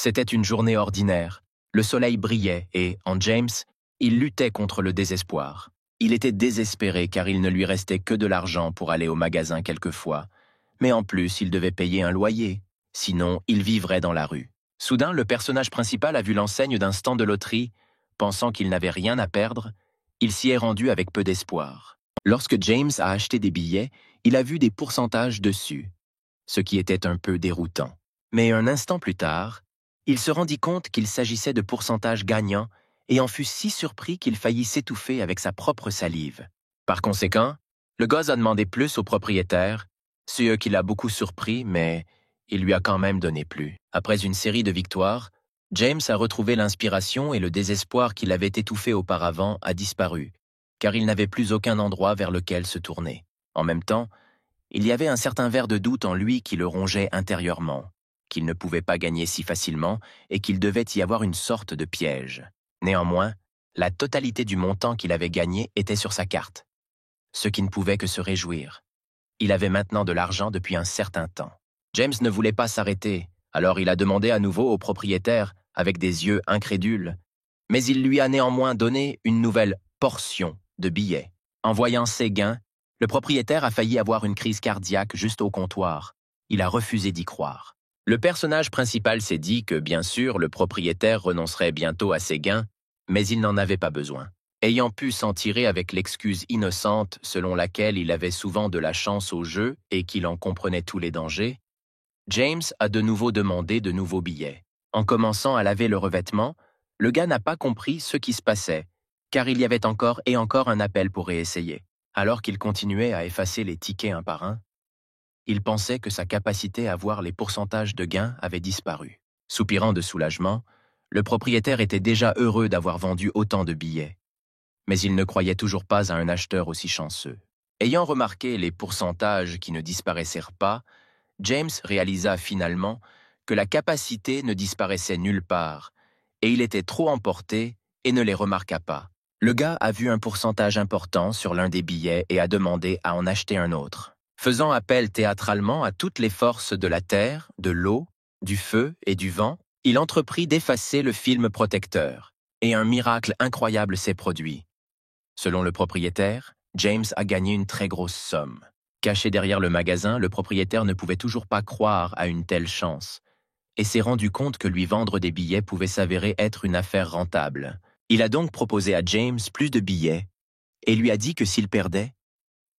C'était une journée ordinaire. Le soleil brillait et, en James, il luttait contre le désespoir. Il était désespéré car il ne lui restait que de l'argent pour aller au magasin quelquefois. Mais en plus, il devait payer un loyer. Sinon, il vivrait dans la rue. Soudain, le personnage principal a vu l'enseigne d'un stand de loterie. Pensant qu'il n'avait rien à perdre, il s'y est rendu avec peu d'espoir. Lorsque James a acheté des billets, il a vu des pourcentages dessus, ce qui était un peu déroutant. Mais un instant plus tard, il se rendit compte qu'il s'agissait de pourcentages gagnants et en fut si surpris qu'il faillit s'étouffer avec sa propre salive. Par conséquent, le gars a demandé plus au propriétaire, ce qui l'a beaucoup surpris, mais il lui a quand même donné plus. Après une série de victoires, James a retrouvé l'inspiration et le désespoir qui l'avait étouffé auparavant a disparu, car il n'avait plus aucun endroit vers lequel se tourner. En même temps, il y avait un certain ver de doute en lui qui le rongeait intérieurement, qu'il ne pouvait pas gagner si facilement et qu'il devait y avoir une sorte de piège. Néanmoins, la totalité du montant qu'il avait gagné était sur sa carte, ce qui ne pouvait que se réjouir. Il avait maintenant de l'argent depuis un certain temps. James ne voulait pas s'arrêter, alors il a demandé à nouveau au propriétaire, avec des yeux incrédules, mais il lui a néanmoins donné une nouvelle portion de billets. En voyant ses gains, le propriétaire a failli avoir une crise cardiaque juste au comptoir. Il a refusé d'y croire. Le personnage principal s'est dit que, bien sûr, le propriétaire renoncerait bientôt à ses gains, mais il n'en avait pas besoin. Ayant pu s'en tirer avec l'excuse innocente selon laquelle il avait souvent de la chance au jeu et qu'il en comprenait tous les dangers, James a de nouveau demandé de nouveaux billets. En commençant à laver le revêtement, le gars n'a pas compris ce qui se passait, car il y avait encore et encore un appel pour réessayer. Alors qu'il continuait à effacer les tickets un par un, il pensait que sa capacité à voir les pourcentages de gains avait disparu. Soupirant de soulagement, le propriétaire était déjà heureux d'avoir vendu autant de billets. Mais il ne croyait toujours pas à un acheteur aussi chanceux. Ayant remarqué les pourcentages qui ne disparaissaient pas, James réalisa finalement que la capacité ne disparaissait nulle part, et il était trop emporté et ne les remarqua pas. Le gars a vu un pourcentage important sur l'un des billets et a demandé à en acheter un autre. Faisant appel théâtralement à toutes les forces de la terre, de l'eau, du feu et du vent, il entreprit d'effacer le film protecteur, et un miracle incroyable s'est produit. Selon le propriétaire, James a gagné une très grosse somme. Caché derrière le magasin, le propriétaire ne pouvait toujours pas croire à une telle chance, et s'est rendu compte que lui vendre des billets pouvait s'avérer être une affaire rentable. Il a donc proposé à James plus de billets, et lui a dit que s'il perdait,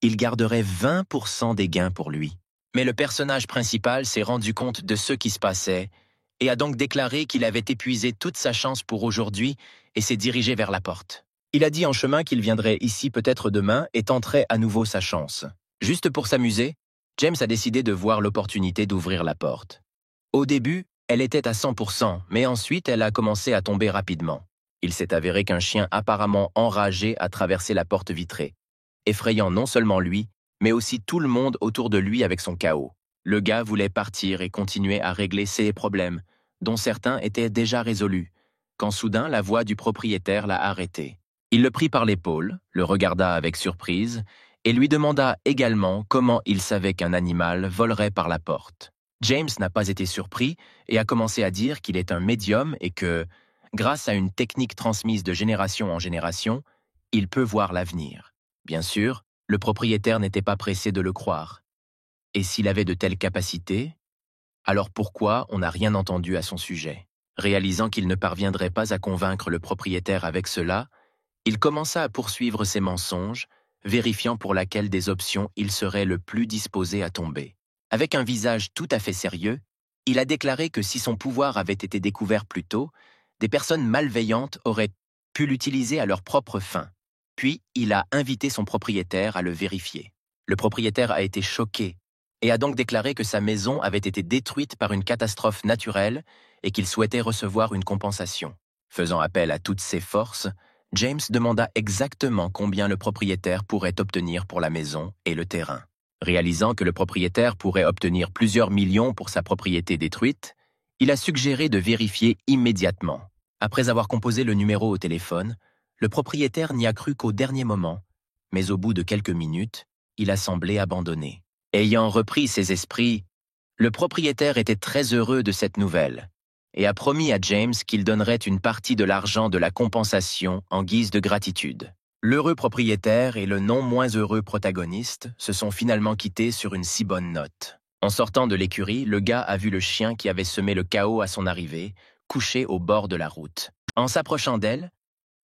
il garderait 20% des gains pour lui. Mais le personnage principal s'est rendu compte de ce qui se passait, et a donc déclaré qu'il avait épuisé toute sa chance pour aujourd'hui et s'est dirigé vers la porte. Il a dit en chemin qu'il viendrait ici peut-être demain et tenterait à nouveau sa chance. Juste pour s'amuser, James a décidé de voir l'opportunité d'ouvrir la porte. Au début, elle était à 100%, mais ensuite elle a commencé à tomber rapidement. Il s'est avéré qu'un chien apparemment enragé a traversé la porte vitrée, effrayant non seulement lui, mais aussi tout le monde autour de lui avec son chaos. Le gars voulait partir et continuer à régler ses problèmes, dont certains étaient déjà résolus, quand soudain la voix du propriétaire l'a arrêté. Il le prit par l'épaule, le regarda avec surprise, et lui demanda également comment il savait qu'un animal volerait par la porte. James n'a pas été surpris et a commencé à dire qu'il est un médium et que, grâce à une technique transmise de génération en génération, il peut voir l'avenir. Bien sûr, le propriétaire n'était pas pressé de le croire. Et s'il avait de telles capacités, alors pourquoi on n'a rien entendu à son sujet? Réalisant qu'il ne parviendrait pas à convaincre le propriétaire avec cela, il commença à poursuivre ses mensonges, vérifiant pour laquelle des options il serait le plus disposé à tomber. Avec un visage tout à fait sérieux, il a déclaré que si son pouvoir avait été découvert plus tôt, des personnes malveillantes auraient pu l'utiliser à leur propre fin. Puis, il a invité son propriétaire à le vérifier. Le propriétaire a été choqué et a donc déclaré que sa maison avait été détruite par une catastrophe naturelle et qu'il souhaitait recevoir une compensation. Faisant appel à toutes ses forces, James demanda exactement combien le propriétaire pourrait obtenir pour la maison et le terrain. Réalisant que le propriétaire pourrait obtenir plusieurs millions pour sa propriété détruite, il a suggéré de vérifier immédiatement. Après avoir composé le numéro au téléphone, le propriétaire n'y a cru qu'au dernier moment, mais au bout de quelques minutes, il a semblé abandonné. Ayant repris ses esprits, le propriétaire était très heureux de cette nouvelle et a promis à James qu'il donnerait une partie de l'argent de la compensation en guise de gratitude. L'heureux propriétaire et le non moins heureux protagoniste se sont finalement quittés sur une si bonne note. En sortant de l'écurie, le gars a vu le chien qui avait semé le chaos à son arrivée, couché au bord de la route. En s'approchant d'elle,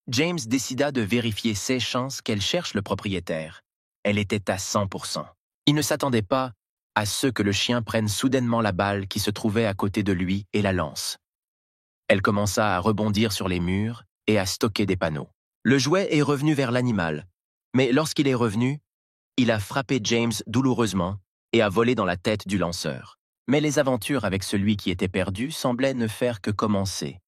James décida de vérifier ses chances qu'elle cherche le propriétaire. Elle était à 100%. Il ne s'attendait pas à ce que le chien prenne soudainement la balle qui se trouvait à côté de lui et la lance. Elle commença à rebondir sur les murs et à stocker des panneaux. Le jouet est revenu vers l'animal, mais lorsqu'il est revenu, il a frappé James douloureusement et a volé dans la tête du lanceur. Mais les aventures avec celui qui était perdu semblaient ne faire que commencer,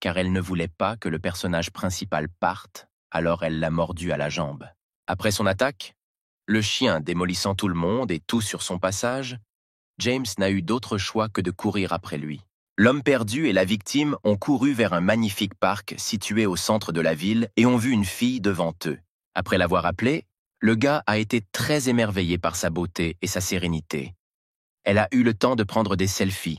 car elle ne voulait pas que le personnage principal parte, alors elle l'a mordu à la jambe. Après son attaque, le chien démolissant tout le monde et tout sur son passage, James n'a eu d'autre choix que de courir après lui. L'homme perdu et la victime ont couru vers un magnifique parc situé au centre de la ville et ont vu une fille devant eux. Après l'avoir appelée, le gars a été très émerveillé par sa beauté et sa sérénité. Elle a eu le temps de prendre des selfies,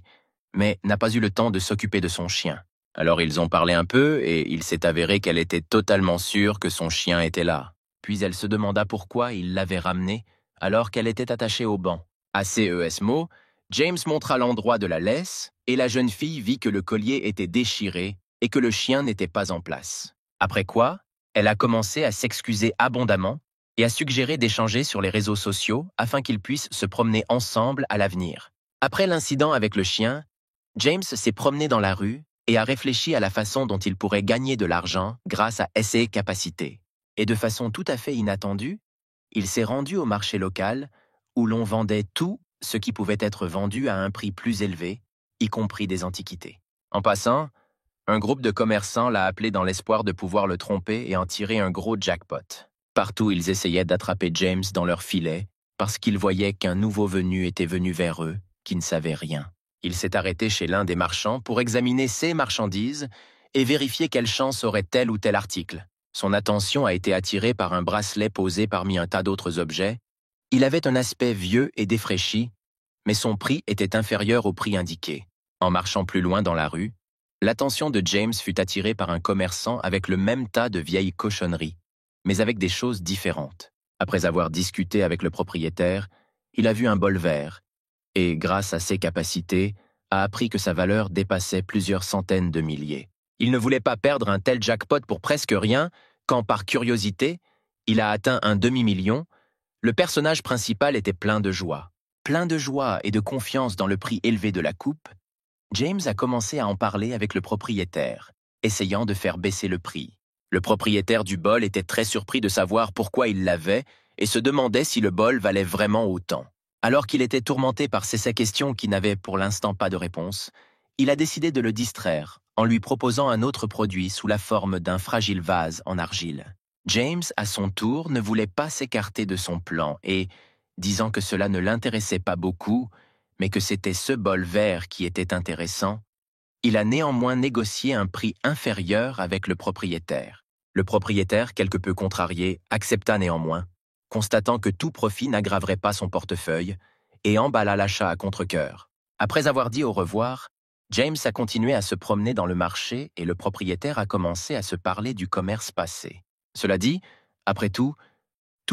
mais n'a pas eu le temps de s'occuper de son chien. Alors ils ont parlé un peu et il s'est avéré qu'elle était totalement sûre que son chien était là. Puis elle se demanda pourquoi il l'avait ramenée alors qu'elle était attachée au banc. À ces mots, James montra l'endroit de la laisse et la jeune fille vit que le collier était déchiré et que le chien n'était pas en place. Après quoi, elle a commencé à s'excuser abondamment et à suggérer d'échanger sur les réseaux sociaux afin qu'ils puissent se promener ensemble à l'avenir. Après l'incident avec le chien, James s'est promené dans la rue et a réfléchi à la façon dont il pourrait gagner de l'argent grâce à ses capacités. Et de façon tout à fait inattendue, il s'est rendu au marché local où l'on vendait tout ce qui pouvait être vendu à un prix plus élevé, y compris des antiquités. En passant, un groupe de commerçants l'a appelé dans l'espoir de pouvoir le tromper et en tirer un gros jackpot. Partout, ils essayaient d'attraper James dans leur filet parce qu'ils voyaient qu'un nouveau venu était venu vers eux, qui ne savait rien. Il s'est arrêté chez l'un des marchands pour examiner ses marchandises et vérifier quelle chance aurait tel ou tel article. Son attention a été attirée par un bracelet posé parmi un tas d'autres objets. Il avait un aspect vieux et défraîchi, mais son prix était inférieur au prix indiqué. En marchant plus loin dans la rue, l'attention de James fut attirée par un commerçant avec le même tas de vieilles cochonneries, mais avec des choses différentes. Après avoir discuté avec le propriétaire, il a vu un bol vert et, grâce à ses capacités, a appris que sa valeur dépassait plusieurs centaines de milliers. Il ne voulait pas perdre un tel jackpot pour presque rien quand, par curiosité, il a atteint un demi-million. Le personnage principal était plein de joie et de confiance dans le prix élevé de la coupe. James a commencé à en parler avec le propriétaire, essayant de faire baisser le prix. Le propriétaire du bol était très surpris de savoir pourquoi il l'avait et se demandait si le bol valait vraiment autant. Alors qu'il était tourmenté par ces questions qui n'avaient pour l'instant pas de réponse, il a décidé de le distraire en lui proposant un autre produit sous la forme d'un fragile vase en argile. James, à son tour, ne voulait pas s'écarter de son plan et, disant que cela ne l'intéressait pas beaucoup, mais que c'était ce bol vert qui était intéressant, il a néanmoins négocié un prix inférieur avec le propriétaire. Le propriétaire, quelque peu contrarié, accepta néanmoins, constatant que tout profit n'aggraverait pas son portefeuille, et emballa l'achat à contre-cœur. Après avoir dit au revoir, James a continué à se promener dans le marché et le propriétaire a commencé à se parler du commerce passé. Cela dit, après tout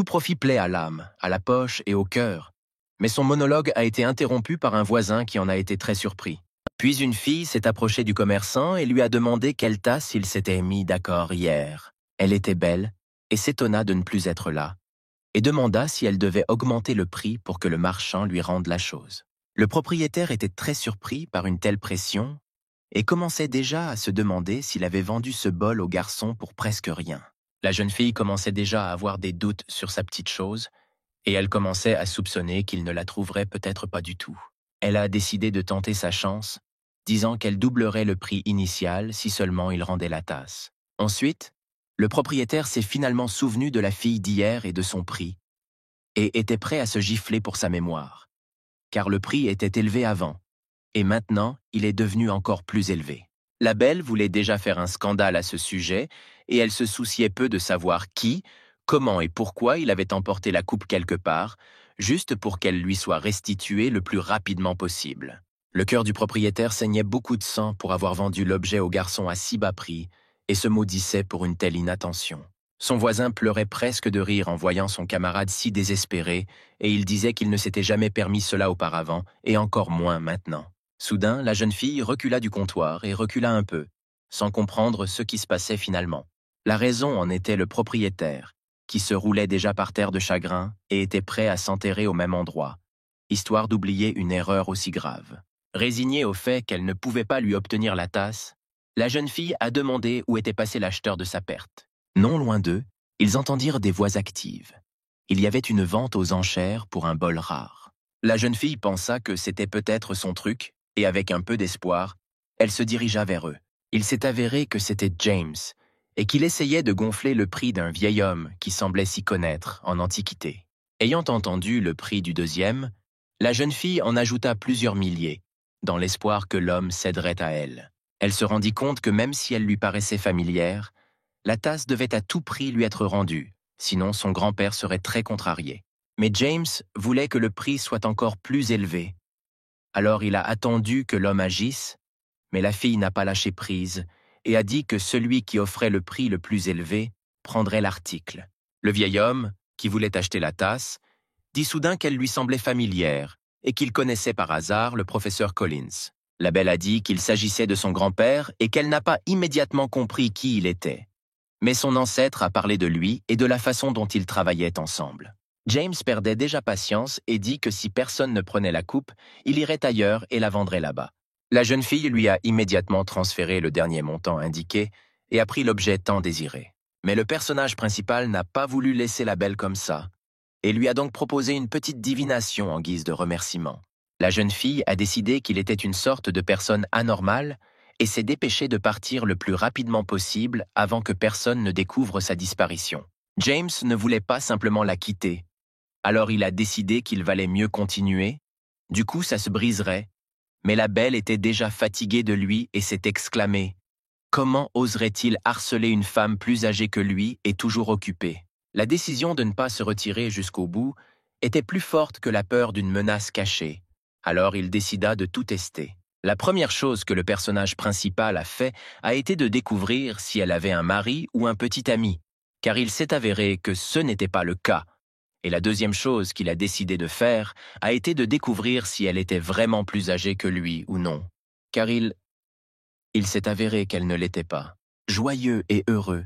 profit plaît à l'âme, à la poche et au cœur, mais son monologue a été interrompu par un voisin qui en a été très surpris. Puis une fille s'est approchée du commerçant et lui a demandé quelle tasse il s'était mis d'accord hier. Elle était belle et s'étonna de ne plus être là, et demanda si elle devait augmenter le prix pour que le marchand lui rende la chose. Le propriétaire était très surpris par une telle pression et commençait déjà à se demander s'il avait vendu ce bol au garçon pour presque rien. La jeune fille commençait déjà à avoir des doutes sur sa petite chose et elle commençait à soupçonner qu'il ne la trouverait peut-être pas du tout. Elle a décidé de tenter sa chance, disant qu'elle doublerait le prix initial si seulement il rendait la tasse. Ensuite, le propriétaire s'est finalement souvenu de la fille d'hier et de son prix, et était prêt à se gifler pour sa mémoire, car le prix était élevé avant, et maintenant il est devenu encore plus élevé. La belle voulait déjà faire un scandale à ce sujet, et elle se souciait peu de savoir qui, comment et pourquoi il avait emporté la coupe quelque part, juste pour qu'elle lui soit restituée le plus rapidement possible. Le cœur du propriétaire saignait beaucoup de sang pour avoir vendu l'objet au garçon à si bas prix et se maudissait pour une telle inattention. Son voisin pleurait presque de rire en voyant son camarade si désespéré et il disait qu'il ne s'était jamais permis cela auparavant et encore moins maintenant. Soudain, la jeune fille recula du comptoir et recula un peu, sans comprendre ce qui se passait finalement. La raison en était le propriétaire, qui se roulait déjà par terre de chagrin et était prêt à s'enterrer au même endroit, histoire d'oublier une erreur aussi grave. Résignée au fait qu'elle ne pouvait pas lui obtenir la tasse, la jeune fille a demandé où était passé l'acheteur de sa perte. Non loin d'eux, ils entendirent des voix actives. Il y avait une vente aux enchères pour un bol rare. La jeune fille pensa que c'était peut-être son truc, et avec un peu d'espoir, elle se dirigea vers eux. Il s'est avéré que c'était James, et qu'il essayait de gonfler le prix d'un vieil homme qui semblait s'y connaître en antiquité. Ayant entendu le prix du deuxième, la jeune fille en ajouta plusieurs milliers, dans l'espoir que l'homme céderait à elle. Elle se rendit compte que même si elle lui paraissait familière, la tasse devait à tout prix lui être rendue, sinon son grand-père serait très contrarié. Mais James voulait que le prix soit encore plus élevé. Alors il a attendu que l'homme agisse, mais la fille n'a pas lâché prise et a dit que celui qui offrait le prix le plus élevé prendrait l'article. Le vieil homme, qui voulait acheter la tasse, dit soudain qu'elle lui semblait familière et qu'il connaissait par hasard le professeur Collins. La belle a dit qu'il s'agissait de son grand-père et qu'elle n'a pas immédiatement compris qui il était. Mais son ancêtre a parlé de lui et de la façon dont ils travaillaient ensemble. James perdait déjà patience et dit que si personne ne prenait la coupe, il irait ailleurs et la vendrait là-bas. La jeune fille lui a immédiatement transféré le dernier montant indiqué et a pris l'objet tant désiré. Mais le personnage principal n'a pas voulu laisser la belle comme ça et lui a donc proposé une petite divination en guise de remerciement. La jeune fille a décidé qu'il était une sorte de personne anormale et s'est dépêchée de partir le plus rapidement possible avant que personne ne découvre sa disparition. James ne voulait pas simplement la quitter, alors il a décidé qu'il valait mieux continuer, du coup ça se briserait, mais la belle était déjà fatiguée de lui et s'est exclamée « Comment oserait-il harceler une femme plus âgée que lui et toujours occupée ?» La décision de ne pas se retirer jusqu'au bout était plus forte que la peur d'une menace cachée, alors il décida de tout tester. La première chose que le personnage principal a fait a été de découvrir si elle avait un mari ou un petit ami, car il s'est avéré que ce n'était pas le cas. Et la deuxième chose qu'il a décidé de faire a été de découvrir si elle était vraiment plus âgée que lui ou non, car il s'est avéré qu'elle ne l'était pas. Joyeux et heureux,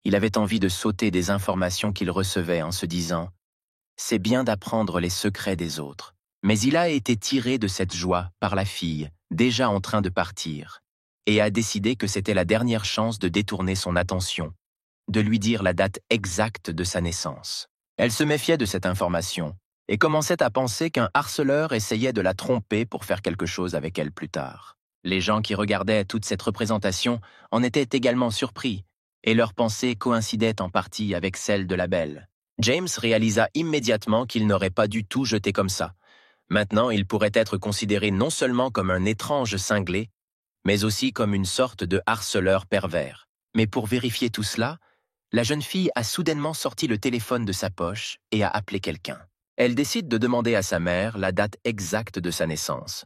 il avait envie de sauter des informations qu'il recevait en se disant « C'est bien d'apprendre les secrets des autres ». Mais il a été tiré de cette joie par la fille, déjà en train de partir, et a décidé que c'était la dernière chance de détourner son attention, de lui dire la date exacte de sa naissance. Elle se méfiait de cette information et commençait à penser qu'un harceleur essayait de la tromper pour faire quelque chose avec elle plus tard. Les gens qui regardaient toute cette représentation en étaient également surpris, et leurs pensées coïncidaient en partie avec celles de la belle. James réalisa immédiatement qu'il n'aurait pas du tout jeté comme ça. Maintenant, il pourrait être considéré non seulement comme un étrange cinglé, mais aussi comme une sorte de harceleur pervers. Mais pour vérifier tout cela, la jeune fille a soudainement sorti le téléphone de sa poche et a appelé quelqu'un. Elle décide de demander à sa mère la date exacte de sa naissance.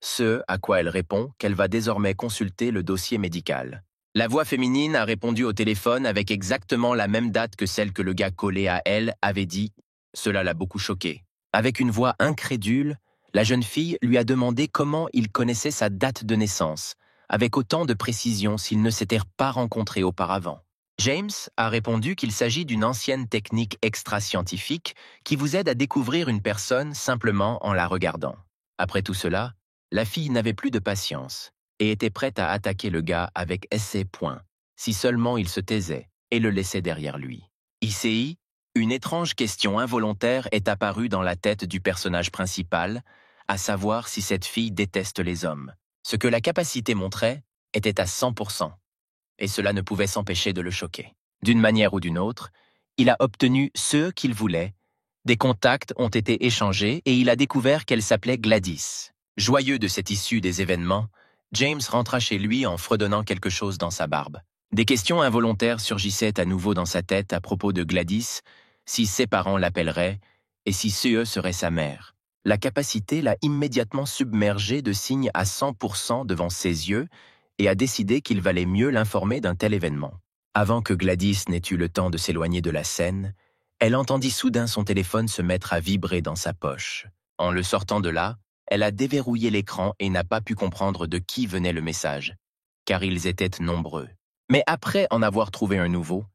Ce à quoi elle répond qu'elle va désormais consulter le dossier médical. La voix féminine a répondu au téléphone avec exactement la même date que celle que le gars collé à elle avait dit. Cela l'a beaucoup choquée. Avec une voix incrédule, la jeune fille lui a demandé comment il connaissait sa date de naissance, avec autant de précision s'ils ne s'étaient pas rencontrés auparavant. James a répondu qu'il s'agit d'une ancienne technique extra-scientifique qui vous aide à découvrir une personne simplement en la regardant. Après tout cela, la fille n'avait plus de patience et était prête à attaquer le gars avec essai point, si seulement il se taisait et le laissait derrière lui. Ici, une étrange question involontaire est apparue dans la tête du personnage principal, à savoir si cette fille déteste les hommes. Ce que la capacité montrait était à 100%, et cela ne pouvait s'empêcher de le choquer. D'une manière ou d'une autre, il a obtenu ce qu'il voulait, des contacts ont été échangés et il a découvert qu'elle s'appelait Gladys. Joyeux de cette issue des événements, James rentra chez lui en fredonnant quelque chose dans sa barbe. Des questions involontaires surgissaient à nouveau dans sa tête à propos de Gladys, si ses parents l'appelleraient et si CE serait sa mère. La capacité l'a immédiatement submergé de signes à 100% devant ses yeux et a décidé qu'il valait mieux l'informer d'un tel événement. Avant que Gladys n'ait eu le temps de s'éloigner de la scène, elle entendit soudain son téléphone se mettre à vibrer dans sa poche. En le sortant de là, elle a déverrouillé l'écran et n'a pas pu comprendre de qui venait le message, car ils étaient nombreux. Mais après en avoir trouvé un nouveau,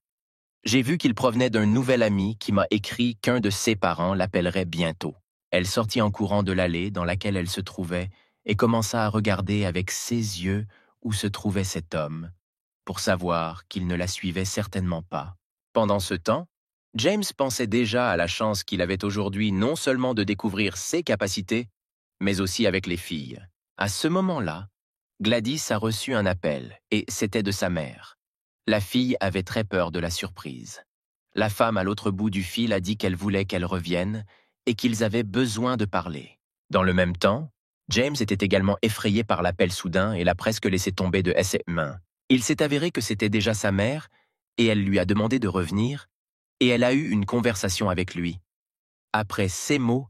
j'ai vu qu'il provenait d'un nouvel ami qui m'a écrit qu'un de ses parents l'appellerait bientôt. Elle sortit en courant de l'allée dans laquelle elle se trouvait et commença à regarder avec ses yeux où se trouvait cet homme, pour savoir qu'il ne la suivait certainement pas. Pendant ce temps, James pensait déjà à la chance qu'il avait aujourd'hui non seulement de découvrir ses capacités, mais aussi avec les filles. À ce moment-là, Gladys a reçu un appel, et c'était de sa mère. La fille avait très peur de la surprise. La femme à l'autre bout du fil a dit qu'elle voulait qu'elle revienne et qu'ils avaient besoin de parler. Dans le même temps, James était également effrayé par l'appel soudain et l'a presque laissé tomber de ses mains. Il s'est avéré que c'était déjà sa mère, et elle lui a demandé de revenir, et elle a eu une conversation avec lui. Après ces mots,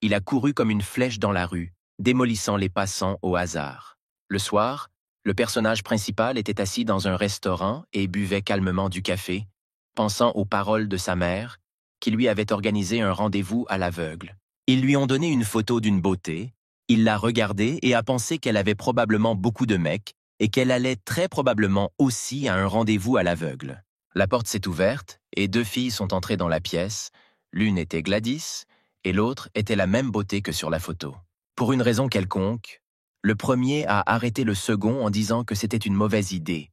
il a couru comme une flèche dans la rue, démolissant les passants au hasard. Le soir, le personnage principal était assis dans un restaurant et buvait calmement du café, pensant aux paroles de sa mère, qui lui avait organisé un rendez-vous à l'aveugle. Ils lui ont donné une photo d'une beauté, il l'a regardée et a pensé qu'elle avait probablement beaucoup de mecs et qu'elle allait très probablement aussi à un rendez-vous à l'aveugle. La porte s'est ouverte et deux filles sont entrées dans la pièce. L'une était Gladys et l'autre était la même beauté que sur la photo. Pour une raison quelconque, le premier a arrêté le second en disant que c'était une mauvaise idée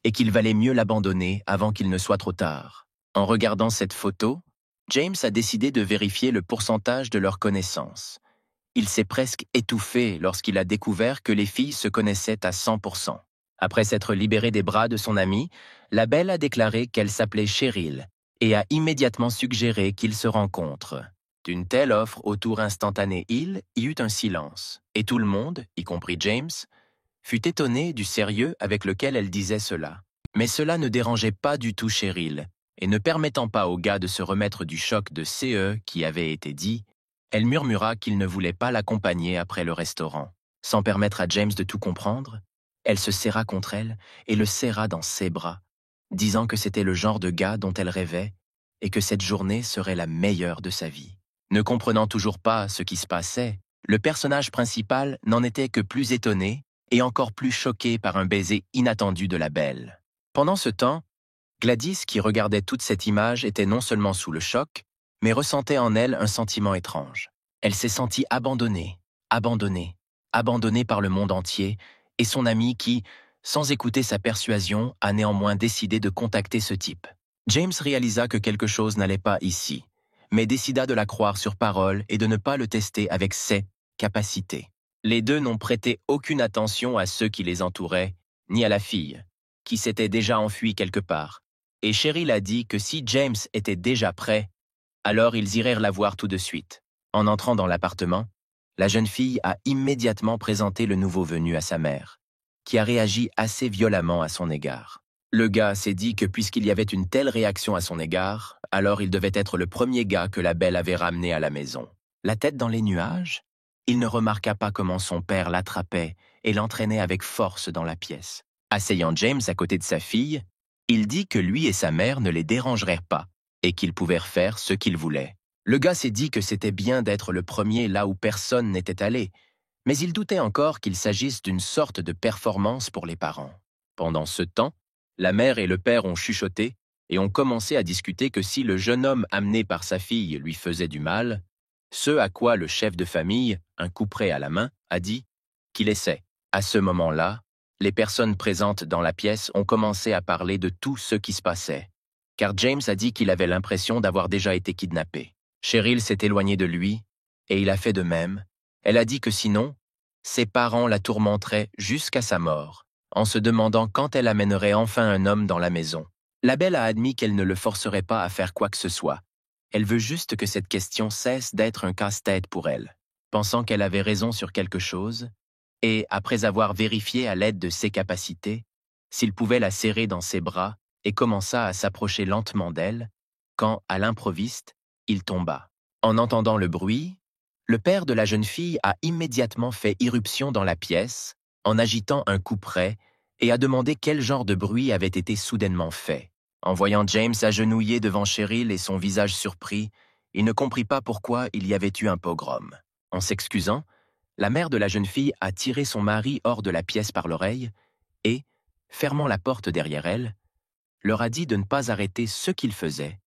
et qu'il valait mieux l'abandonner avant qu'il ne soit trop tard. En regardant cette photo, James a décidé de vérifier le pourcentage de leur connaissance. Il s'est presque étouffé lorsqu'il a découvert que les filles se connaissaient à 100%. Après s'être libérée des bras de son amie, la belle a déclaré qu'elle s'appelait Cheryl et a immédiatement suggéré qu'ils se rencontrent. D'une telle offre au tour instantané, il y eut un silence, et tout le monde, y compris James, fut étonné du sérieux avec lequel elle disait cela. Mais cela ne dérangeait pas du tout Cheryl, et ne permettant pas au gars de se remettre du choc de CE qui avait été dit, elle murmura qu'il ne voulait pas l'accompagner après le restaurant. Sans permettre à James de tout comprendre, elle se serra contre elle et le serra dans ses bras, disant que c'était le genre de gars dont elle rêvait et que cette journée serait la meilleure de sa vie. Ne comprenant toujours pas ce qui se passait, le personnage principal n'en était que plus étonné et encore plus choqué par un baiser inattendu de la belle. Pendant ce temps, Gladys, qui regardait toute cette image, était non seulement sous le choc, mais ressentait en elle un sentiment étrange. Elle s'est sentie abandonnée par le monde entier, et son ami qui, sans écouter sa persuasion, a néanmoins décidé de contacter ce type. James réalisa que quelque chose n'allait pas ici, mais décida de la croire sur parole et de ne pas le tester avec ses capacités. Les deux n'ont prêté aucune attention à ceux qui les entouraient, ni à la fille, qui s'était déjà enfuie quelque part. Et Cheryl a dit que si James était déjà prêt, alors ils irèrent la voir tout de suite. En entrant dans l'appartement, la jeune fille a immédiatement présenté le nouveau venu à sa mère, qui a réagi assez violemment à son égard. Le gars s'est dit que puisqu'il y avait une telle réaction à son égard, alors il devait être le premier gars que la belle avait ramené à la maison. La tête dans les nuages, il ne remarqua pas comment son père l'attrapait et l'entraînait avec force dans la pièce. Asseyant James à côté de sa fille, il dit que lui et sa mère ne les dérangeraient pas et qu'ils pouvaient faire ce qu'ils voulaient. Le gars s'est dit que c'était bien d'être le premier là où personne n'était allé, mais il doutait encore qu'il s'agisse d'une sorte de performance pour les parents. Pendant ce temps, la mère et le père ont chuchoté et ont commencé à discuter que si le jeune homme amené par sa fille lui faisait du mal, ce à quoi le chef de famille, un couperet à la main, a dit qu'il essaie. À ce moment-là, les personnes présentes dans la pièce ont commencé à parler de tout ce qui se passait, car James a dit qu'il avait l'impression d'avoir déjà été kidnappé. Cheryl s'est éloignée de lui, et il a fait de même. Elle a dit que sinon, ses parents la tourmenteraient jusqu'à sa mort, en se demandant quand elle amènerait enfin un homme dans la maison. La belle a admis qu'elle ne le forcerait pas à faire quoi que ce soit. Elle veut juste que cette question cesse d'être un casse-tête pour elle. Pensant qu'elle avait raison sur quelque chose, et, après avoir vérifié à l'aide de ses capacités, s'il pouvait la serrer dans ses bras, et commença à s'approcher lentement d'elle, quand, à l'improviste, il tomba. En entendant le bruit, Le père de la jeune fille a immédiatement fait irruption dans la pièce, en agitant un couperet, et a demandé quel genre de bruit avait été soudainement fait. En voyant James agenouillé devant Cheryl et son visage surpris, il ne comprit pas pourquoi il y avait eu un pogrom. En s'excusant, la mère de la jeune fille a tiré son mari hors de la pièce par l'oreille et, fermant la porte derrière elle, leur a dit de ne pas arrêter ce qu'ils faisaient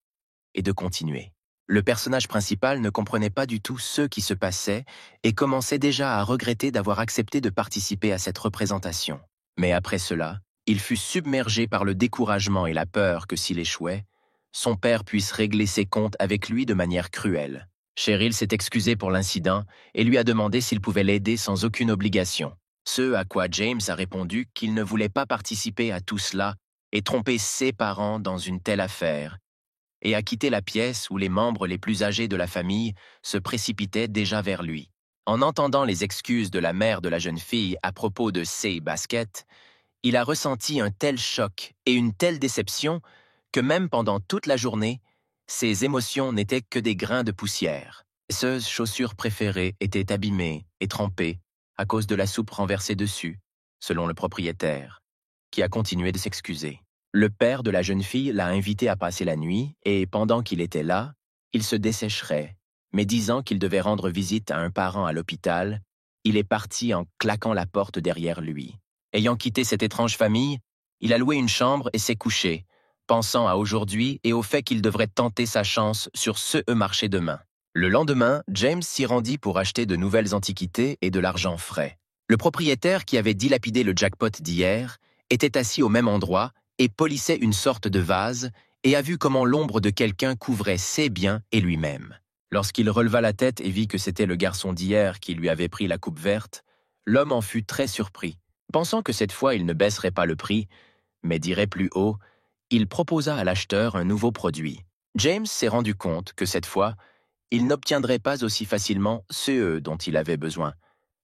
et de continuer. Le personnage principal ne comprenait pas du tout ce qui se passait et commençait déjà à regretter d'avoir accepté de participer à cette représentation. Mais après cela, il fut submergé par le découragement et la peur que s'il échouait, son père puisse régler ses comptes avec lui de manière cruelle. Cheryl s'est excusée pour l'incident et lui a demandé s'il pouvait l'aider sans aucune obligation. Ce à quoi James a répondu qu'il ne voulait pas participer à tout cela et tromper ses parents dans une telle affaire, et a quitté la pièce où les membres les plus âgés de la famille se précipitaient déjà vers lui. En entendant les excuses de la mère de la jeune fille à propos de ses baskets, il a ressenti un tel choc et une telle déception que même pendant toute la journée, ses émotions n'étaient que des grains de poussière. Ses chaussures préférées étaient abîmées et trempées à cause de la soupe renversée dessus, selon le propriétaire, qui a continué de s'excuser. Le père de la jeune fille l'a invité à passer la nuit et, pendant qu'il était là, il se dessécherait, mais disant qu'il devait rendre visite à un parent à l'hôpital, il est parti en claquant la porte derrière lui. Ayant quitté cette étrange famille, il a loué une chambre et s'est couché, pensant à aujourd'hui et au fait qu'il devrait tenter sa chance sur ce marché demain. Le lendemain, James s'y rendit pour acheter de nouvelles antiquités et de l'argent frais. Le propriétaire qui avait dilapidé le jackpot d'hier était assis au même endroit et polissait une sorte de vase et a vu comment l'ombre de quelqu'un couvrait ses biens et lui-même. Lorsqu'il releva la tête et vit que c'était le garçon d'hier qui lui avait pris la coupe verte, l'homme en fut très surpris. Pensant que cette fois il ne baisserait pas le prix, mais dirait plus haut, il proposa à l'acheteur un nouveau produit. James s'est rendu compte que cette fois, il n'obtiendrait pas aussi facilement ce dont il avait besoin.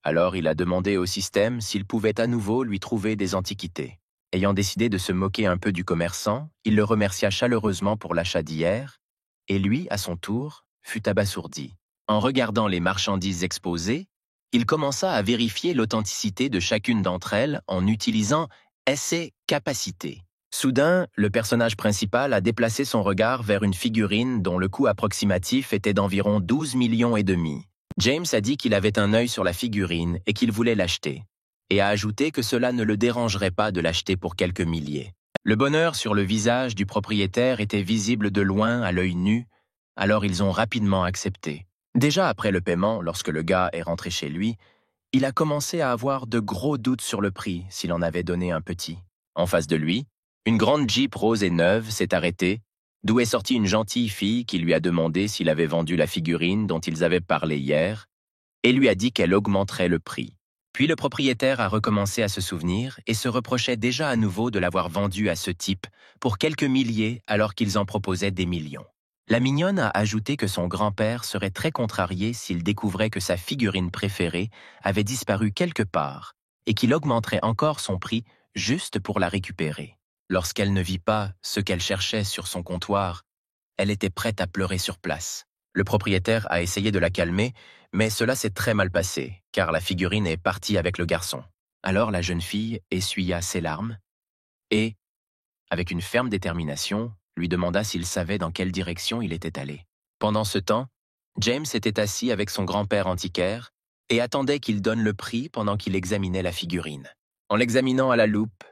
Alors il a demandé au système s'il pouvait à nouveau lui trouver des antiquités. Ayant décidé de se moquer un peu du commerçant, il le remercia chaleureusement pour l'achat d'hier, et lui, à son tour, fut abasourdi. En regardant les marchandises exposées, il commença à vérifier l'authenticité de chacune d'entre elles en utilisant essai capacité. Soudain, le personnage principal a déplacé son regard vers une figurine dont le coût approximatif était d'environ 12 millions et demi. James a dit qu'il avait un œil sur la figurine et qu'il voulait l'acheter, et a ajouté que cela ne le dérangerait pas de l'acheter pour quelques milliers. Le bonheur sur le visage du propriétaire était visible de loin à l'œil nu, alors ils ont rapidement accepté. Déjà après le paiement, lorsque le gars est rentré chez lui, il a commencé à avoir de gros doutes sur le prix s'il en avait donné un petit. En face de lui, une grande Jeep rose et neuve s'est arrêtée, d'où est sortie une gentille fille qui lui a demandé s'il avait vendu la figurine dont ils avaient parlé hier, et lui a dit qu'elle augmenterait le prix. Puis le propriétaire a recommencé à se souvenir et se reprochait déjà à nouveau de l'avoir vendu à ce type pour quelques milliers alors qu'ils en proposaient des millions. La mignonne a ajouté que son grand-père serait très contrarié s'il découvrait que sa figurine préférée avait disparu quelque part et qu'il augmenterait encore son prix juste pour la récupérer. Lorsqu'elle ne vit pas ce qu'elle cherchait sur son comptoir, elle était prête à pleurer sur place. Le propriétaire a essayé de la calmer, mais cela s'est très mal passé, car la figurine est partie avec le garçon. Alors la jeune fille essuya ses larmes et, avec une ferme détermination, lui demanda s'il savait dans quelle direction il était allé. Pendant ce temps, James était assis avec son grand-père antiquaire et attendait qu'il donne le prix pendant qu'il examinait la figurine. En l'examinant à la loupe,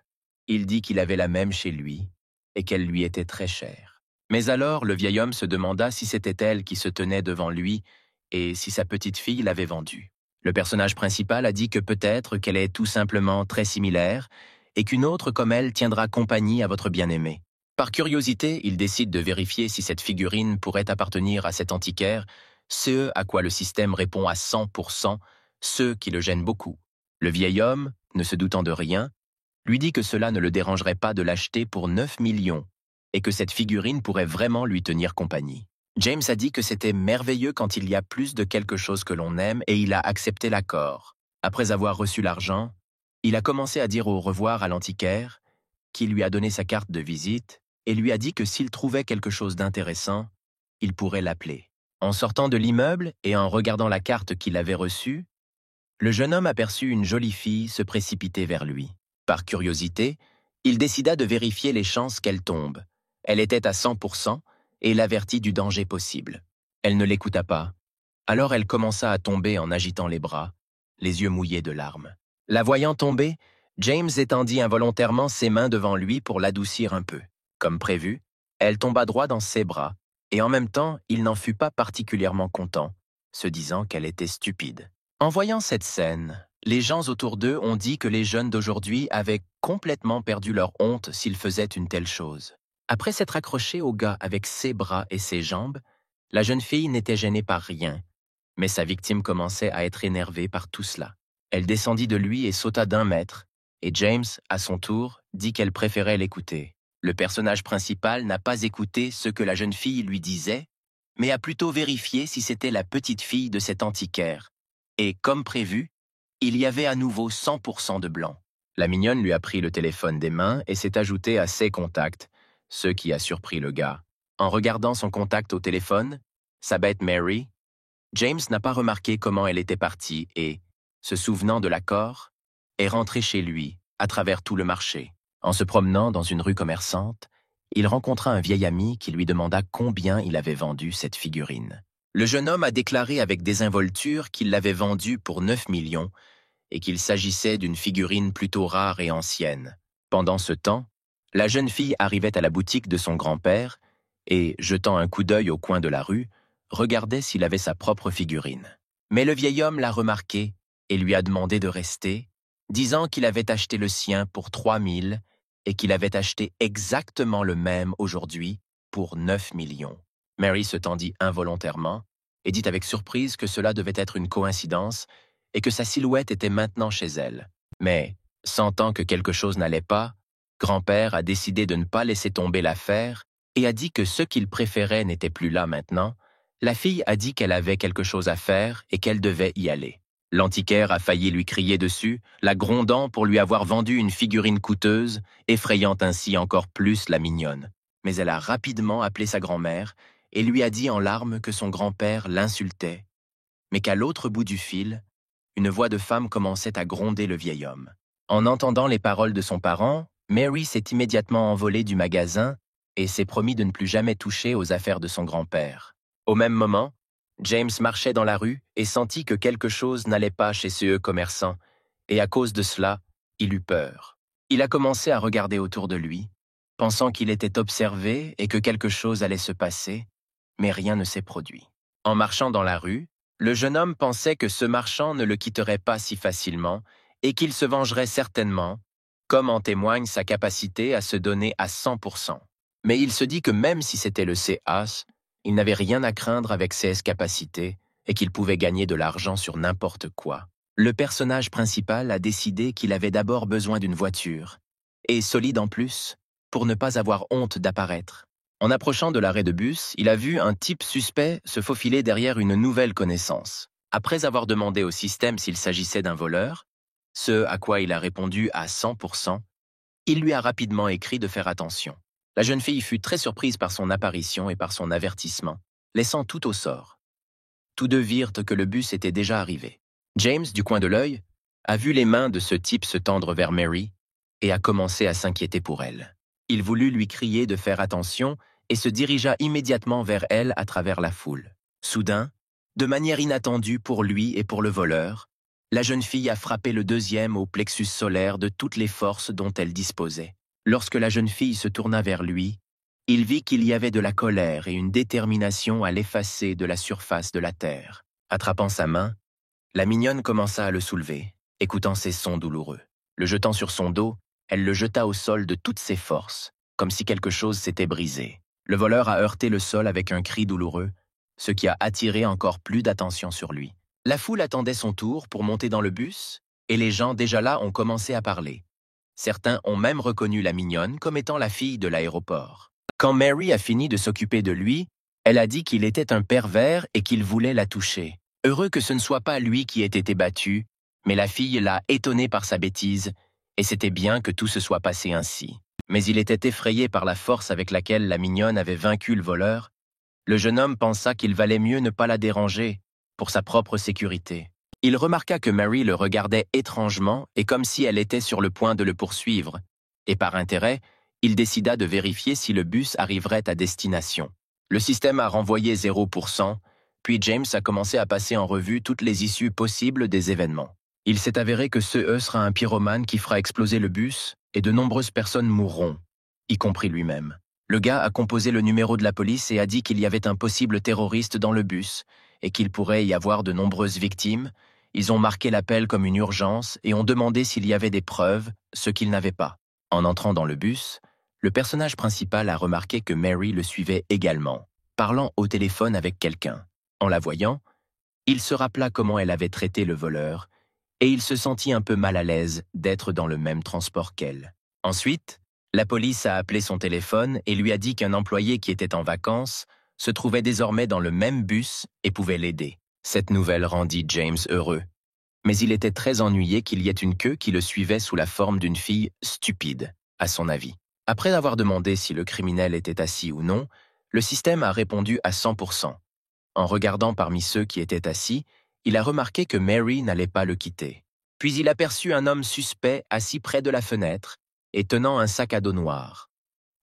il dit qu'il avait la même chez lui et qu'elle lui était très chère. Mais alors le vieil homme se demanda si c'était elle qui se tenait devant lui et si sa petite fille l'avait vendue. Le personnage principal a dit que peut-être qu'elle est tout simplement très similaire et qu'une autre comme elle tiendra compagnie à votre bien-aimé. Par curiosité, il décide de vérifier si cette figurine pourrait appartenir à cet antiquaire, ce à quoi le système répond à 100%, ce qui le gêne beaucoup. Le vieil homme, ne se doutant de rien, lui dit que cela ne le dérangerait pas de l'acheter pour 9 millions et que cette figurine pourrait vraiment lui tenir compagnie. James a dit que c'était merveilleux quand il y a plus de quelque chose que l'on aime et il a accepté l'accord. Après avoir reçu l'argent, il a commencé à dire au revoir à l'antiquaire, qui lui a donné sa carte de visite et lui a dit que s'il trouvait quelque chose d'intéressant, il pourrait l'appeler. En sortant de l'immeuble et en regardant la carte qu'il avait reçue, le jeune homme aperçut une jolie fille se précipiter vers lui. Par curiosité, il décida de vérifier les chances qu'elle tombe. Elle était à 100% et l'avertit du danger possible. Elle ne l'écouta pas. Alors elle commença à tomber en agitant les bras, les yeux mouillés de larmes. La voyant tomber, James étendit involontairement ses mains devant lui pour l'adoucir un peu. Comme prévu, elle tomba droit dans ses bras, et en même temps, il n'en fut pas particulièrement content, se disant qu'elle était stupide. En voyant cette scène, les gens autour d'eux ont dit que les jeunes d'aujourd'hui avaient complètement perdu leur honte s'ils faisaient une telle chose. Après s'être accrochée au gars avec ses bras et ses jambes, la jeune fille n'était gênée par rien, mais sa victime commençait à être énervée par tout cela. Elle descendit de lui et sauta d'1 mètre, et James, à son tour, dit qu'elle préférait l'écouter. Le personnage principal n'a pas écouté ce que la jeune fille lui disait, mais a plutôt vérifié si c'était la petite fille de cet antiquaire. Et, comme prévu, il y avait à nouveau 100% de blanc. La mignonne lui a pris le téléphone des mains et s'est ajoutée à ses contacts, ce qui a surpris le gars. En regardant son contact au téléphone, sa bête Mary, James n'a pas remarqué comment elle était partie et, se souvenant de l'accord, est rentré chez lui, à travers tout le marché. En se promenant dans une rue commerçante, il rencontra un vieil ami qui lui demanda combien il avait vendu cette figurine. Le jeune homme a déclaré avec désinvolture qu'il l'avait vendue pour 9 millions et qu'il s'agissait d'une figurine plutôt rare et ancienne. Pendant ce temps, la jeune fille arrivait à la boutique de son grand-père et, jetant un coup d'œil au coin de la rue, regardait s'il avait sa propre figurine. Mais le vieil homme l'a remarqué et lui a demandé de rester, disant qu'il avait acheté le sien pour 3 000 et qu'il avait acheté exactement le même aujourd'hui pour 9 millions. Mary se tendit involontairement et dit avec surprise que cela devait être une coïncidence et que sa silhouette était maintenant chez elle. Mais, sentant que quelque chose n'allait pas, grand-père a décidé de ne pas laisser tomber l'affaire et a dit que ce qu'il préférait n'était plus là maintenant. La fille a dit qu'elle avait quelque chose à faire et qu'elle devait y aller. L'antiquaire a failli lui crier dessus, la grondant pour lui avoir vendu une figurine coûteuse, effrayant ainsi encore plus la mignonne. Mais elle a rapidement appelé sa grand-mère et lui a dit en larmes que son grand-père l'insultait, mais qu'à l'autre bout du fil, une voix de femme commençait à gronder le vieil homme. En entendant les paroles de son parent, Mary s'est immédiatement envolée du magasin et s'est promis de ne plus jamais toucher aux affaires de son grand-père. Au même moment, James marchait dans la rue et sentit que quelque chose n'allait pas chez ce commerçant, et à cause de cela, il eut peur. Il a commencé à regarder autour de lui, pensant qu'il était observé et que quelque chose allait se passer, mais rien ne s'est produit. En marchant dans la rue, le jeune homme pensait que ce marchand ne le quitterait pas si facilement et qu'il se vengerait certainement, comme en témoigne sa capacité à se donner à 100%. Mais il se dit que même si c'était le C.A.S., il n'avait rien à craindre avec ses capacités et qu'il pouvait gagner de l'argent sur n'importe quoi. Le personnage principal a décidé qu'il avait d'abord besoin d'une voiture, et solide en plus, pour ne pas avoir honte d'apparaître. En approchant de l'arrêt de bus, il a vu un type suspect se faufiler derrière une nouvelle connaissance. Après avoir demandé au système s'il s'agissait d'un voleur, ce à quoi il a répondu à 100%, il lui a rapidement écrit de faire attention. La jeune fille fut très surprise par son apparition et par son avertissement, laissant tout au sort. Tous deux virent que le bus était déjà arrivé. James, du coin de l'œil, a vu les mains de ce type se tendre vers Mary et a commencé à s'inquiéter pour elle. Il voulut lui crier de faire attention et se dirigea immédiatement vers elle à travers la foule. Soudain, de manière inattendue pour lui et pour le voleur, la jeune fille a frappé le deuxième au plexus solaire de toutes les forces dont elle disposait. Lorsque la jeune fille se tourna vers lui, il vit qu'il y avait de la colère et une détermination à l'effacer de la surface de la terre. Attrapant sa main, la mignonne commença à le soulever, écoutant ses sons douloureux. Le jetant sur son dos, elle le jeta au sol de toutes ses forces, comme si quelque chose s'était brisé. Le voleur a heurté le sol avec un cri douloureux, ce qui a attiré encore plus d'attention sur lui. La foule attendait son tour pour monter dans le bus, et les gens déjà là ont commencé à parler. Certains ont même reconnu la mignonne comme étant la fille de l'aéroport. Quand Mary a fini de s'occuper de lui, elle a dit qu'il était un pervers et qu'il voulait la toucher. Heureux que ce ne soit pas lui qui ait été battu, mais la fille l'a étonné par sa bêtise, et c'était bien que tout se soit passé ainsi. Mais il était effrayé par la force avec laquelle la mignonne avait vaincu le voleur, Le jeune homme pensa qu'il valait mieux ne pas la déranger, pour sa propre sécurité. Il remarqua que Mary le regardait étrangement et comme si elle était sur le point de le poursuivre, et par intérêt, il décida de vérifier si le bus arriverait à destination. Le système a renvoyé 0%, puis James a commencé à passer en revue toutes les issues possibles des événements. Il s'est avéré que ce sera un pyromane qui fera exploser le bus et de nombreuses personnes mourront, y compris lui-même. Le gars a composé le numéro de la police et a dit qu'il y avait un possible terroriste dans le bus et qu'il pourrait y avoir de nombreuses victimes. Ils ont marqué l'appel comme une urgence et ont demandé s'il y avait des preuves, ce qu'ils n'avaient pas. En entrant dans le bus, le personnage principal a remarqué que Mary le suivait également, parlant au téléphone avec quelqu'un. En la voyant, il se rappela comment elle avait traité le voleur et il se sentit un peu mal à l'aise d'être dans le même transport qu'elle. Ensuite, la police a appelé son téléphone et lui a dit qu'un employé qui était en vacances se trouvait désormais dans le même bus et pouvait l'aider. Cette nouvelle rendit James heureux. Mais il était très ennuyé qu'il y ait une queue qui le suivait sous la forme d'une fille stupide, à son avis. Après avoir demandé si le criminel était assis ou non, le système a répondu à 100%. En regardant parmi ceux qui étaient assis, il a remarqué que Mary n'allait pas le quitter. Puis il aperçut un homme suspect assis près de la fenêtre et tenant un sac à dos noir.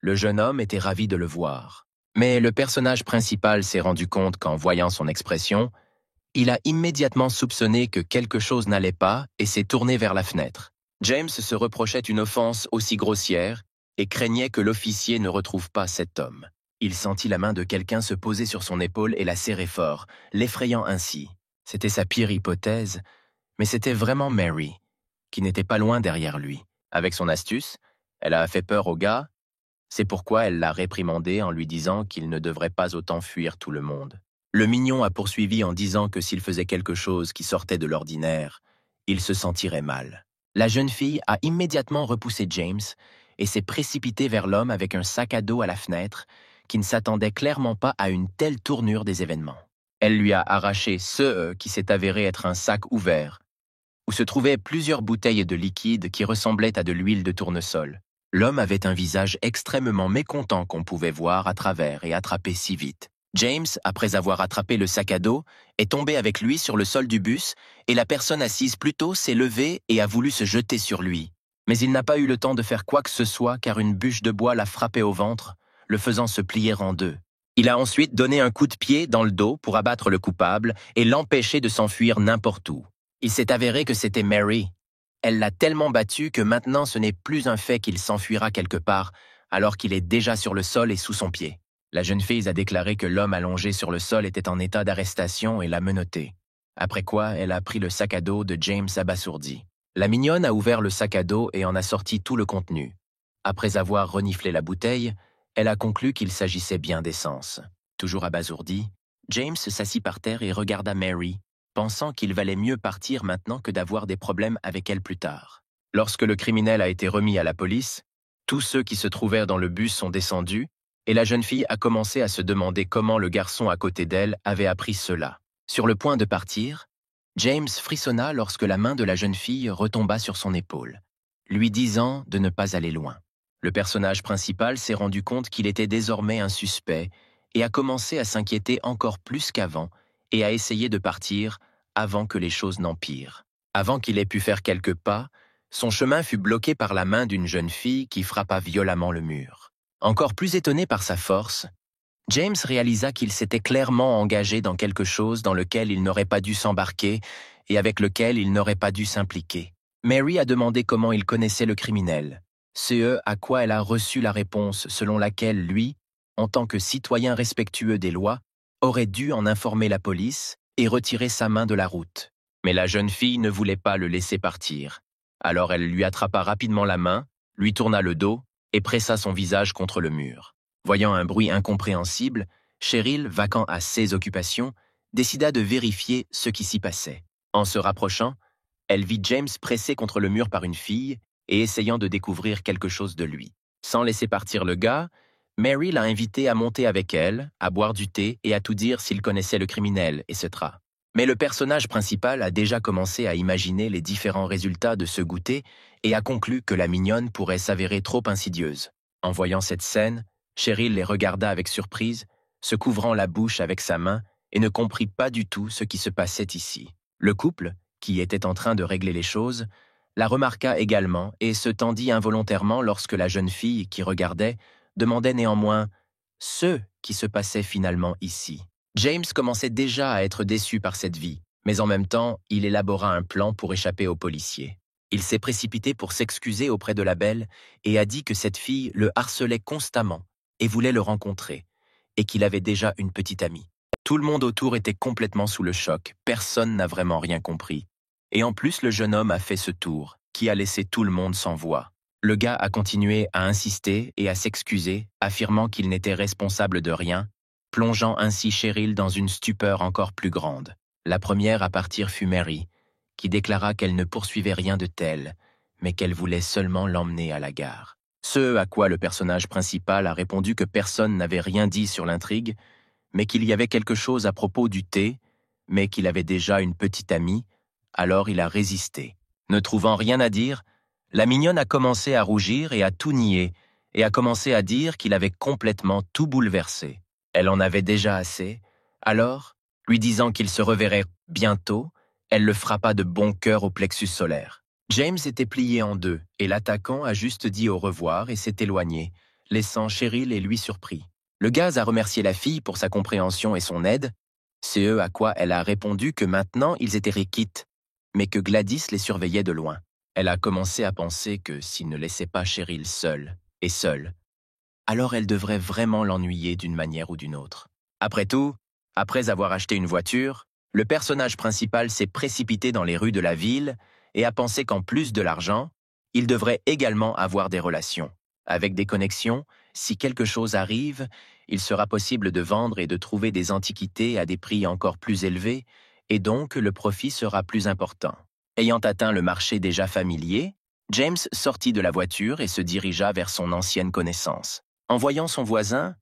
Le jeune homme était ravi de le voir. Mais le personnage principal s'est rendu compte qu'en voyant son expression, il a immédiatement soupçonné que quelque chose n'allait pas et s'est tourné vers la fenêtre. James se reprochait une offense aussi grossière et craignait que l'officier ne retrouve pas cet homme. Il sentit la main de quelqu'un se poser sur son épaule et la serrer fort, l'effrayant ainsi. C'était sa pire hypothèse, mais c'était vraiment Mary, qui n'était pas loin derrière lui. Avec son astuce, elle a fait peur au gars, c'est pourquoi elle l'a réprimandé en lui disant qu'il ne devrait pas autant fuir tout le monde. Le mignon a poursuivi en disant que s'il faisait quelque chose qui sortait de l'ordinaire, il se sentirait mal. La jeune fille a immédiatement repoussé James et s'est précipitée vers l'homme avec un sac à dos à la fenêtre qui ne s'attendait clairement pas à une telle tournure des événements. Elle lui a arraché ce qui s'est avéré être un sac ouvert, où se trouvaient plusieurs bouteilles de liquide qui ressemblaient à de l'huile de tournesol. L'homme avait un visage extrêmement mécontent qu'on pouvait voir à travers et attraper si vite. James, après avoir attrapé le sac à dos, est tombé avec lui sur le sol du bus et la personne assise plus tôt s'est levée et a voulu se jeter sur lui. Mais il n'a pas eu le temps de faire quoi que ce soit car une bûche de bois l'a frappé au ventre, le faisant se plier en deux. Il a ensuite donné un coup de pied dans le dos pour abattre le coupable et l'empêcher de s'enfuir n'importe où. Il s'est avéré que c'était Mary. Elle l'a tellement battu que maintenant ce n'est plus un fait qu'il s'enfuira quelque part alors qu'il est déjà sur le sol et sous son pied. La jeune fille a déclaré que l'homme allongé sur le sol était en état d'arrestation et l'a menotté. Après quoi, elle a pris le sac à dos de James abasourdi. La mignonne a ouvert le sac à dos et en a sorti tout le contenu. Après avoir reniflé la bouteille, elle a conclu qu'il s'agissait bien d'essence. Toujours abasourdi, James s'assit par terre et regarda Mary, pensant qu'il valait mieux partir maintenant que d'avoir des problèmes avec elle plus tard. Lorsque le criminel a été remis à la police, tous ceux qui se trouvèrent dans le bus sont descendus et la jeune fille a commencé à se demander comment le garçon à côté d'elle avait appris cela. Sur le point de partir, James frissonna lorsque la main de la jeune fille retomba sur son épaule, lui disant de ne pas aller loin. Le personnage principal s'est rendu compte qu'il était désormais un suspect et a commencé à s'inquiéter encore plus qu'avant et a essayé de partir avant que les choses n'empirent. Avant qu'il ait pu faire quelques pas, son chemin fut bloqué par la main d'une jeune fille qui frappa violemment le mur. Encore plus étonné par sa force, James réalisa qu'il s'était clairement engagé dans quelque chose dans lequel il n'aurait pas dû s'embarquer et avec lequel il n'aurait pas dû s'impliquer. Mary a demandé comment il connaissait le criminel, ce à quoi elle a reçu la réponse selon laquelle lui, en tant que citoyen respectueux des lois, aurait dû en informer la police et retirer sa main de la route. Mais la jeune fille ne voulait pas le laisser partir. Alors elle lui attrapa rapidement la main, lui tourna le dos et pressa son visage contre le mur. Voyant un bruit incompréhensible, Cheryl, vaquant à ses occupations, décida de vérifier ce qui s'y passait. En se rapprochant, elle vit James pressé contre le mur par une fille et essayant de découvrir quelque chose de lui. Sans laisser partir le gars, Mary l'a invité à monter avec elle, à boire du thé et à tout dire s'il connaissait le criminel, etc. Mais le personnage principal a déjà commencé à imaginer les différents résultats de ce goûter et a conclu que la mignonne pourrait s'avérer trop insidieuse. En voyant cette scène, Cheryl les regarda avec surprise, se couvrant la bouche avec sa main et ne comprit pas du tout ce qui se passait ici. Le couple, qui était en train de régler les choses, la remarqua également et se tendit involontairement lorsque la jeune fille, qui regardait, demandait néanmoins ce qui se passait finalement ici. James commençait déjà à être déçu par cette vie, mais en même temps, il élabora un plan pour échapper aux policiers. Il s'est précipité pour s'excuser auprès de la belle et a dit que cette fille le harcelait constamment et voulait le rencontrer, et qu'il avait déjà une petite amie. Tout le monde autour était complètement sous le choc, personne n'a vraiment rien compris. Et en plus, le jeune homme a fait ce tour, qui a laissé tout le monde sans voix. Le gars a continué à insister et à s'excuser, affirmant qu'il n'était responsable de rien, plongeant ainsi Cheryl dans une stupeur encore plus grande. La première à partir fut Mary, qui déclara qu'elle ne poursuivait rien de tel, mais qu'elle voulait seulement l'emmener à la gare. Ce à quoi le personnage principal a répondu que personne n'avait rien dit sur l'intrigue, mais qu'il y avait quelque chose à propos du thé, mais qu'il avait déjà une petite amie, alors il a résisté. Ne trouvant rien à dire, la mignonne a commencé à rougir et à tout nier, et a commencé à dire qu'il avait complètement tout bouleversé. Elle en avait déjà assez, alors, lui disant qu'il se reverrait bientôt, elle le frappa de bon cœur au plexus solaire. James était plié en deux, et l'attaquant a juste dit au revoir et s'est éloigné, laissant Cheryl et lui surpris. Le gaz a remercié la fille pour sa compréhension et son aide, c'est à quoi elle a répondu que maintenant ils étaient quittes, mais que Gladys les surveillait de loin. Elle a commencé à penser que s'il ne laissait pas Cheryl seule, alors elle devrait vraiment l'ennuyer d'une manière ou d'une autre. Après tout, après avoir acheté une voiture, le personnage principal s'est précipité dans les rues de la ville et a pensé qu'en plus de l'argent, il devrait également avoir des relations. Avec des connexions, si quelque chose arrive, il sera possible de vendre et de trouver des antiquités à des prix encore plus élevés, et donc le profit sera plus important. Ayant atteint le marché déjà familier, James sortit de la voiture et se dirigea vers son ancienne connaissance. En voyant son voisin,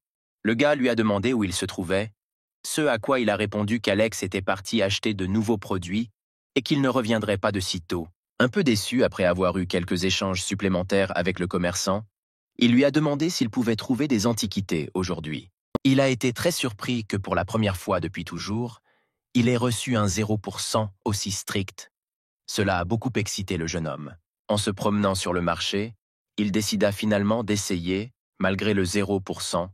le gars lui a demandé où il se trouvait, ce à quoi il a répondu qu'Alex était parti acheter de nouveaux produits et qu'il ne reviendrait pas de sitôt. Un peu déçu après avoir eu quelques échanges supplémentaires avec le commerçant, il lui a demandé s'il pouvait trouver des antiquités aujourd'hui. Il a été très surpris que pour la première fois depuis toujours, il ait reçu un 0% aussi strict. Cela a beaucoup excité le jeune homme. En se promenant sur le marché, il décida finalement d'essayer, malgré le 0%,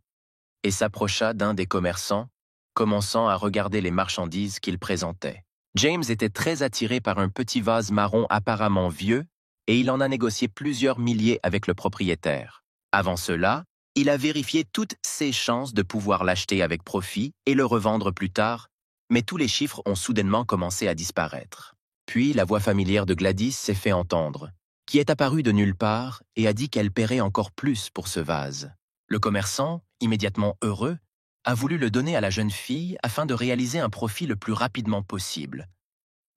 et s'approcha d'un des commerçants, commençant à regarder les marchandises qu'il présentait. James était très attiré par un petit vase marron apparemment vieux, et il en a négocié plusieurs milliers avec le propriétaire. Avant cela, il a vérifié toutes ses chances de pouvoir l'acheter avec profit et le revendre plus tard, mais tous les chiffres ont soudainement commencé à disparaître. Puis la voix familière de Gladys s'est fait entendre, qui est apparue de nulle part et a dit qu'elle paierait encore plus pour ce vase. Le commerçant, immédiatement heureux, a voulu le donner à la jeune fille afin de réaliser un profit le plus rapidement possible.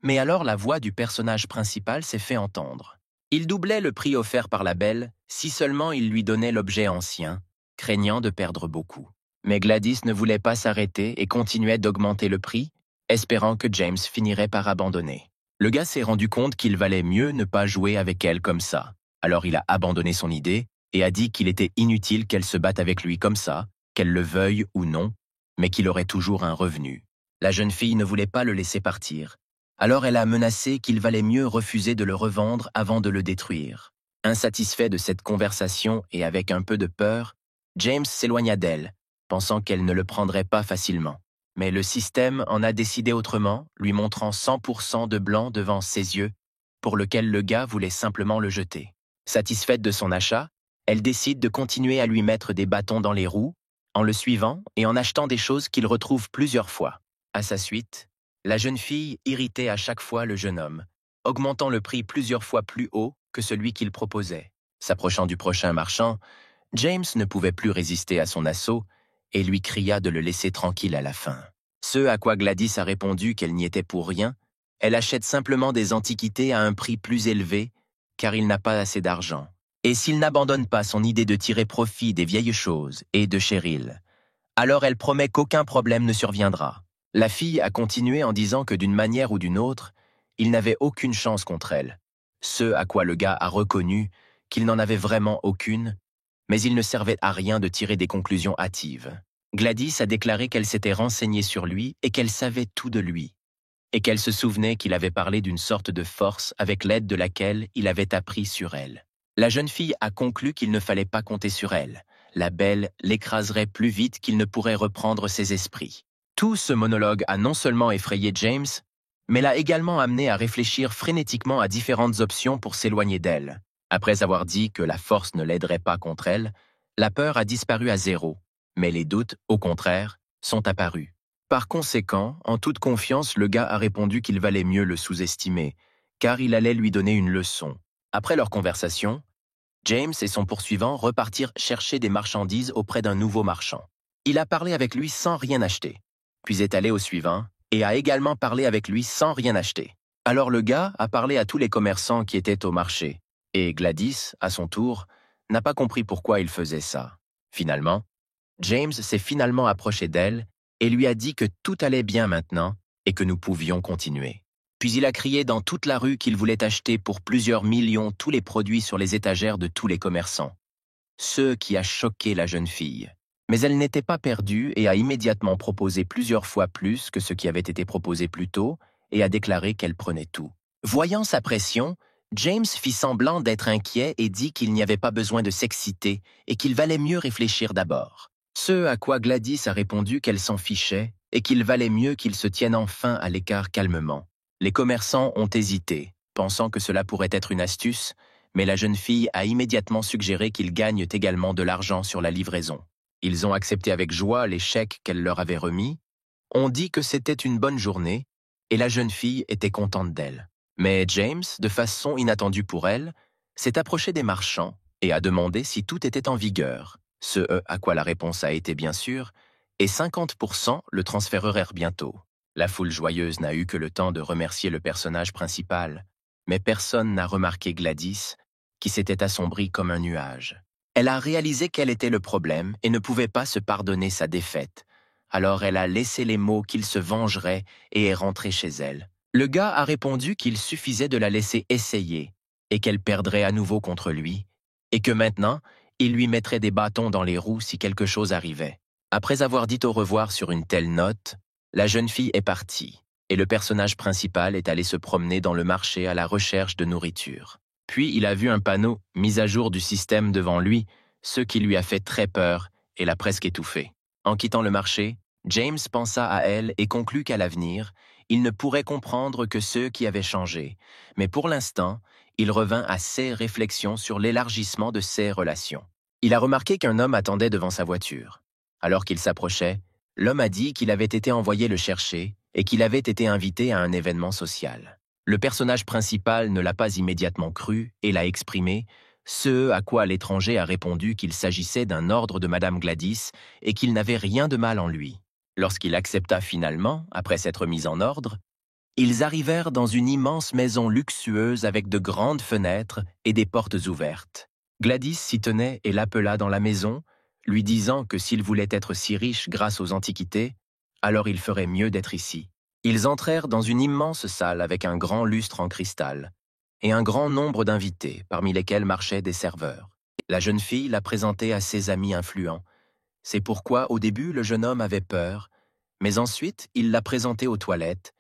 Mais alors la voix du personnage principal s'est fait entendre. Il doublait le prix offert par la belle si seulement il lui donnait l'objet ancien, craignant de perdre beaucoup. Mais Gladys ne voulait pas s'arrêter et continuait d'augmenter le prix, espérant que James finirait par abandonner. Le gars s'est rendu compte qu'il valait mieux ne pas jouer avec elle comme ça. Alors il a abandonné son idée et a dit qu'il était inutile qu'elle se batte avec lui comme ça, qu'elle le veuille ou non, mais qu'il aurait toujours un revenu. La jeune fille ne voulait pas le laisser partir. Alors elle a menacé qu'il valait mieux refuser de le revendre avant de le détruire. Insatisfait de cette conversation et avec un peu de peur, James s'éloigna d'elle, pensant qu'elle ne le prendrait pas facilement. Mais le système en a décidé autrement, lui montrant 100% de blanc devant ses yeux, pour lequel le gars voulait simplement le jeter. Satisfaite de son achat, elle décide de continuer à lui mettre des bâtons dans les roues, en le suivant et en achetant des choses qu'il retrouve plusieurs fois. À sa suite, la jeune fille irritait à chaque fois le jeune homme, augmentant le prix plusieurs fois plus haut que celui qu'il proposait. S'approchant du prochain marchand, James ne pouvait plus résister à son assaut et lui cria de le laisser tranquille à la fin. Ce à quoi Gladys a répondu qu'elle n'y était pour rien, elle achète simplement des antiquités à un prix plus élevé car il n'a pas assez d'argent. Et s'il n'abandonne pas son idée de tirer profit des vieilles choses et de Cheryl, alors elle promet qu'aucun problème ne surviendra. La fille a continué en disant que d'une manière ou d'une autre, il n'avait aucune chance contre elle. Ce à quoi le gars a reconnu qu'il n'en avait vraiment aucune, mais il ne servait à rien de tirer des conclusions hâtives. Gladys a déclaré qu'elle s'était renseignée sur lui et qu'elle savait tout de lui, et qu'elle se souvenait qu'il avait parlé d'une sorte de force avec l'aide de laquelle il avait appris sur elle. La jeune fille a conclu qu'il ne fallait pas compter sur elle. La belle l'écraserait plus vite qu'il ne pourrait reprendre ses esprits. Tout ce monologue a non seulement effrayé James, mais l'a également amené à réfléchir frénétiquement à différentes options pour s'éloigner d'elle. Après avoir dit que la force ne l'aiderait pas contre elle, la peur a disparu à zéro, mais les doutes, au contraire, sont apparus. Par conséquent, en toute confiance, le gars a répondu qu'il valait mieux le sous-estimer, car il allait lui donner une leçon. Après leur conversation, James et son poursuivant repartirent chercher des marchandises auprès d'un nouveau marchand. Il a parlé avec lui sans rien acheter, puis est allé au suivant et a également parlé avec lui sans rien acheter. Alors le gars a parlé à tous les commerçants qui étaient au marché, et Gladys, à son tour, n'a pas compris pourquoi il faisait ça. Finalement, James s'est finalement approché d'elle et lui a dit que tout allait bien maintenant et que nous pouvions continuer. Puis il a crié dans toute la rue qu'il voulait acheter pour plusieurs millions tous les produits sur les étagères de tous les commerçants. Ce qui a choqué la jeune fille. Mais elle n'était pas perdue et a immédiatement proposé plusieurs fois plus que ce qui avait été proposé plus tôt et a déclaré qu'elle prenait tout. Voyant sa pression, James fit semblant d'être inquiet et dit qu'il n'y avait pas besoin de s'exciter et qu'il valait mieux réfléchir d'abord. Ce à quoi Gladys a répondu qu'elle s'en fichait et qu'il valait mieux qu'il se tienne enfin à l'écart calmement. Les commerçants ont hésité, pensant que cela pourrait être une astuce, mais la jeune fille a immédiatement suggéré qu'ils gagnent également de l'argent sur la livraison. Ils ont accepté avec joie les chèques qu'elle leur avait remis, ont dit que c'était une bonne journée, et la jeune fille était contente d'elle. Mais James, de façon inattendue pour elle, s'est approché des marchands et a demandé si tout était en vigueur, ce à quoi la réponse a été bien sûr, et 50% le transférèrent bientôt. La foule joyeuse n'a eu que le temps de remercier le personnage principal, mais personne n'a remarqué Gladys, qui s'était assombrie comme un nuage. Elle a réalisé quel était le problème et ne pouvait pas se pardonner sa défaite. Alors elle a laissé les mots qu'il se vengerait et est rentrée chez elle. Le gars a répondu qu'il suffisait de la laisser essayer et qu'elle perdrait à nouveau contre lui, et que maintenant, il lui mettrait des bâtons dans les roues si quelque chose arrivait. Après avoir dit au revoir sur une telle note, la jeune fille est partie, et le personnage principal est allé se promener dans le marché à la recherche de nourriture. Puis il a vu un panneau « Mise à jour du système » devant lui, ce qui lui a fait très peur et l'a presque étouffé. En quittant le marché, James pensa à elle et conclut qu'à l'avenir, il ne pourrait comprendre que ceux qui avaient changé, mais pour l'instant, il revint à ses réflexions sur l'élargissement de ses relations. Il a remarqué qu'un homme attendait devant sa voiture. Alors qu'il s'approchait, l'homme a dit qu'il avait été envoyé le chercher et qu'il avait été invité à un événement social. Le personnage principal ne l'a pas immédiatement cru et l'a exprimé, ce à quoi l'étranger a répondu qu'il s'agissait d'un ordre de Madame Gladys et qu'il n'avait rien de mal en lui. Lorsqu'il accepta finalement, après s'être mis en ordre, ils arrivèrent dans une immense maison luxueuse avec de grandes fenêtres et des portes ouvertes. Gladys s'y tenait et l'appela dans la maison, lui disant que s'il voulait être si riche grâce aux antiquités, alors il ferait mieux d'être ici. Ils entrèrent dans une immense salle avec un grand lustre en cristal et un grand nombre d'invités, parmi lesquels marchaient des serveurs. La jeune fille l'a présenté à ses amis influents. C'est pourquoi, au début, le jeune homme avait peur, mais ensuite, il l'a présenté aux toilettes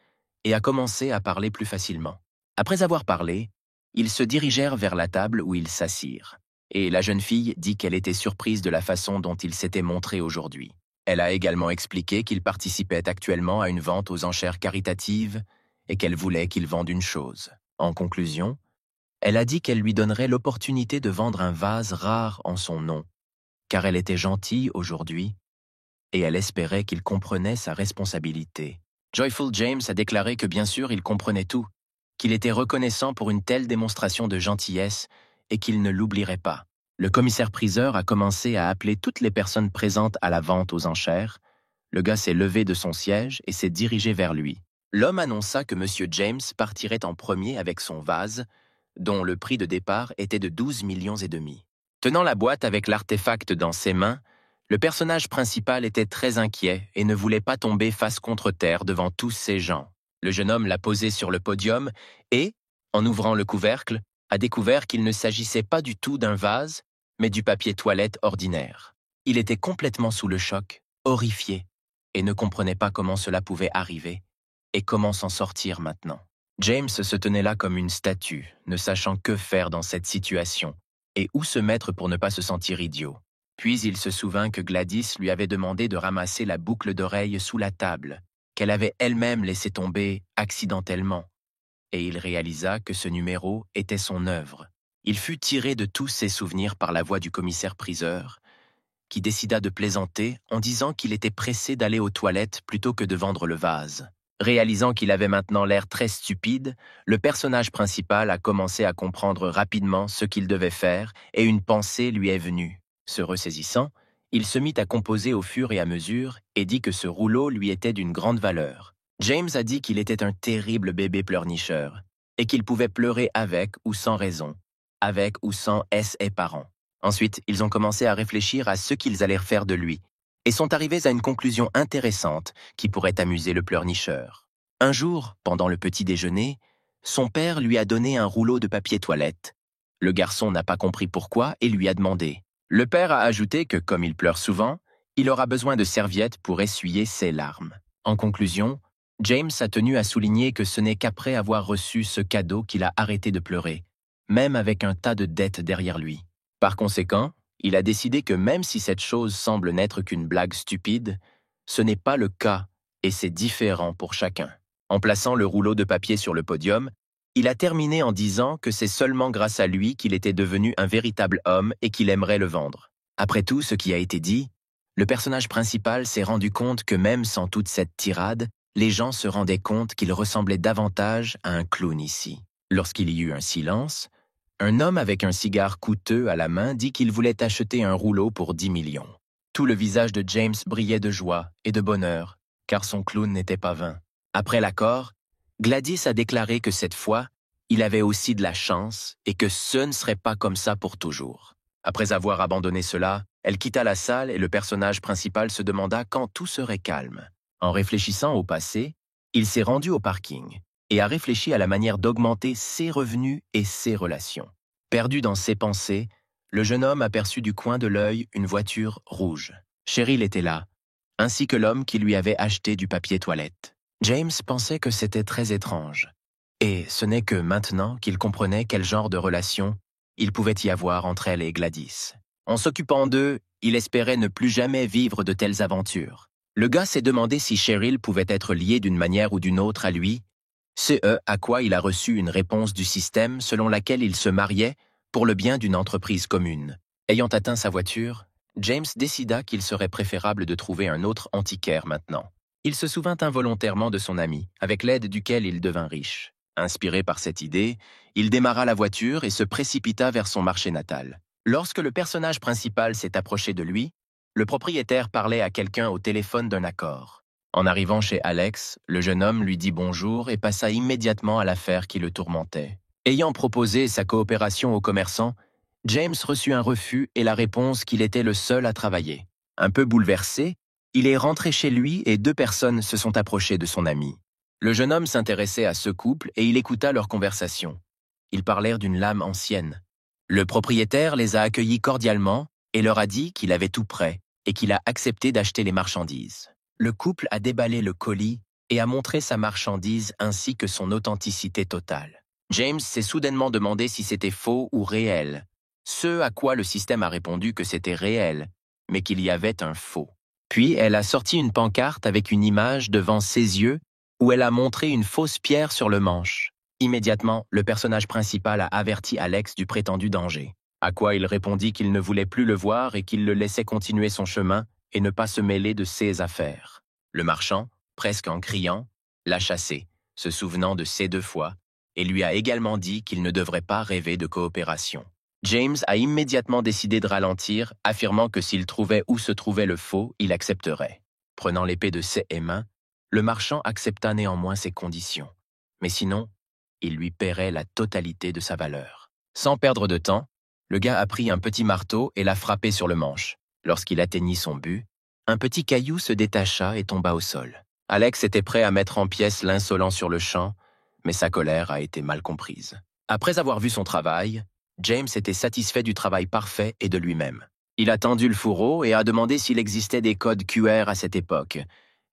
et a commencé à parler plus facilement. Après avoir parlé, ils se dirigèrent vers la table où ils s'assirent. Et la jeune fille dit qu'elle était surprise de la façon dont il s'était montré aujourd'hui. Elle a également expliqué qu'il participait actuellement à une vente aux enchères caritatives et qu'elle voulait qu'il vende une chose. En conclusion, elle a dit qu'elle lui donnerait l'opportunité de vendre un vase rare en son nom, car elle était gentille aujourd'hui et elle espérait qu'il comprenait sa responsabilité. Joyful James a déclaré que bien sûr il comprenait tout, qu'il était reconnaissant pour une telle démonstration de gentillesse et qu'il ne l'oublierait pas. Le commissaire-priseur a commencé à appeler toutes les personnes présentes à la vente aux enchères. Le gars s'est levé de son siège et s'est dirigé vers lui. L'homme annonça que M. James partirait en premier avec son vase, dont le prix de départ était de 12,5 millions. Tenant la boîte avec l'artefact dans ses mains, le personnage principal était très inquiet et ne voulait pas tomber face contre terre devant tous ces gens. Le jeune homme l'a posé sur le podium et, en ouvrant le couvercle, a découvert qu'il ne s'agissait pas du tout d'un vase, mais du papier toilette ordinaire. Il était complètement sous le choc, horrifié, et ne comprenait pas comment cela pouvait arriver, et comment s'en sortir maintenant. James se tenait là comme une statue, ne sachant que faire dans cette situation, et où se mettre pour ne pas se sentir idiot. Puis il se souvint que Gladys lui avait demandé de ramasser la boucle d'oreille sous la table, qu'elle avait elle-même laissé tomber accidentellement, et il réalisa que ce numéro était son œuvre. Il fut tiré de tous ses souvenirs par la voix du commissaire-priseur, qui décida de plaisanter en disant qu'il était pressé d'aller aux toilettes plutôt que de vendre le vase. Réalisant qu'il avait maintenant l'air très stupide, le personnage principal a commencé à comprendre rapidement ce qu'il devait faire et une pensée lui est venue. Se ressaisissant, il se mit à composer au fur et à mesure et dit que ce rouleau lui était d'une grande valeur. James a dit qu'il était un terrible bébé pleurnicheur et qu'il pouvait pleurer avec ou sans raison, avec ou sans ses parents. Ensuite, ils ont commencé à réfléchir à ce qu'ils allaient faire de lui et sont arrivés à une conclusion intéressante qui pourrait amuser le pleurnicheur. Un jour, pendant le petit déjeuner, son père lui a donné un rouleau de papier toilette. Le garçon n'a pas compris pourquoi et lui a demandé. Le père a ajouté que, comme il pleure souvent, il aura besoin de serviettes pour essuyer ses larmes. En conclusion, James a tenu à souligner que ce n'est qu'après avoir reçu ce cadeau qu'il a arrêté de pleurer, même avec un tas de dettes derrière lui. Par conséquent, il a décidé que même si cette chose semble n'être qu'une blague stupide, ce n'est pas le cas et c'est différent pour chacun. En plaçant le rouleau de papier sur le podium, il a terminé en disant que c'est seulement grâce à lui qu'il était devenu un véritable homme et qu'il aimerait le vendre. Après tout ce qui a été dit, le personnage principal s'est rendu compte que même sans toute cette tirade, les gens se rendaient compte qu'il ressemblait davantage à un clown ici. Lorsqu'il y eut un silence, un homme avec un cigare coûteux à la main dit qu'il voulait acheter un rouleau pour 10 millions. Tout le visage de James brillait de joie et de bonheur, car son clown n'était pas vain. Après l'accord, Gladys a déclaré que cette fois, il avait aussi de la chance et que ce ne serait pas comme ça pour toujours. Après avoir abandonné cela, elle quitta la salle et le personnage principal se demanda quand tout serait calme. En réfléchissant au passé, il s'est rendu au parking et a réfléchi à la manière d'augmenter ses revenus et ses relations. Perdu dans ses pensées, le jeune homme aperçut du coin de l'œil une voiture rouge. Cheryl était là, ainsi que l'homme qui lui avait acheté du papier toilette. James pensait que c'était très étrange, et ce n'est que maintenant qu'il comprenait quel genre de relation il pouvait y avoir entre elle et Gladys. En s'occupant d'eux, il espérait ne plus jamais vivre de telles aventures. Le gars s'est demandé si Cheryl pouvait être liée d'une manière ou d'une autre à lui, à quoi il a reçu une réponse du système selon laquelle il se mariait pour le bien d'une entreprise commune. Ayant atteint sa voiture, James décida qu'il serait préférable de trouver un autre antiquaire maintenant. Il se souvint involontairement de son ami, avec l'aide duquel il devint riche. Inspiré par cette idée, il démarra la voiture et se précipita vers son marché natal. Lorsque le personnage principal s'est approché de lui, le propriétaire parlait à quelqu'un au téléphone d'un accord. En arrivant chez Alex, le jeune homme lui dit bonjour et passa immédiatement à l'affaire qui le tourmentait. Ayant proposé sa coopération au commerçant, James reçut un refus et la réponse qu'il était le seul à travailler. Un peu bouleversé, il est rentré chez lui et 2 personnes se sont approchées de son ami. Le jeune homme s'intéressait à ce couple et il écouta leur conversation. Ils parlèrent d'une lame ancienne. Le propriétaire les a accueillis cordialement et leur a dit qu'il avait tout prêt et qu'il a accepté d'acheter les marchandises. Le couple a déballé le colis et a montré sa marchandise ainsi que son authenticité totale. James s'est soudainement demandé si c'était faux ou réel, ce à quoi le système a répondu que c'était réel, mais qu'il y avait un faux. Puis elle a sorti une pancarte avec une image devant ses yeux où elle a montré une fausse pierre sur le manche. Immédiatement, le personnage principal a averti Alex du prétendu danger, à quoi il répondit qu'il ne voulait plus le voir et qu'il le laissait continuer son chemin et ne pas se mêler de ses affaires. Le marchand, presque en criant, l'a chassé, se souvenant de ces 2 fois, et lui a également dit qu'il ne devrait pas rêver de coopération. James a immédiatement décidé de ralentir, affirmant que s'il trouvait où se trouvait le faux, il accepterait. Prenant l'épée de ses mains, le marchand accepta néanmoins ses conditions. Mais sinon, il lui paierait la totalité de sa valeur. Sans perdre de temps, le gars a pris un petit marteau et l'a frappé sur le manche. Lorsqu'il atteignit son but, un petit caillou se détacha et tomba au sol. Alex était prêt à mettre en pièces l'insolent sur le champ, mais sa colère a été mal comprise. Après avoir vu son travail, James était satisfait du travail parfait et de lui-même. Il a tendu le fourreau et a demandé s'il existait des codes QR à cette époque,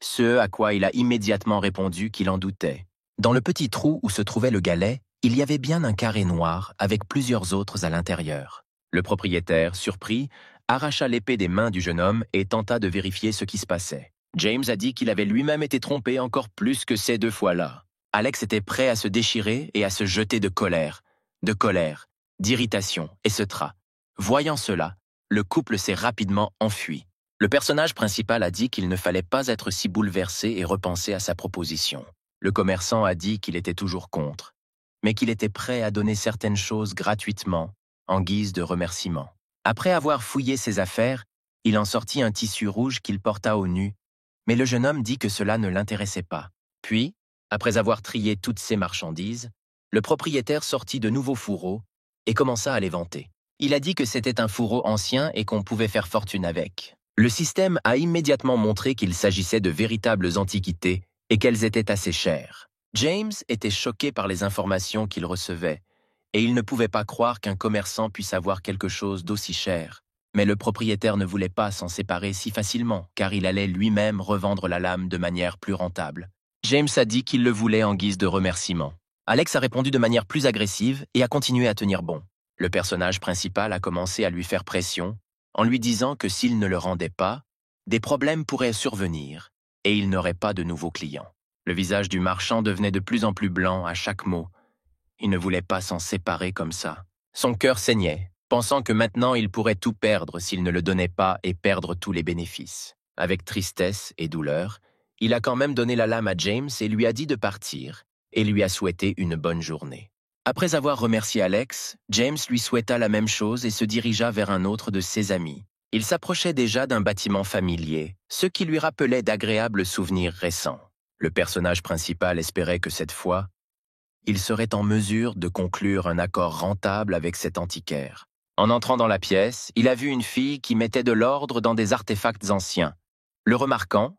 ce à quoi il a immédiatement répondu qu'il en doutait. Dans le petit trou où se trouvait le galet, il y avait bien un carré noir avec plusieurs autres à l'intérieur. Le propriétaire, surpris, arracha l'épée des mains du jeune homme et tenta de vérifier ce qui se passait. James a dit qu'il avait lui-même été trompé encore plus que ces 2 fois-là. Alex était prêt à se déchirer et à se jeter de colère, d'irritation, etc. Voyant cela, le couple s'est rapidement enfui. Le personnage principal a dit qu'il ne fallait pas être si bouleversé et repenser à sa proposition. Le commerçant a dit qu'il était toujours contre, mais qu'il était prêt à donner certaines choses gratuitement, en guise de remerciement. Après avoir fouillé ses affaires, il en sortit un tissu rouge qu'il porta au nu, mais le jeune homme dit que cela ne l'intéressait pas. Puis, après avoir trié toutes ses marchandises, le propriétaire sortit de nouveaux fourreaux et commença à les vanter. Il a dit que c'était un fourreau ancien et qu'on pouvait faire fortune avec. Le système a immédiatement montré qu'il s'agissait de véritables antiquités et qu'elles étaient assez chères. James était choqué par les informations qu'il recevait, et il ne pouvait pas croire qu'un commerçant puisse avoir quelque chose d'aussi cher. Mais le propriétaire ne voulait pas s'en séparer si facilement, car il allait lui-même revendre la lame de manière plus rentable. James a dit qu'il le voulait en guise de remerciement. Alex a répondu de manière plus agressive et a continué à tenir bon. Le personnage principal a commencé à lui faire pression, en lui disant que s'il ne le rendait pas, des problèmes pourraient survenir, et il n'aurait pas de nouveaux clients. Le visage du marchand devenait de plus en plus blanc à chaque mot. Il ne voulait pas s'en séparer comme ça. Son cœur saignait, pensant que maintenant il pourrait tout perdre s'il ne le donnait pas et perdre tous les bénéfices. Avec tristesse et douleur, il a quand même donné la lame à James et lui a dit de partir, et lui a souhaité une bonne journée. Après avoir remercié Alex, James lui souhaita la même chose et se dirigea vers un autre de ses amis. Il s'approchait déjà d'un bâtiment familier, ce qui lui rappelait d'agréables souvenirs récents. Le personnage principal espérait que cette fois, il serait en mesure de conclure un accord rentable avec cet antiquaire. En entrant dans la pièce, il a vu une fille qui mettait de l'ordre dans des artefacts anciens. Le remarquant,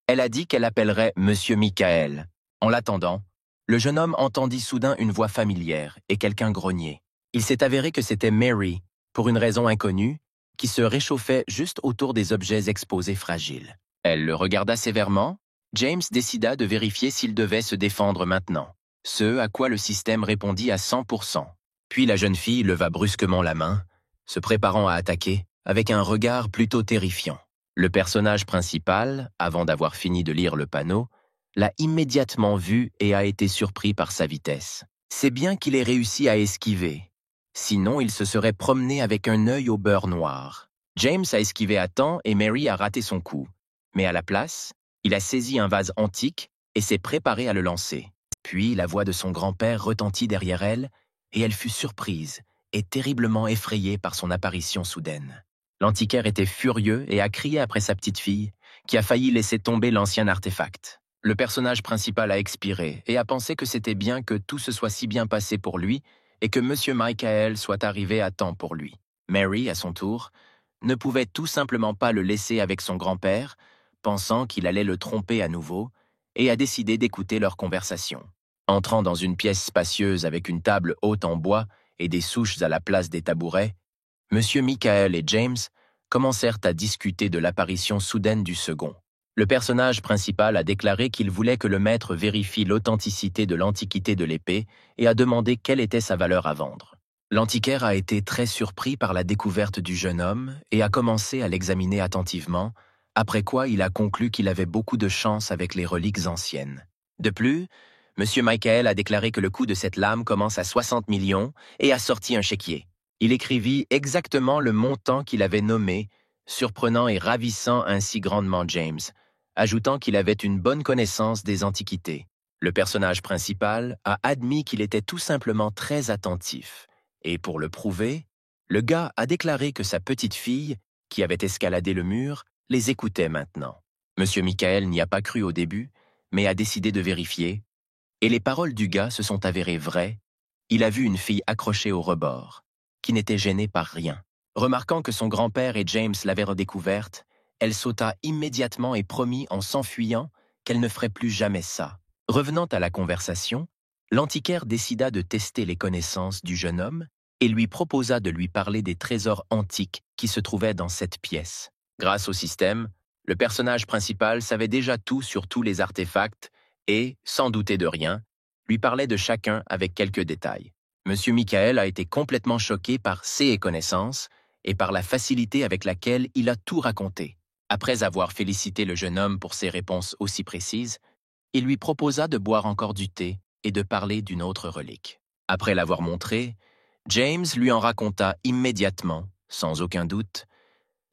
elle a dit qu'elle appellerait Monsieur Michael. En l'attendant, le jeune homme entendit soudain une voix familière et quelqu'un grogner. Il s'est avéré que c'était Mary, pour une raison inconnue, qui se réchauffait juste autour des objets exposés fragiles. Elle le regarda sévèrement. James décida de vérifier s'il devait se défendre maintenant, ce à quoi le système répondit à 100%. Puis la jeune fille leva brusquement la main, se préparant à attaquer, avec un regard plutôt terrifiant. Le personnage principal, avant d'avoir fini de lire le panneau, l'a immédiatement vu et a été surpris par sa vitesse. C'est bien qu'il ait réussi à esquiver. Sinon, il se serait promené avec un œil au beurre noir. James a esquivé à temps et Mary a raté son coup. Mais à la place, il a saisi un vase antique et s'est préparé à le lancer. Puis la voix de son grand-père retentit derrière elle et elle fut surprise et terriblement effrayée par son apparition soudaine. L'antiquaire était furieux et a crié après sa petite fille, qui a failli laisser tomber l'ancien artefact. Le personnage principal a expiré et a pensé que c'était bien que tout se soit si bien passé pour lui et que Monsieur Michael soit arrivé à temps pour lui. Mary, à son tour, ne pouvait tout simplement pas le laisser avec son grand-père, pensant qu'il allait le tromper à nouveau, et a décidé d'écouter leur conversation. Entrant dans une pièce spacieuse avec une table haute en bois et des souches à la place des tabourets, Monsieur Michael et James commencèrent à discuter de l'apparition soudaine du second. Le personnage principal a déclaré qu'il voulait que le maître vérifie l'authenticité de l'antiquité de l'épée et a demandé quelle était sa valeur à vendre. L'antiquaire a été très surpris par la découverte du jeune homme et a commencé à l'examiner attentivement, après quoi il a conclu qu'il avait beaucoup de chance avec les reliques anciennes. De plus, Monsieur Michael a déclaré que le coût de cette lame commence à 60 millions et a sorti un chéquier. Il écrivit exactement le montant qu'il avait nommé, surprenant et ravissant ainsi grandement James, ajoutant qu'il avait une bonne connaissance des antiquités. Le personnage principal a admis qu'il était tout simplement très attentif, et pour le prouver, le gars a déclaré que sa petite fille, qui avait escaladé le mur, les écoutait maintenant. Monsieur Michael n'y a pas cru au début, mais a décidé de vérifier, et les paroles du gars se sont avérées vraies. Il a vu une fille accrochée au rebord, qui n'était gênée par rien. Remarquant que son grand-père et James l'avaient redécouverte, elle sauta immédiatement et promit en s'enfuyant qu'elle ne ferait plus jamais ça. Revenant à la conversation, l'antiquaire décida de tester les connaissances du jeune homme et lui proposa de lui parler des trésors antiques qui se trouvaient dans cette pièce. Grâce au système, le personnage principal savait déjà tout sur tous les artefacts et, sans douter de rien, lui parlait de chacun avec quelques détails. Monsieur Michael a été complètement choqué par ses connaissances et par la facilité avec laquelle il a tout raconté. Après avoir félicité le jeune homme pour ses réponses aussi précises, il lui proposa de boire encore du thé et de parler d'une autre relique. Après l'avoir montré, James lui en raconta immédiatement, sans aucun doute,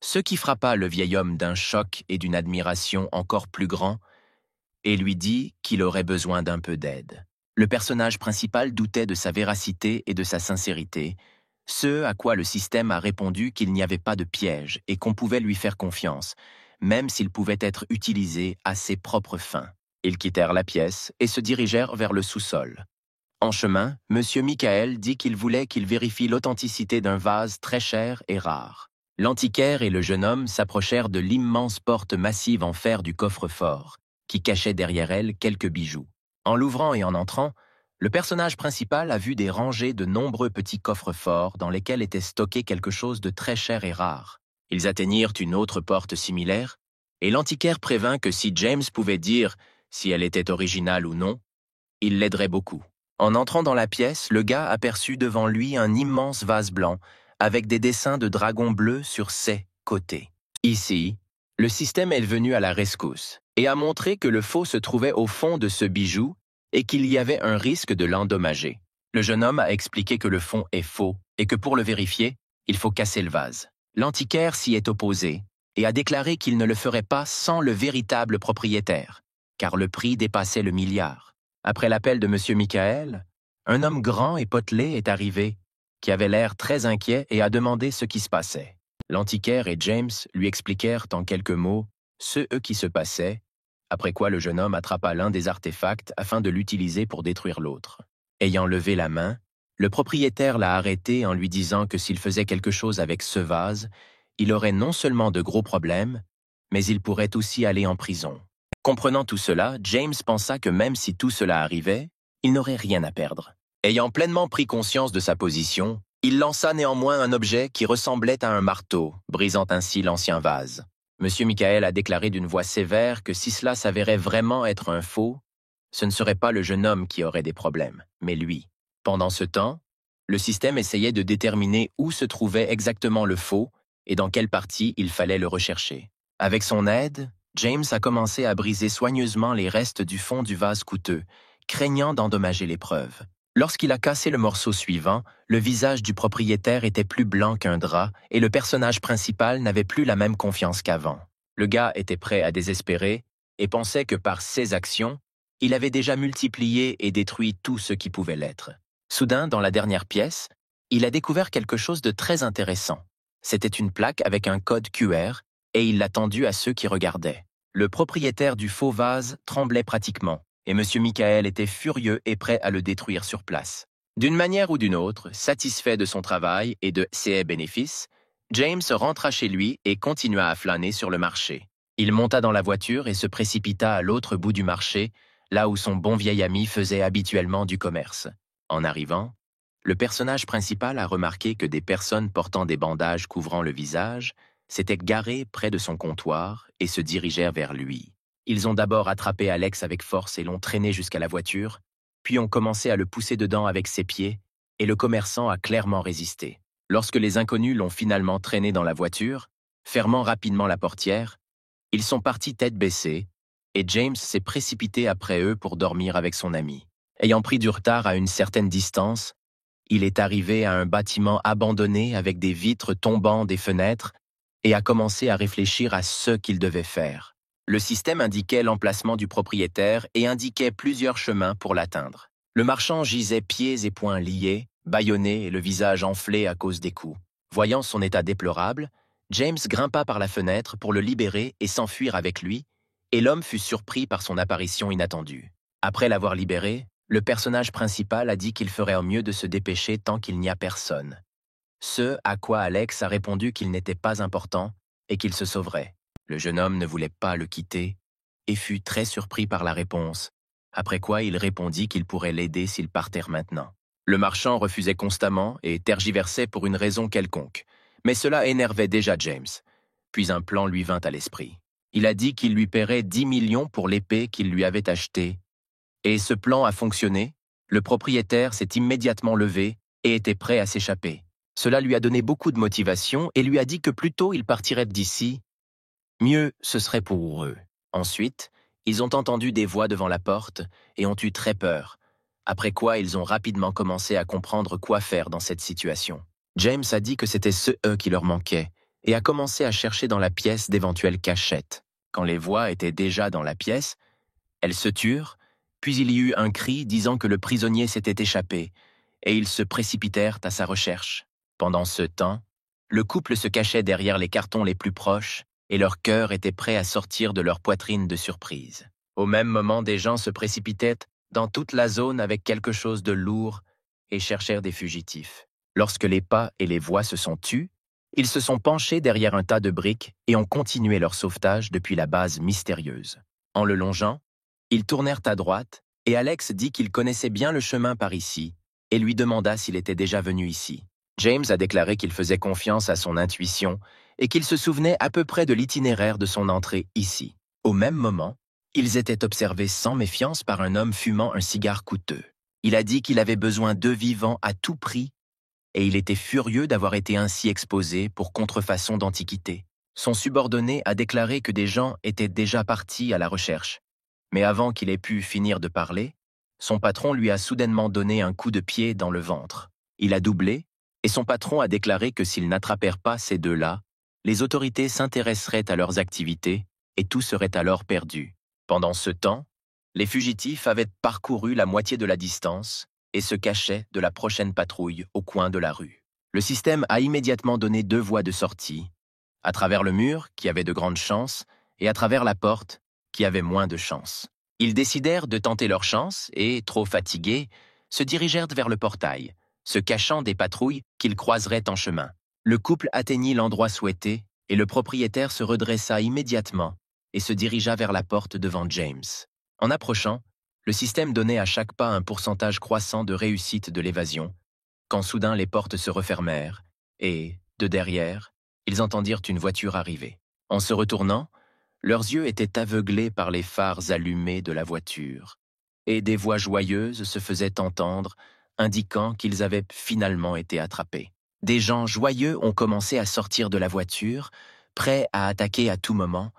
ce qui frappa le vieil homme d'un choc et d'une admiration encore plus grands, et lui dit qu'il aurait besoin d'un peu d'aide. Le personnage principal doutait de sa véracité et de sa sincérité, ce à quoi le système a répondu qu'il n'y avait pas de piège et qu'on pouvait lui faire confiance, même s'il pouvait être utilisé à ses propres fins. Ils quittèrent la pièce et se dirigèrent vers le sous-sol. En chemin, M. Michael dit qu'il voulait qu'il vérifie l'authenticité d'un vase très cher et rare. L'antiquaire et le jeune homme s'approchèrent de l'immense porte massive en fer du coffre-fort, qui cachait derrière elle quelques bijoux. En l'ouvrant et en entrant, le personnage principal a vu des rangées de nombreux petits coffres-forts dans lesquels était stocké quelque chose de très cher et rare. Ils atteignirent une autre porte similaire, et l'antiquaire prévint que si James pouvait dire si elle était originale ou non, il l'aiderait beaucoup. En entrant dans la pièce, le gars aperçut devant lui un immense vase blanc avec des dessins de dragons bleus sur ses côtés. Ici, le système est venu à la rescousse et a montré que le faux se trouvait au fond de ce bijou et qu'il y avait un risque de l'endommager. Le jeune homme a expliqué que le fond est faux et que pour le vérifier, il faut casser le vase. L'antiquaire s'y est opposé et a déclaré qu'il ne le ferait pas sans le véritable propriétaire, car le prix dépassait le milliard. Après l'appel de M. Michael, un homme grand et potelé est arrivé, qui avait l'air très inquiet et a demandé ce qui se passait. L'antiquaire et James lui expliquèrent en quelques mots ce qui se passait, après quoi le jeune homme attrapa l'un des artefacts afin de l'utiliser pour détruire l'autre. Ayant levé la main, le propriétaire l'a arrêté en lui disant que s'il faisait quelque chose avec ce vase, il aurait non seulement de gros problèmes, mais il pourrait aussi aller en prison. Comprenant tout cela, James pensa que même si tout cela arrivait, il n'aurait rien à perdre. Ayant pleinement pris conscience de sa position, il lança néanmoins un objet qui ressemblait à un marteau, brisant ainsi l'ancien vase. M. Michael a déclaré d'une voix sévère que si cela s'avérait vraiment être un faux, ce ne serait pas le jeune homme qui aurait des problèmes, mais lui. Pendant ce temps, le système essayait de déterminer où se trouvait exactement le faux et dans quelle partie il fallait le rechercher. Avec son aide, James a commencé à briser soigneusement les restes du fond du vase coûteux, craignant d'endommager l'épreuve. Lorsqu'il a cassé le morceau suivant, le visage du propriétaire était plus blanc qu'un drap et le personnage principal n'avait plus la même confiance qu'avant. Le gars était prêt à désespérer et pensait que par ses actions, il avait déjà multiplié et détruit tout ce qui pouvait l'être. Soudain, dans la dernière pièce, il a découvert quelque chose de très intéressant. C'était une plaque avec un code QR et il l'a tendu à ceux qui regardaient. Le propriétaire du faux vase tremblait pratiquement, et M. Michael était furieux et prêt à le détruire sur place. D'une manière ou d'une autre, satisfait de son travail et de ses bénéfices, James rentra chez lui et continua à flâner sur le marché. Il monta dans la voiture et se précipita à l'autre bout du marché, là où son bon vieil ami faisait habituellement du commerce. En arrivant, le personnage principal a remarqué que des personnes portant des bandages couvrant le visage s'étaient garées près de son comptoir et se dirigèrent vers lui. Ils ont d'abord attrapé Alex avec force et l'ont traîné jusqu'à la voiture, puis ont commencé à le pousser dedans avec ses pieds, et le commerçant a clairement résisté. Lorsque les inconnus l'ont finalement traîné dans la voiture, fermant rapidement la portière, ils sont partis tête baissée, et James s'est précipité après eux pour dormir avec son ami. Ayant pris du retard à une certaine distance, il est arrivé à un bâtiment abandonné avec des vitres tombant des fenêtres et a commencé à réfléchir à ce qu'il devait faire. Le système indiquait l'emplacement du propriétaire et indiquait plusieurs chemins pour l'atteindre. Le marchand gisait pieds et poings liés, bâillonné et le visage enflé à cause des coups. Voyant son état déplorable, James grimpa par la fenêtre pour le libérer et s'enfuir avec lui, et l'homme fut surpris par son apparition inattendue. Après l'avoir libéré, le personnage principal a dit qu'il ferait au mieux de se dépêcher tant qu'il n'y a personne. Ce à quoi Alex a répondu qu'il n'était pas important et qu'il se sauverait. Le jeune homme ne voulait pas le quitter et fut très surpris par la réponse, après quoi il répondit qu'il pourrait l'aider s'ils partèrent maintenant. Le marchand refusait constamment et tergiversait pour une raison quelconque. Mais cela énervait déjà James. Puis un plan lui vint à l'esprit. Il a dit qu'il lui paierait 10 millions pour l'épée qu'il lui avait achetée. Et ce plan a fonctionné. Le propriétaire s'est immédiatement levé et était prêt à s'échapper. Cela lui a donné beaucoup de motivation et lui a dit que plus tôt il partirait d'ici, mieux ce serait pour eux. Ensuite, ils ont entendu des voix devant la porte et ont eu très peur, après quoi ils ont rapidement commencé à comprendre quoi faire dans cette situation. James a dit que c'était ce « eux » qui leur manquait et a commencé à chercher dans la pièce d'éventuelles cachettes. Quand les voix étaient déjà dans la pièce, elles se turent, puis il y eut un cri disant que le prisonnier s'était échappé, et ils se précipitèrent à sa recherche. Pendant ce temps, le couple se cachait derrière les cartons les plus proches, et leur cœur était prêt à sortir de leur poitrine de surprise. Au même moment, des gens se précipitaient dans toute la zone avec quelque chose de lourd et cherchèrent des fugitifs. Lorsque les pas et les voix se sont tus, ils se sont penchés derrière un tas de briques et ont continué leur sauvetage depuis la base mystérieuse. En le longeant, ils tournèrent à droite et Alex dit qu'il connaissait bien le chemin par ici et lui demanda s'il était déjà venu ici. James a déclaré qu'il faisait confiance à son intuition et qu'il se souvenait à peu près de l'itinéraire de son entrée ici. Au même moment, ils étaient observés sans méfiance par un homme fumant un cigare coûteux. Il a dit qu'il avait besoin d'eux vivants à tout prix et il était furieux d'avoir été ainsi exposé pour contrefaçon d'antiquité. Son subordonné a déclaré que des gens étaient déjà partis à la recherche. Mais avant qu'il ait pu finir de parler, son patron lui a soudainement donné un coup de pied dans le ventre. Il a doublé, et son patron a déclaré que s'ils n'attrapèrent pas ces deux-là, les autorités s'intéresseraient à leurs activités et tout serait alors perdu. Pendant ce temps, les fugitifs avaient parcouru la moitié de la distance et se cachaient de la prochaine patrouille au coin de la rue. Le système a immédiatement donné 2 voies de sortie, à travers le mur, qui avait de grandes chances, et à travers la porte, qui avait moins de chances. Ils décidèrent de tenter leur chance et, trop fatigués, se dirigèrent vers le portail, se cachant des patrouilles qu'ils croiseraient en chemin. Le couple atteignit l'endroit souhaité et le propriétaire se redressa immédiatement et se dirigea vers la porte devant James. En approchant, le système donnait à chaque pas un pourcentage croissant de réussite de l'évasion, quand soudain les portes se refermèrent et, de derrière, ils entendirent une voiture arriver. En se retournant, leurs yeux étaient aveuglés par les phares allumés de la voiture, et des voix joyeuses se faisaient entendre, indiquant qu'ils avaient finalement été attrapés. Des gens joyeux ont commencé à sortir de la voiture, prêts à attaquer à tout moment,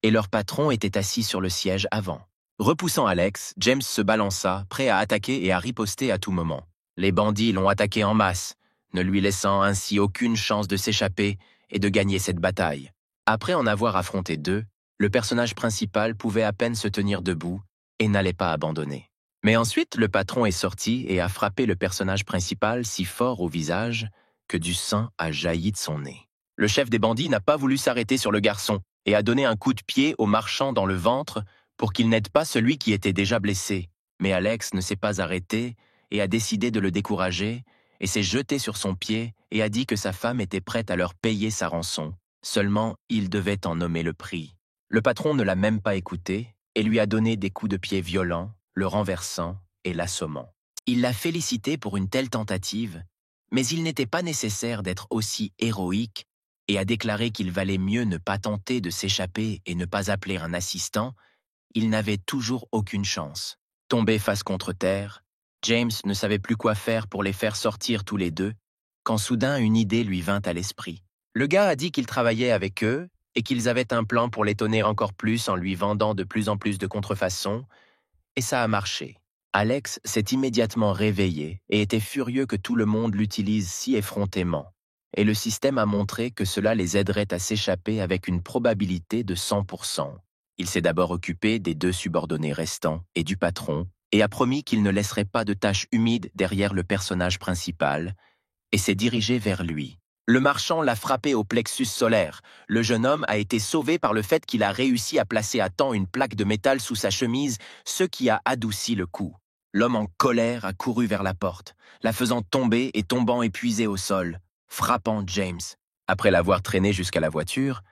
et leur patron était assis sur le siège avant. Repoussant Alex, James se balança, prêt à attaquer et à riposter à tout moment. Les bandits l'ont attaqué en masse, ne lui laissant ainsi aucune chance de s'échapper et de gagner cette bataille. Après en avoir affronté 2, le personnage principal pouvait à peine se tenir debout et n'allait pas abandonner. Mais ensuite, le patron est sorti et a frappé le personnage principal si fort au visage que du sang a jailli de son nez. Le chef des bandits n'a pas voulu s'arrêter sur le garçon et a donné un coup de pied au marchand dans le ventre pour qu'il n'aide pas celui qui était déjà blessé. Mais Alex ne s'est pas arrêté et a décidé de le décourager et s'est jeté sur son pied et a dit que sa femme était prête à leur payer sa rançon. Seulement, il devait en nommer le prix. Le patron ne l'a même pas écouté et lui a donné des coups de pied violents, le renversant et l'assommant. Il l'a félicité pour une telle tentative, mais il n'était pas nécessaire d'être aussi héroïque et a déclaré qu'il valait mieux ne pas tenter de s'échapper et ne pas appeler un assistant. Il n'avait toujours aucune chance. Tombé face contre terre, James ne savait plus quoi faire pour les faire sortir tous les deux, quand soudain une idée lui vint à l'esprit. Le gars a dit qu'il travaillait avec eux et qu'ils avaient un plan pour l'étonner encore plus en lui vendant de plus en plus de contrefaçons, et ça a marché. Alex s'est immédiatement réveillé et était furieux que tout le monde l'utilise si effrontément, et le système a montré que cela les aiderait à s'échapper avec une probabilité de 100%. Il s'est d'abord occupé des 2 subordonnés restants et du patron, et a promis qu'il ne laisserait pas de taches humides derrière le personnage principal, et s'est dirigé vers lui. Le marchand l'a frappé au plexus solaire. Le jeune homme a été sauvé par le fait qu'il a réussi à placer à temps une plaque de métal sous sa chemise, ce qui a adouci le coup. L'homme en colère a couru vers la porte, la faisant tomber et tombant épuisé au sol, frappant James. Après l'avoir traîné jusqu'à la voiture,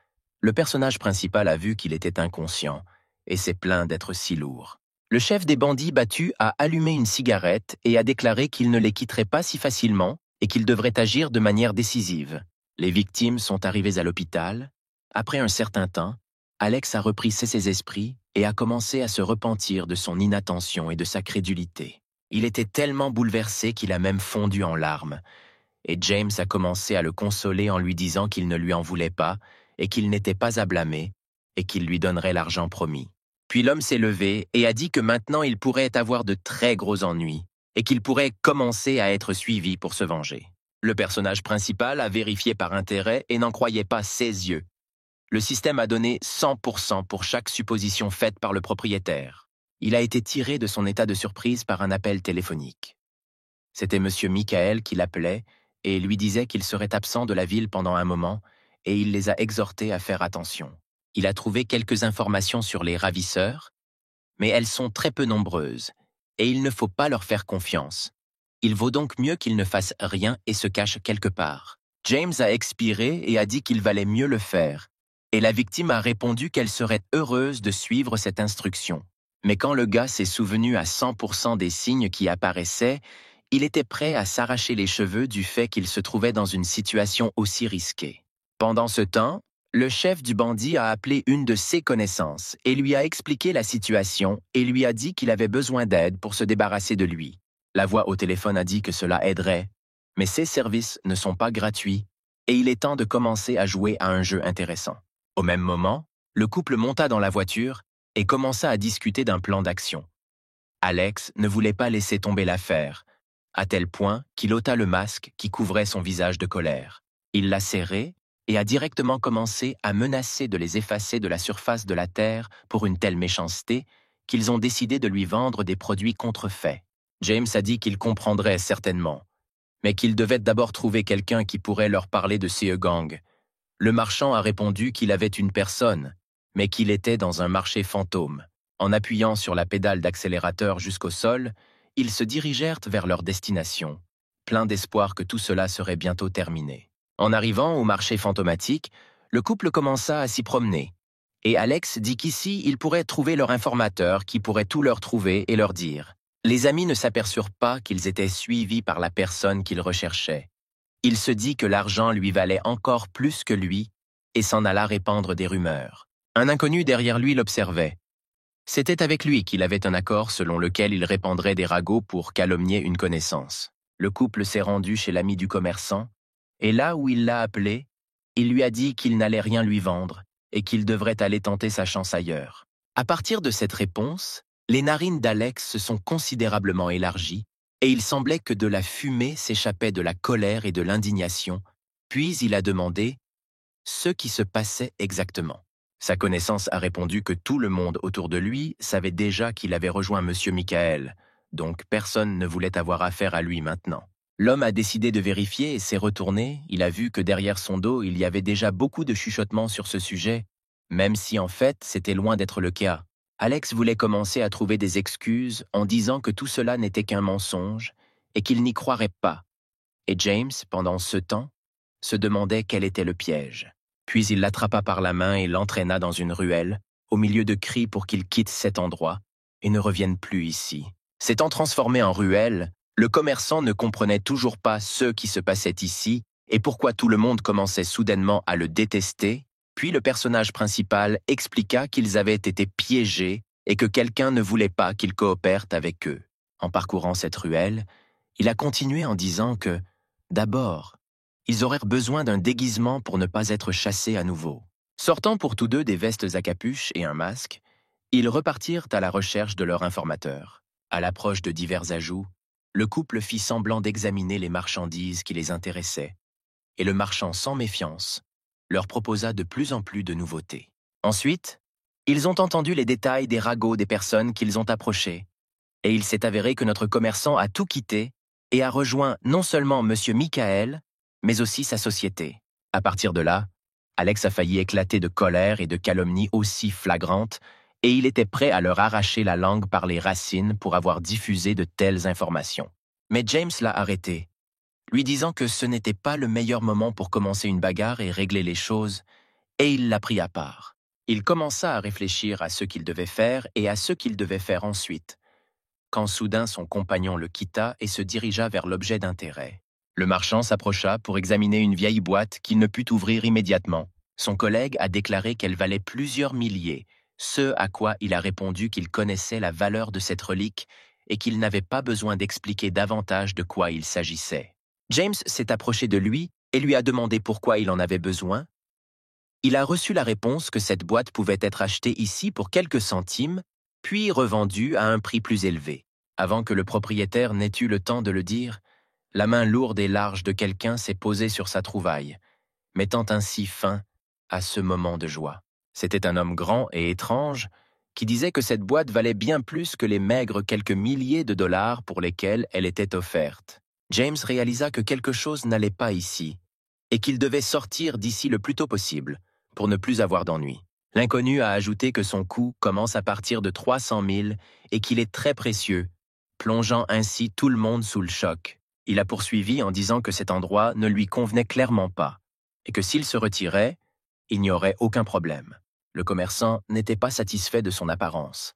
le personnage principal a vu qu'il était inconscient et s'est plaint d'être si lourd. Le chef des bandits battus a allumé une cigarette et a déclaré qu'il ne les quitterait pas si facilement et qu'il devrait agir de manière décisive. Les victimes sont arrivées à l'hôpital. Après un certain temps, Alex a repris ses esprits et a commencé à se repentir de son inattention et de sa crédulité. Il était tellement bouleversé qu'il a même fondu en larmes. Et James a commencé à le consoler en lui disant qu'il ne lui en voulait pas et qu'il n'était pas à blâmer et qu'il lui donnerait l'argent promis. Puis l'homme s'est levé et a dit que maintenant il pourrait avoir de très gros ennuis et qu'il pourrait commencer à être suivi pour se venger. Le personnage principal a vérifié par intérêt et n'en croyait pas ses yeux. Le système a donné 100% pour chaque supposition faite par le propriétaire. Il a été tiré de son état de surprise par un appel téléphonique. C'était M. Michael qui l'appelait et lui disait qu'il serait absent de la ville pendant un moment et il les a exhortés à faire attention. Il a trouvé quelques informations sur les ravisseurs, mais elles sont très peu nombreuses et il ne faut pas leur faire confiance. Il vaut donc mieux qu'ils ne fassent rien et se cachent quelque part. James a expiré et a dit qu'il valait mieux le faire, et la victime a répondu qu'elle serait heureuse de suivre cette instruction. Mais quand le gars s'est souvenu à 100% des signes qui apparaissaient, il était prêt à s'arracher les cheveux du fait qu'il se trouvait dans une situation aussi risquée. Pendant ce temps, le chef du bandit a appelé une de ses connaissances et lui a expliqué la situation et lui a dit qu'il avait besoin d'aide pour se débarrasser de lui. La voix au téléphone a dit que cela aiderait, mais ces services ne sont pas gratuits et il est temps de commencer à jouer à un jeu intéressant. Au même moment, le couple monta dans la voiture et commença à discuter d'un plan d'action. Alex ne voulait pas laisser tomber l'affaire, à tel point qu'il ôta le masque qui couvrait son visage de colère. Il l'a serré et a directement commencé à menacer de les effacer de la surface de la terre pour une telle méchanceté qu'ils ont décidé de lui vendre des produits contrefaits. James a dit qu'il comprendrait certainement, mais qu'il devait d'abord trouver quelqu'un qui pourrait leur parler de CE Gang. Le marchand a répondu qu'il avait une personne, mais qu'il était dans un marché fantôme. En appuyant sur la pédale d'accélérateur jusqu'au sol, ils se dirigèrent vers leur destination, pleins d'espoir que tout cela serait bientôt terminé. En arrivant au marché fantomatique, le couple commença à s'y promener, et Alex dit qu'ici, ils pourraient trouver leur informateur qui pourrait tout leur trouver et leur dire. Les amis ne s'aperçurent pas qu'ils étaient suivis par la personne qu'ils recherchaient. Il se dit que l'argent lui valait encore plus que lui et s'en alla répandre des rumeurs. Un inconnu derrière lui l'observait. C'était avec lui qu'il avait un accord selon lequel il répandrait des ragots pour calomnier une connaissance. Le couple s'est rendu chez l'ami du commerçant, et là où il l'a appelé, il lui a dit qu'il n'allait rien lui vendre et qu'il devrait aller tenter sa chance ailleurs. À partir de cette réponse, les narines d'Alex se sont considérablement élargies et il semblait que de la fumée s'échappait de la colère et de l'indignation, puis il a demandé ce qui se passait exactement. Sa connaissance a répondu que tout le monde autour de lui savait déjà qu'il avait rejoint M. Michael, donc personne ne voulait avoir affaire à lui maintenant. L'homme a décidé de vérifier et s'est retourné. Il a vu que derrière son dos, il y avait déjà beaucoup de chuchotements sur ce sujet, même si en fait, c'était loin d'être le cas. Alex voulait commencer à trouver des excuses en disant que tout cela n'était qu'un mensonge et qu'il n'y croirait pas. Et James, pendant ce temps, se demandait quel était le piège. Puis il l'attrapa par la main et l'entraîna dans une ruelle, au milieu de cris pour qu'il quitte cet endroit et ne revienne plus ici. S'étant transformé en ruelle, le commerçant ne comprenait toujours pas ce qui se passait ici et pourquoi tout le monde commençait soudainement à le détester. Puis le personnage principal expliqua qu'ils avaient été piégés et que quelqu'un ne voulait pas qu'ils coopèrent avec eux. En parcourant cette ruelle, il a continué en disant que, d'abord, ils auraient besoin d'un déguisement pour ne pas être chassés à nouveau. Sortant pour tous deux des vestes à capuche et un masque, ils repartirent à la recherche de leur informateur. À l'approche de divers ajouts, le couple fit semblant d'examiner les marchandises qui les intéressaient, et le marchand sans méfiance leur proposa de plus en plus de nouveautés. Ensuite, ils ont entendu les détails des ragots des personnes qu'ils ont approchées, et il s'est avéré que notre commerçant a tout quitté et a rejoint non seulement M. Michael, mais aussi sa société. À partir de là, Alex a failli éclater de colère et de calomnies aussi flagrantes, et il était prêt à leur arracher la langue par les racines pour avoir diffusé de telles informations. Mais James l'a arrêté, lui disant que ce n'était pas le meilleur moment pour commencer une bagarre et régler les choses, et il l'a pris à part. Il commença à réfléchir à ce qu'il devait faire et à ce qu'il devait faire ensuite, quand soudain son compagnon le quitta et se dirigea vers l'objet d'intérêt. Le marchand s'approcha pour examiner une vieille boîte qu'il ne put ouvrir immédiatement. Son collègue a déclaré qu'elle valait plusieurs milliers, ce à quoi il a répondu qu'il connaissait la valeur de cette relique et qu'il n'avait pas besoin d'expliquer davantage de quoi il s'agissait. James s'est approché de lui et lui a demandé pourquoi il en avait besoin. Il a reçu la réponse que cette boîte pouvait être achetée ici pour quelques centimes, puis revendue à un prix plus élevé. Avant que le propriétaire n'ait eu le temps de le dire, la main lourde et large de quelqu'un s'est posée sur sa trouvaille, mettant ainsi fin à ce moment de joie. C'était un homme grand et étrange qui disait que cette boîte valait bien plus que les maigres quelques milliers de dollars pour lesquels elle était offerte. James réalisa que quelque chose n'allait pas ici et qu'il devait sortir d'ici le plus tôt possible pour ne plus avoir d'ennui. L'inconnu a ajouté que son coût commence à partir de 300 000 et qu'il est très précieux, plongeant ainsi tout le monde sous le choc. Il a poursuivi en disant que cet endroit ne lui convenait clairement pas et que s'il se retirait, il n'y aurait aucun problème. Le commerçant n'était pas satisfait de son apparence,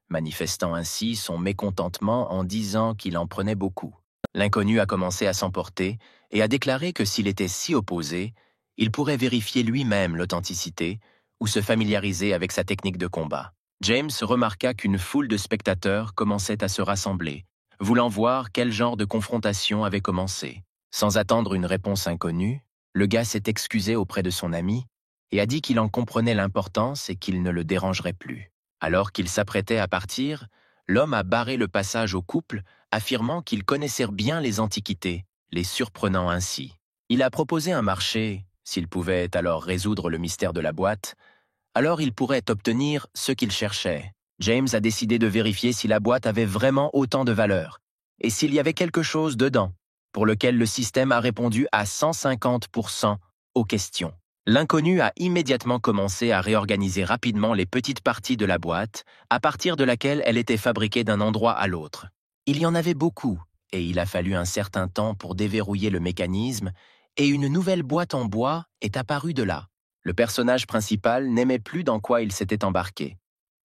manifestant ainsi son mécontentement en disant qu'il en prenait beaucoup. L'inconnu a commencé à s'emporter et a déclaré que s'il était si opposé, il pourrait vérifier lui-même l'authenticité ou se familiariser avec sa technique de combat. James remarqua qu'une foule de spectateurs commençait à se rassembler, voulant voir quel genre de confrontation avait commencé. Sans attendre une réponse inconnue, le gars s'est excusé auprès de son ami et a dit qu'il en comprenait l'importance et qu'il ne le dérangerait plus. Alors qu'il s'apprêtait à partir, l'homme a barré le passage au couple, affirmant qu'il connaissait bien les antiquités, les surprenant ainsi. Il a proposé un marché, s'il pouvait alors résoudre le mystère de la boîte, alors il pourrait obtenir ce qu'il cherchait. James a décidé de vérifier si la boîte avait vraiment autant de valeur, et s'il y avait quelque chose dedans, pour lequel le système a répondu à 150% aux questions. L'inconnu a immédiatement commencé à réorganiser rapidement les petites parties de la boîte, à partir de laquelle elle était fabriquée d'un endroit à l'autre. Il y en avait beaucoup, et il a fallu un certain temps pour déverrouiller le mécanisme, et une nouvelle boîte en bois est apparue de là. Le personnage principal n'aimait plus dans quoi il s'était embarqué,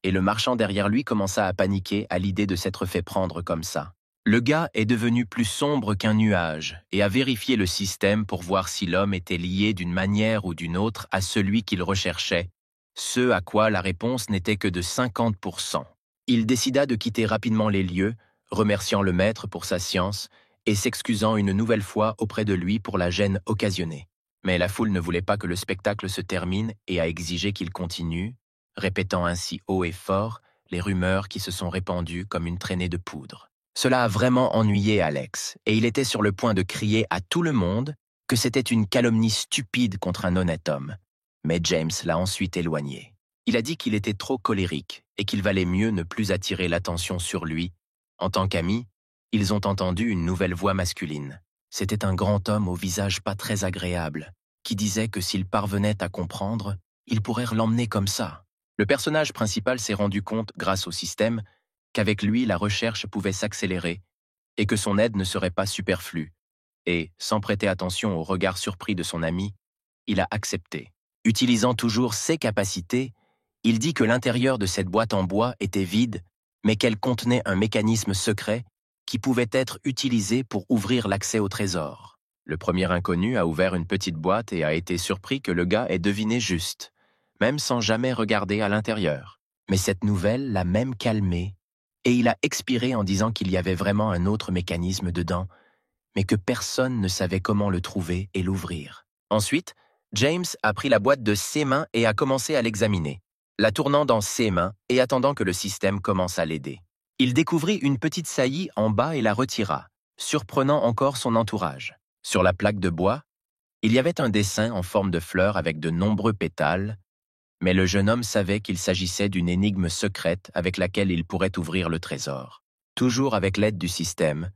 et le marchand derrière lui commença à paniquer à l'idée de s'être fait prendre comme ça. Le gars est devenu plus sombre qu'un nuage et a vérifié le système pour voir si l'homme était lié d'une manière ou d'une autre à celui qu'il recherchait, ce à quoi la réponse n'était que de 50%. Il décida de quitter rapidement les lieux, remerciant le maître pour sa science et s'excusant une nouvelle fois auprès de lui pour la gêne occasionnée. Mais la foule ne voulait pas que le spectacle se termine et a exigé qu'il continue, répétant ainsi haut et fort les rumeurs qui se sont répandues comme une traînée de poudre. Cela a vraiment ennuyé Alex, et il était sur le point de crier à tout le monde que c'était une calomnie stupide contre un honnête homme. Mais James l'a ensuite éloigné. Il a dit qu'il était trop colérique et qu'il valait mieux ne plus attirer l'attention sur lui. En tant qu'amis, ils ont entendu une nouvelle voix masculine. C'était un grand homme au visage pas très agréable, qui disait que s'il parvenait à comprendre, il pourrait l'emmener comme ça. Le personnage principal s'est rendu compte, grâce au système, qu'avec lui la recherche pouvait s'accélérer et que son aide ne serait pas superflue. Et, sans prêter attention au regard surpris de son ami, il a accepté. Utilisant toujours ses capacités, il dit que l'intérieur de cette boîte en bois était vide, mais qu'elle contenait un mécanisme secret qui pouvait être utilisé pour ouvrir l'accès au trésor. Le premier inconnu a ouvert une petite boîte et a été surpris que le gars ait deviné juste, même sans jamais regarder à l'intérieur. Mais cette nouvelle l'a même calmé, et il a expiré en disant qu'il y avait vraiment un autre mécanisme dedans, mais que personne ne savait comment le trouver et l'ouvrir. Ensuite, James a pris la boîte de ses mains et a commencé à l'examiner, la tournant dans ses mains et attendant que le système commence à l'aider. Il découvrit une petite saillie en bas et la retira, surprenant encore son entourage. Sur la plaque de bois, il y avait un dessin en forme de fleur avec de nombreux pétales, mais le jeune homme savait qu'il s'agissait d'une énigme secrète avec laquelle il pourrait ouvrir le trésor. Toujours avec l'aide du système,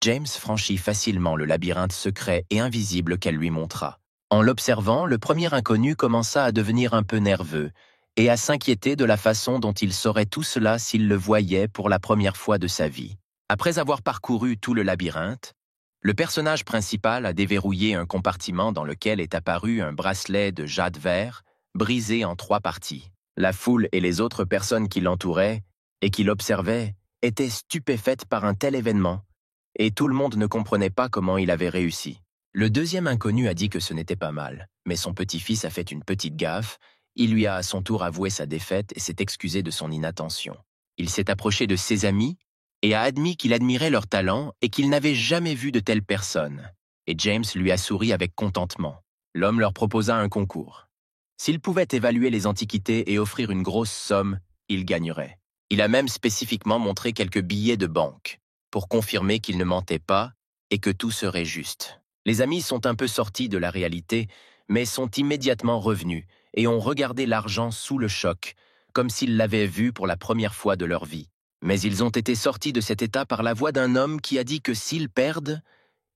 James franchit facilement le labyrinthe secret et invisible qu'elle lui montra. En l'observant, le premier inconnu commença à devenir un peu nerveux et à s'inquiéter de la façon dont il saurait tout cela s'il le voyait pour la première fois de sa vie. Après avoir parcouru tout le labyrinthe, le personnage principal a déverrouillé un compartiment dans lequel est apparu un bracelet de jade vert, brisé en 3 parties. La foule et les autres personnes qui l'entouraient et qui l'observaient étaient stupéfaites par un tel événement, et tout le monde ne comprenait pas comment il avait réussi. Le deuxième inconnu a dit que ce n'était pas mal, mais son petit-fils a fait une petite gaffe. Il lui a à son tour avoué sa défaite et s'est excusé de son inattention. Il s'est approché de ses amis et a admis qu'il admirait leur talent et qu'il n'avait jamais vu de telle personne. Et James lui a souri avec contentement. L'homme leur proposa un concours. S'il pouvait évaluer les antiquités et offrir une grosse somme, il gagnerait. Il a même spécifiquement montré quelques billets de banque, pour confirmer qu'il ne mentait pas et que tout serait juste. Les amis sont un peu sortis de la réalité, mais sont immédiatement revenus et ont regardé l'argent sous le choc, comme s'ils l'avaient vu pour la première fois de leur vie. Mais ils ont été sortis de cet état par la voix d'un homme qui a dit que s'ils perdent,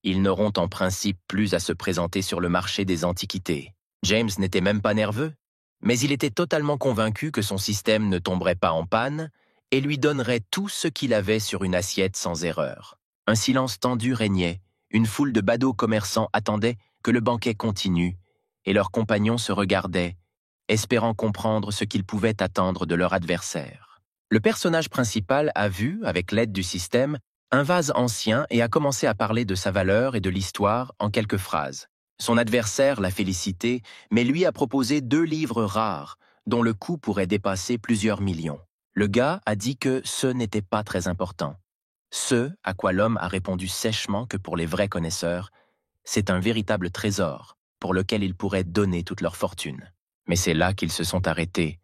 ils n'auront en principe plus à se présenter sur le marché des antiquités. James n'était même pas nerveux, mais il était totalement convaincu que son système ne tomberait pas en panne et lui donnerait tout ce qu'il avait sur une assiette sans erreur. Un silence tendu régnait, une foule de badauds commerçants attendait que le banquet continue, et leurs compagnons se regardaient, espérant comprendre ce qu'ils pouvaient attendre de leur adversaire. Le personnage principal a vu, avec l'aide du système, un vase ancien et a commencé à parler de sa valeur et de l'histoire en quelques phrases. Son adversaire l'a félicité, mais lui a proposé 2 livres rares, dont le coût pourrait dépasser plusieurs millions. Le gars a dit que ce n'était pas très important. Ce à quoi l'homme a répondu sèchement que pour les vrais connaisseurs, c'est un véritable trésor pour lequel ils pourraient donner toute leur fortune. Mais c'est là qu'ils se sont arrêtés,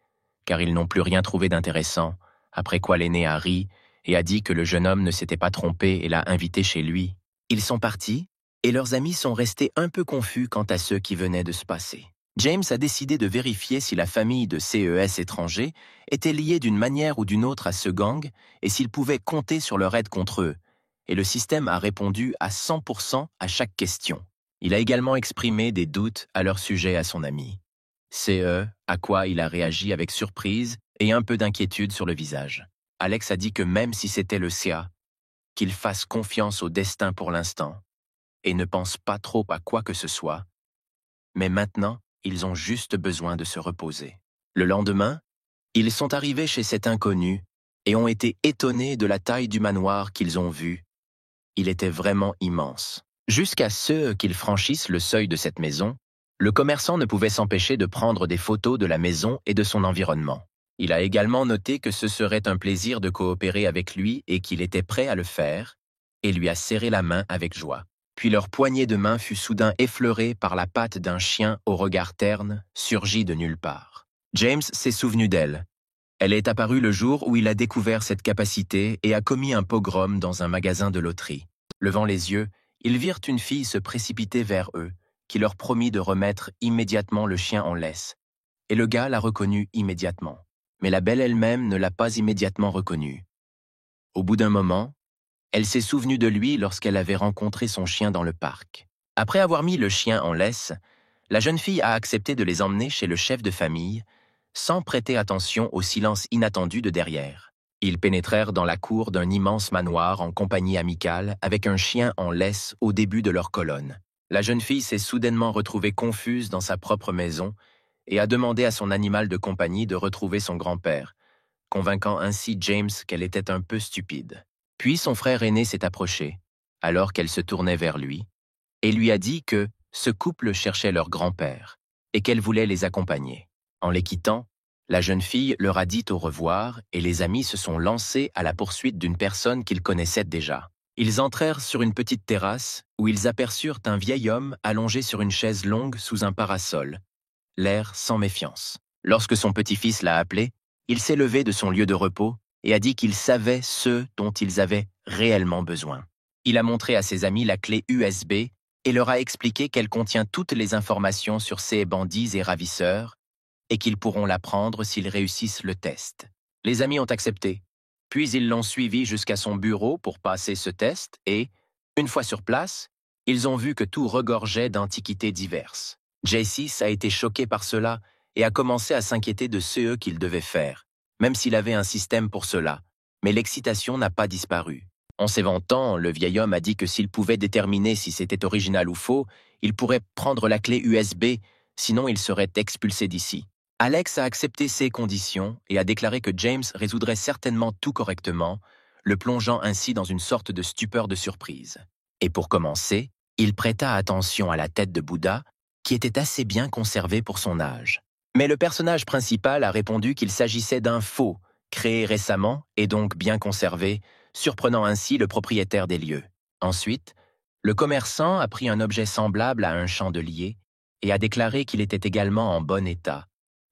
car ils n'ont plus rien trouvé d'intéressant, après quoi l'aîné a ri et a dit que le jeune homme ne s'était pas trompé et l'a invité chez lui. Ils sont partis, et leurs amis sont restés un peu confus quant à ce qui venait de se passer. James a décidé de vérifier si la famille de CES étrangers était liée d'une manière ou d'une autre à ce gang et s'il pouvait compter sur leur aide contre eux, et le système a répondu à 100% à chaque question. Il a également exprimé des doutes à leur sujet à son ami. CE, à quoi il a réagi avec surprise et un peu d'inquiétude sur le visage. Alex a dit que même si c'était le CA, qu'il fasse confiance au destin pour l'instant et ne pense pas trop à quoi que ce soit, mais maintenant, ils ont juste besoin de se reposer. Le lendemain, ils sont arrivés chez cet inconnu et ont été étonnés de la taille du manoir qu'ils ont vu. Il était vraiment immense. Jusqu'à ce qu'ils franchissent le seuil de cette maison, le commerçant ne pouvait s'empêcher de prendre des photos de la maison et de son environnement. Il a également noté que ce serait un plaisir de coopérer avec lui et qu'il était prêt à le faire, et lui a serré la main avec joie. Puis leur poignée de main fut soudain effleurée par la patte d'un chien au regard terne, surgi de nulle part. James s'est souvenu d'elle. Elle est apparue le jour où il a découvert cette capacité et a commis un pogrom dans un magasin de loterie. Levant les yeux, ils virent une fille se précipiter vers eux, qui leur promit de remettre immédiatement le chien en laisse. Et le gars l'a reconnue immédiatement. Mais la belle elle-même ne l'a pas immédiatement reconnu. Au bout d'un moment, elle s'est souvenue de lui lorsqu'elle avait rencontré son chien dans le parc. Après avoir mis le chien en laisse, la jeune fille a accepté de les emmener chez le chef de famille, sans prêter attention au silence inattendu de derrière. Ils pénétrèrent dans la cour d'un immense manoir en compagnie amicale avec un chien en laisse au début de leur colonne. La jeune fille s'est soudainement retrouvée confuse dans sa propre maison et a demandé à son animal de compagnie de retrouver son grand-père, convainquant ainsi James qu'elle était un peu stupide. Puis son frère aîné s'est approché, alors qu'elle se tournait vers lui, et lui a dit que ce couple cherchait leur grand-père et qu'elle voulait les accompagner. En les quittant, la jeune fille leur a dit au revoir et les amis se sont lancés à la poursuite d'une personne qu'ils connaissaient déjà. Ils entrèrent sur une petite terrasse où ils aperçurent un vieil homme allongé sur une chaise longue sous un parasol, l'air sans méfiance. Lorsque son petit-fils l'a appelé, il s'est levé de son lieu de repos et a dit qu'il savait ce dont ils avaient réellement besoin. Il a montré à ses amis la clé USB et leur a expliqué qu'elle contient toutes les informations sur ces bandits et ravisseurs et qu'ils pourront la prendre s'ils réussissent le test. Les amis ont accepté, puis ils l'ont suivi jusqu'à son bureau pour passer ce test et, une fois sur place, ils ont vu que tout regorgeait d'antiquités diverses. J6 a été choqué par cela et a commencé à s'inquiéter de ce qu'il devait faire, même s'il avait un système pour cela, mais l'excitation n'a pas disparu. En s'éventant, le vieil homme a dit que s'il pouvait déterminer si c'était original ou faux, il pourrait prendre la clé USB, sinon il serait expulsé d'ici. Alex a accepté ces conditions et a déclaré que James résoudrait certainement tout correctement, le plongeant ainsi dans une sorte de stupeur de surprise. Et pour commencer, il prêta attention à la tête de Bouddha, qui était assez bien conservée pour son âge. Mais le personnage principal a répondu qu'il s'agissait d'un faux, créé récemment et donc bien conservé, surprenant ainsi le propriétaire des lieux. Ensuite, le commerçant a pris un objet semblable à un chandelier et a déclaré qu'il était également en bon état.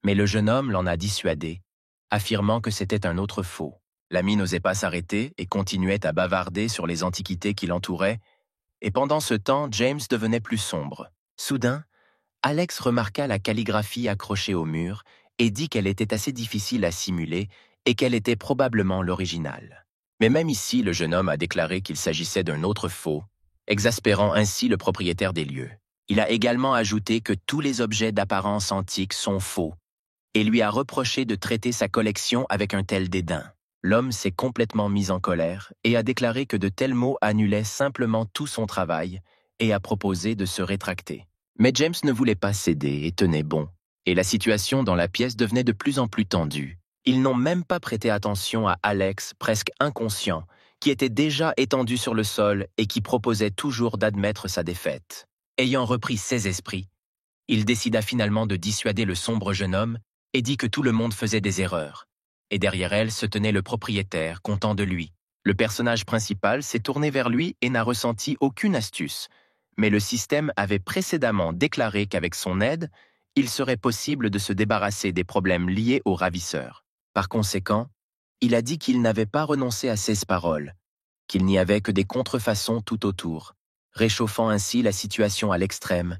Mais le jeune homme l'en a dissuadé, affirmant que c'était un autre faux. L'ami n'osait pas s'arrêter et continuait à bavarder sur les antiquités qui l'entouraient, et pendant ce temps, James devenait plus sombre. Soudain, Alex remarqua la calligraphie accrochée au mur et dit qu'elle était assez difficile à simuler et qu'elle était probablement l'original. Mais même ici, le jeune homme a déclaré qu'il s'agissait d'un autre faux, exaspérant ainsi le propriétaire des lieux. Il a également ajouté que tous les objets d'apparence antique sont faux et lui a reproché de traiter sa collection avec un tel dédain. L'homme s'est complètement mis en colère et a déclaré que de tels mots annulaient simplement tout son travail et a proposé de se rétracter. Mais James ne voulait pas céder et tenait bon, et la situation dans la pièce devenait de plus en plus tendue. Ils n'ont même pas prêté attention à Alex, presque inconscient, qui était déjà étendu sur le sol et qui proposait toujours d'admettre sa défaite. Ayant repris ses esprits, il décida finalement de dissuader le sombre jeune homme et dit que tout le monde faisait des erreurs. Et derrière elle se tenait le propriétaire, content de lui. Le personnage principal s'est tourné vers lui et n'a ressenti aucune astuce, mais le système avait précédemment déclaré qu'avec son aide, il serait possible de se débarrasser des problèmes liés aux ravisseurs. Par conséquent, il a dit qu'il n'avait pas renoncé à ses paroles, qu'il n'y avait que des contrefaçons tout autour, réchauffant ainsi la situation à l'extrême,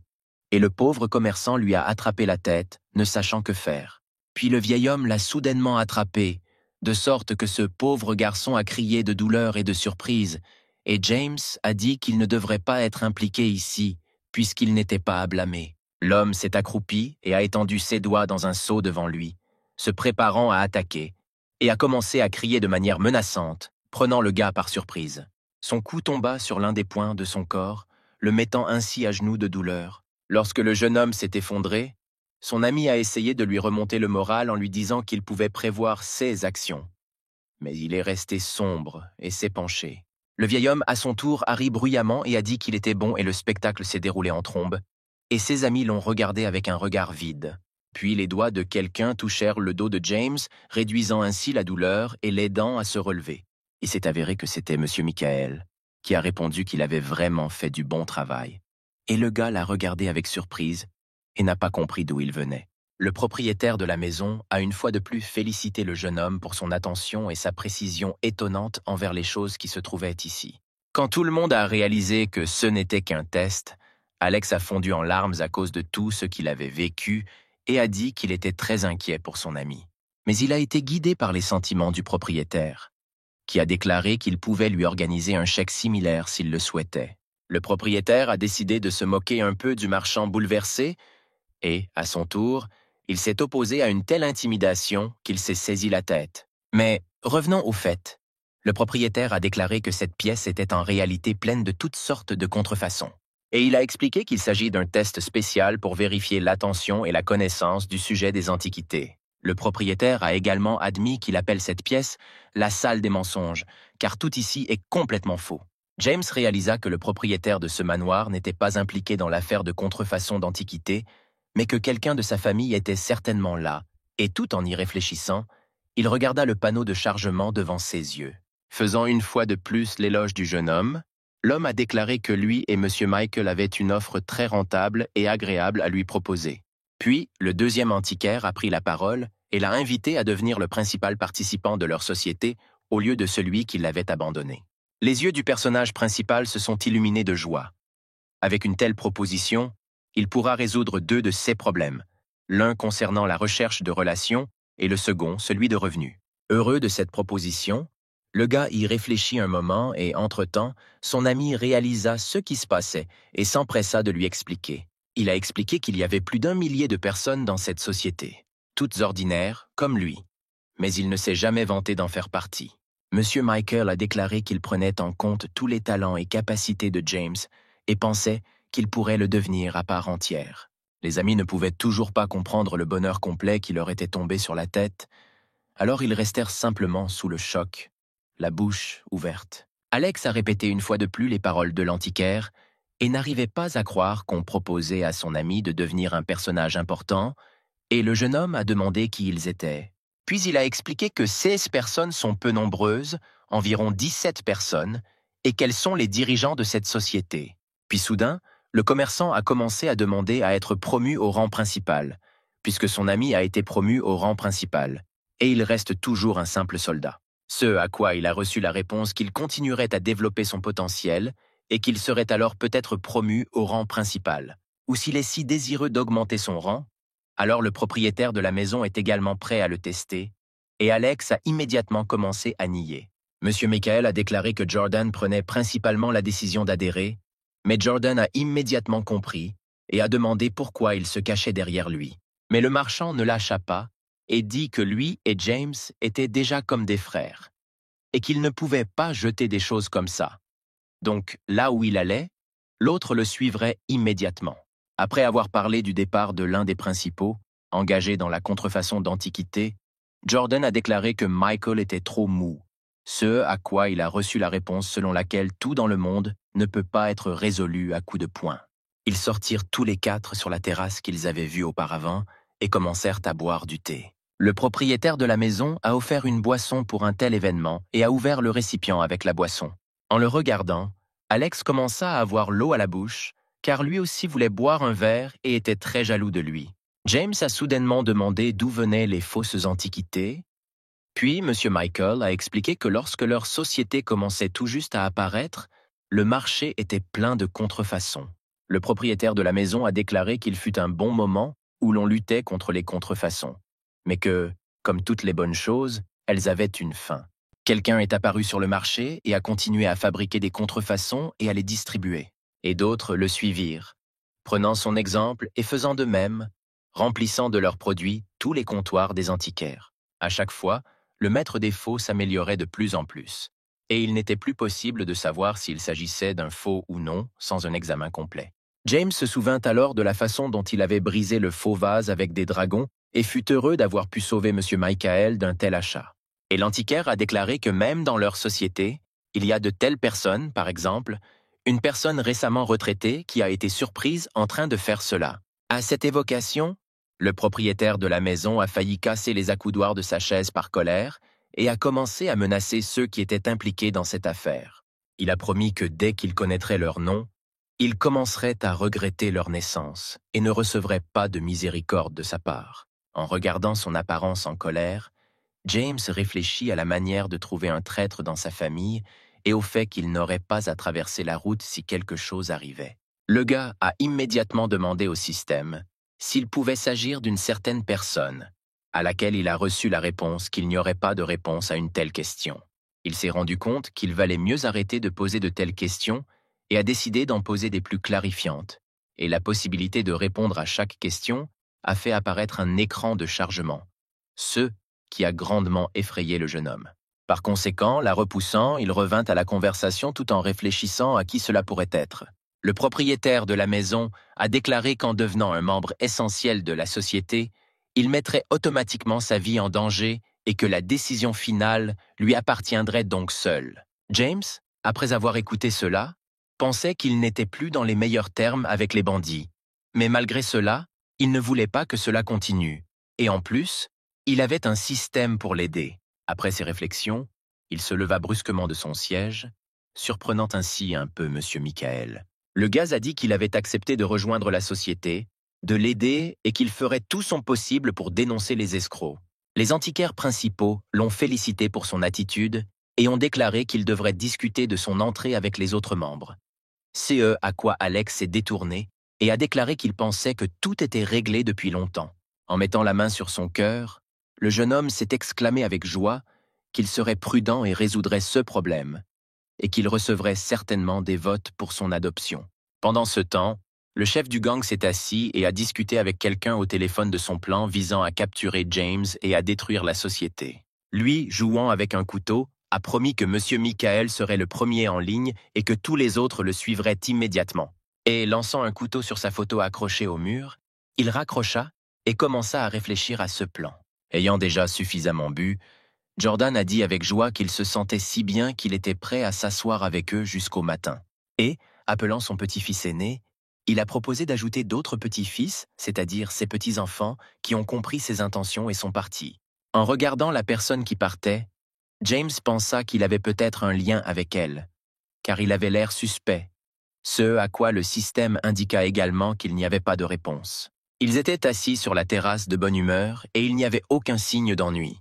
et le pauvre commerçant lui a attrapé la tête, ne sachant que faire. Puis le vieil homme l'a soudainement attrapé, de sorte que ce pauvre garçon a crié de douleur et de surprise, et James a dit qu'il ne devrait pas être impliqué ici, puisqu'il n'était pas à blâmer. L'homme s'est accroupi et a étendu ses doigts dans un seau devant lui, se préparant à attaquer, et a commencé à crier de manière menaçante, prenant le gars par surprise. Son cou tomba sur l'un des points de son corps, le mettant ainsi à genoux de douleur. Lorsque le jeune homme s'est effondré, son ami a essayé de lui remonter le moral en lui disant qu'il pouvait prévoir ses actions. Mais il est resté sombre et s'est penché. Le vieil homme, à son tour, a ri bruyamment et a dit qu'il était bon et le spectacle s'est déroulé en trombe, et ses amis l'ont regardé avec un regard vide. Puis les doigts de quelqu'un touchèrent le dos de James, réduisant ainsi la douleur et l'aidant à se relever. Il s'est avéré que c'était M. Michael, qui a répondu qu'il avait vraiment fait du bon travail. Et le gars l'a regardé avec surprise et n'a pas compris d'où il venait. Le propriétaire de la maison a une fois de plus félicité le jeune homme pour son attention et sa précision étonnante envers les choses qui se trouvaient ici. Quand tout le monde a réalisé que ce n'était qu'un test, Alex a fondu en larmes à cause de tout ce qu'il avait vécu et a dit qu'il était très inquiet pour son ami. Mais il a été guidé par les sentiments du propriétaire, qui a déclaré qu'il pouvait lui organiser un chèque similaire s'il le souhaitait. Le propriétaire a décidé de se moquer un peu du marchand bouleversé et, à son tour, il s'est opposé à une telle intimidation qu'il s'est saisi la tête. Mais revenons au fait. Le propriétaire a déclaré que cette pièce était en réalité pleine de toutes sortes de contrefaçons. Et il a expliqué qu'il s'agit d'un test spécial pour vérifier l'attention et la connaissance du sujet des antiquités. Le propriétaire a également admis qu'il appelle cette pièce la salle des mensonges, car tout ici est complètement faux. James réalisa que le propriétaire de ce manoir n'était pas impliqué dans l'affaire de contrefaçon d'antiquités, mais que quelqu'un de sa famille était certainement là, et tout en y réfléchissant, il regarda le panneau de chargement devant ses yeux. Faisant une fois de plus l'éloge du jeune homme, l'homme a déclaré que lui et M. Michael avaient une offre très rentable et agréable à lui proposer. Puis, le deuxième antiquaire a pris la parole et l'a invité à devenir le principal participant de leur société au lieu de celui qui l'avait abandonné. Les yeux du personnage principal se sont illuminés de joie. Avec une telle proposition, il pourra résoudre deux de ses problèmes, l'un concernant la recherche de relations et le second, celui de revenus. Heureux de cette proposition, le gars y réfléchit un moment et, entre-temps, son ami réalisa ce qui se passait et s'empressa de lui expliquer. Il a expliqué qu'il y avait plus d'1 millier de personnes dans cette société, toutes ordinaires, comme lui, mais il ne s'est jamais vanté d'en faire partie. M. Michael a déclaré qu'il prenait en compte tous les talents et capacités de James et pensait qu'il pourrait le devenir à part entière. Les amis ne pouvaient toujours pas comprendre le bonheur complet qui leur était tombé sur la tête, alors ils restèrent simplement sous le choc, la bouche ouverte. Alex a répété une fois de plus les paroles de l'antiquaire et n'arrivait pas à croire qu'on proposait à son ami de devenir un personnage important, et le jeune homme a demandé qui ils étaient. Puis il a expliqué que 16 personnes sont peu nombreuses, environ 17 personnes, et quels sont les dirigeants de cette société. Puis soudain, le commerçant a commencé à demander à être promu au rang principal, puisque son ami a été promu au rang principal, et il reste toujours un simple soldat. Ce à quoi il a reçu la réponse qu'il continuerait à développer son potentiel et qu'il serait alors peut-être promu au rang principal. Ou s'il est si désireux d'augmenter son rang, alors le propriétaire de la maison est également prêt à le tester, et Alex a immédiatement commencé à nier. Monsieur Michael a déclaré que Jordan prenait principalement la décision d'adhérer, mais Jordan a immédiatement compris et a demandé pourquoi il se cachait derrière lui. Mais le marchand ne lâcha pas et dit que lui et James étaient déjà comme des frères, et qu'il ne pouvait pas jeter des choses comme ça. Donc, là où il allait, l'autre le suivrait immédiatement. Après avoir parlé du départ de l'un des principaux, engagé dans la contrefaçon d'antiquités, Jordan a déclaré que Michael était trop mou, ce à quoi il a reçu la réponse selon laquelle tout dans le monde ne peut pas être résolu à coups de poing. Ils sortirent tous les quatre sur la terrasse qu'ils avaient vue auparavant et commencèrent à boire du thé. Le propriétaire de la maison a offert une boisson pour un tel événement et a ouvert le récipient avec la boisson. En le regardant, Alex commença à avoir l'eau à la bouche, car lui aussi voulait boire un verre et était très jaloux de lui. James a soudainement demandé d'où venaient les fausses antiquités, puis M. Michael a expliqué que lorsque leur société commençait tout juste à apparaître, le marché était plein de contrefaçons. Le propriétaire de la maison a déclaré qu'il fut un bon moment où l'on luttait contre les contrefaçons, mais que, comme toutes les bonnes choses, elles avaient une fin. Quelqu'un est apparu sur le marché et a continué à fabriquer des contrefaçons et à les distribuer. Et d'autres le suivirent, prenant son exemple et faisant de même, remplissant de leurs produits tous les comptoirs des antiquaires. À chaque fois, le maître des faux s'améliorait de plus en plus, et il n'était plus possible de savoir s'il s'agissait d'un faux ou non sans un examen complet. James se souvint alors de la façon dont il avait brisé le faux vase avec des dragons et fut heureux d'avoir pu sauver M. Michael d'un tel achat. Et l'antiquaire a déclaré que même dans leur société, il y a de telles personnes, par exemple, une personne récemment retraitée qui a été surprise en train de faire cela. À cette évocation, le propriétaire de la maison a failli casser les accoudoirs de sa chaise par colère et a commencé à menacer ceux qui étaient impliqués dans cette affaire. Il a promis que dès qu'il connaîtrait leur nom, ils commenceraient à regretter leur naissance et ne recevraient pas de miséricorde de sa part. En regardant son apparence en colère, James réfléchit à la manière de trouver un traître dans sa famille et au fait qu'il n'aurait pas à traverser la route si quelque chose arrivait. Le gars a immédiatement demandé au système s'il pouvait s'agir d'une certaine personne, à laquelle il a reçu la réponse qu'il n'y aurait pas de réponse à une telle question. Il s'est rendu compte qu'il valait mieux arrêter de poser de telles questions et a décidé d'en poser des plus clarifiantes, et la possibilité de répondre à chaque question a fait apparaître un écran de chargement, ce qui a grandement effrayé le jeune homme. Par conséquent, la repoussant, il revint à la conversation tout en réfléchissant à qui cela pourrait être. Le propriétaire de la maison a déclaré qu'en devenant un membre essentiel de la société, il mettrait automatiquement sa vie en danger et que la décision finale lui appartiendrait donc seul. James, après avoir écouté cela, pensait qu'il n'était plus dans les meilleurs termes avec les bandits. Mais malgré cela, il ne voulait pas que cela continue. Et en plus, il avait un système pour l'aider. Après ces réflexions, il se leva brusquement de son siège, surprenant ainsi un peu M. Michael. Le gaz a dit qu'il avait accepté de rejoindre la société, de l'aider et qu'il ferait tout son possible pour dénoncer les escrocs. Les antiquaires principaux l'ont félicité pour son attitude et ont déclaré qu'il devrait discuter de son entrée avec les autres membres. C'est à quoi Alex s'est détourné et a déclaré qu'il pensait que tout était réglé depuis longtemps. En mettant la main sur son cœur, le jeune homme s'est exclamé avec joie qu'il serait prudent et résoudrait ce problème, et qu'il recevrait certainement des votes pour son adoption. Pendant ce temps, le chef du gang s'est assis et a discuté avec quelqu'un au téléphone de son plan visant à capturer James et à détruire la société. Lui, jouant avec un couteau, a promis que M. Michael serait le premier en ligne et que tous les autres le suivraient immédiatement. Et lançant un couteau sur sa photo accrochée au mur, Il raccrocha et commença à réfléchir à ce plan. Ayant déjà suffisamment bu, Jordan a dit avec joie qu'il se sentait si bien qu'il était prêt à s'asseoir avec eux jusqu'au matin. Et, appelant son petit-fils aîné, il a proposé d'ajouter d'autres petits-fils, c'est-à-dire ses petits-enfants, qui ont compris ses intentions et sont partis. En regardant la personne qui partait, James pensa qu'il avait peut-être un lien avec elle, car il avait l'air suspect, ce à quoi le système indiqua également qu'il n'y avait pas de réponse. Ils étaient assis sur la terrasse de bonne humeur et il n'y avait aucun signe d'ennui.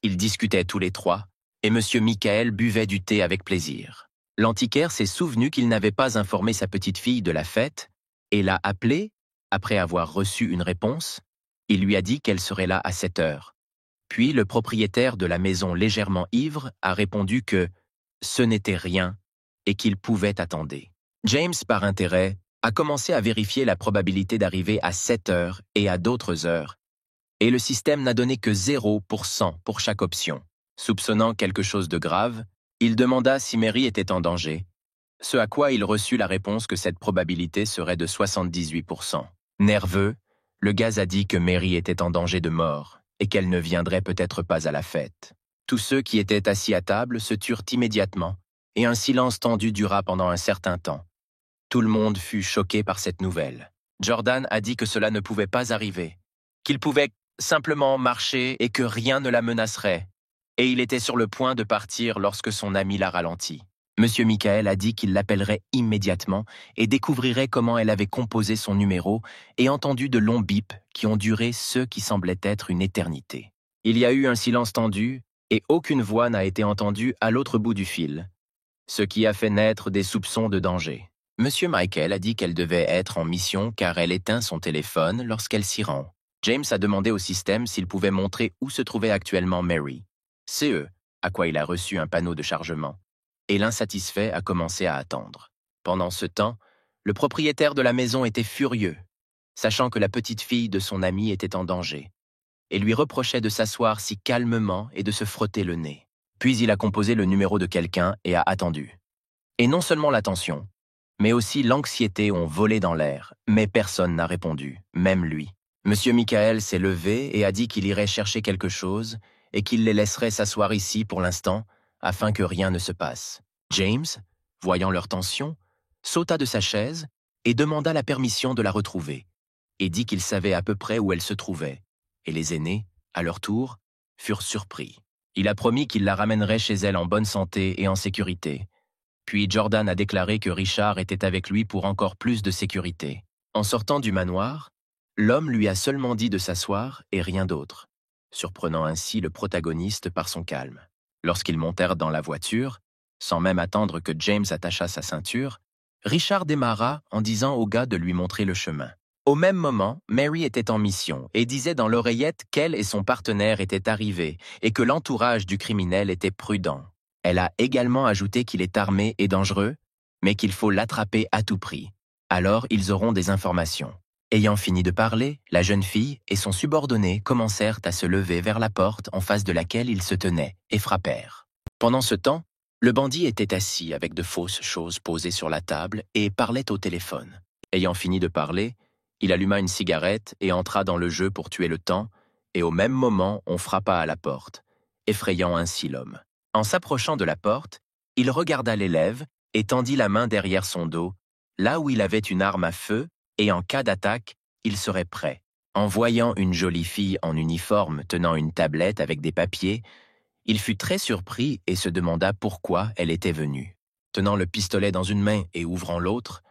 Ils discutaient tous les trois, et M. Michael buvait du thé avec plaisir. L'antiquaire s'est souvenu qu'il n'avait pas informé sa petite-fille de la fête, et l'a appelée, après avoir reçu une réponse. Il lui a dit qu'elle serait là à 7 heures. Puis le propriétaire de la maison légèrement ivre a répondu que ce n'était rien et qu'il pouvait attendre. James, par intérêt, a commencé à vérifier la probabilité d'arriver à 7 heures et à d'autres heures, et le système n'a donné que 0% pour chaque option. Soupçonnant quelque chose de grave, il demanda si Mary était en danger, ce à quoi il reçut la réponse que cette probabilité serait de 78%. Nerveux, le gaz a dit que Mary était en danger de mort et qu'elle ne viendrait peut-être pas à la fête. Tous ceux qui étaient assis à table se turent immédiatement, et un silence tendu dura pendant un certain temps. Tout le monde fut choqué par cette nouvelle. Jordan a dit que cela ne pouvait pas arriver, qu'il pouvait simplement marcher et que rien ne la menacerait, et il était sur le point de partir lorsque son ami l'a ralenti. Monsieur Michael a dit qu'il l'appellerait immédiatement et découvrirait comment elle avait composé son numéro et entendu de longs bips qui ont duré ce qui semblait être une éternité. Il y a eu un silence tendu et aucune voix n'a été entendue à l'autre bout du fil, ce qui a fait naître des soupçons de danger. Monsieur Michael a dit qu'elle devait être en mission car elle éteint son téléphone lorsqu'elle s'y rend. James a demandé au système s'il pouvait montrer où se trouvait actuellement Mary. C'est eux, à quoi il a reçu un panneau de chargement. Et l'insatisfait a commencé à attendre. Pendant ce temps, le propriétaire de la maison était furieux, sachant que la petite fille de son ami était en danger, et lui reprochait de s'asseoir si calmement et de se frotter le nez. Puis il a composé le numéro de quelqu'un et a attendu. Et non seulement l'attention, mais aussi l'anxiété ont volé dans l'air, mais personne n'a répondu, même lui. Monsieur Michael s'est levé et a dit qu'il irait chercher quelque chose et qu'il les laisserait s'asseoir ici pour l'instant, afin que rien ne se passe. James, voyant leur tension, sauta de sa chaise et demanda la permission de la retrouver, et dit qu'il savait à peu près où elle se trouvait, et les aînés, à leur tour, furent surpris. Il a promis qu'il la ramènerait chez elle en bonne santé et en sécurité. Puis Jordan a déclaré que Richard était avec lui pour encore plus de sécurité. En sortant du manoir, l'homme lui a seulement dit de s'asseoir et rien d'autre, surprenant ainsi le protagoniste par son calme. Lorsqu'ils montèrent dans la voiture, sans même attendre que James attachât sa ceinture, Richard démarra en disant au gars de lui montrer le chemin. Au même moment, Mary était en mission et disait dans l'oreillette qu'elle et son partenaire étaient arrivés et que l'entourage du criminel était prudent. Elle a également ajouté qu'il est armé et dangereux, mais qu'il faut l'attraper à tout prix. Alors ils auront des informations. Ayant fini de parler, la jeune fille et son subordonné commencèrent à se lever vers la porte en face de laquelle ils se tenaient et frappèrent. Pendant ce temps, le bandit était assis avec de fausses choses posées sur la table et parlait au téléphone. Ayant fini de parler, il alluma une cigarette et entra dans le jeu pour tuer le temps, et au même moment, on frappa à la porte, effrayant ainsi l'homme. En s'approchant de la porte, il regarda l'élève et tendit la main derrière son dos, là où il avait une arme à feu, et en cas d'attaque, il serait prêt. En voyant une jolie fille en uniforme tenant une tablette avec des papiers, il fut très surpris et se demanda pourquoi elle était venue. Tenant le pistolet dans une main et ouvrant l'autre,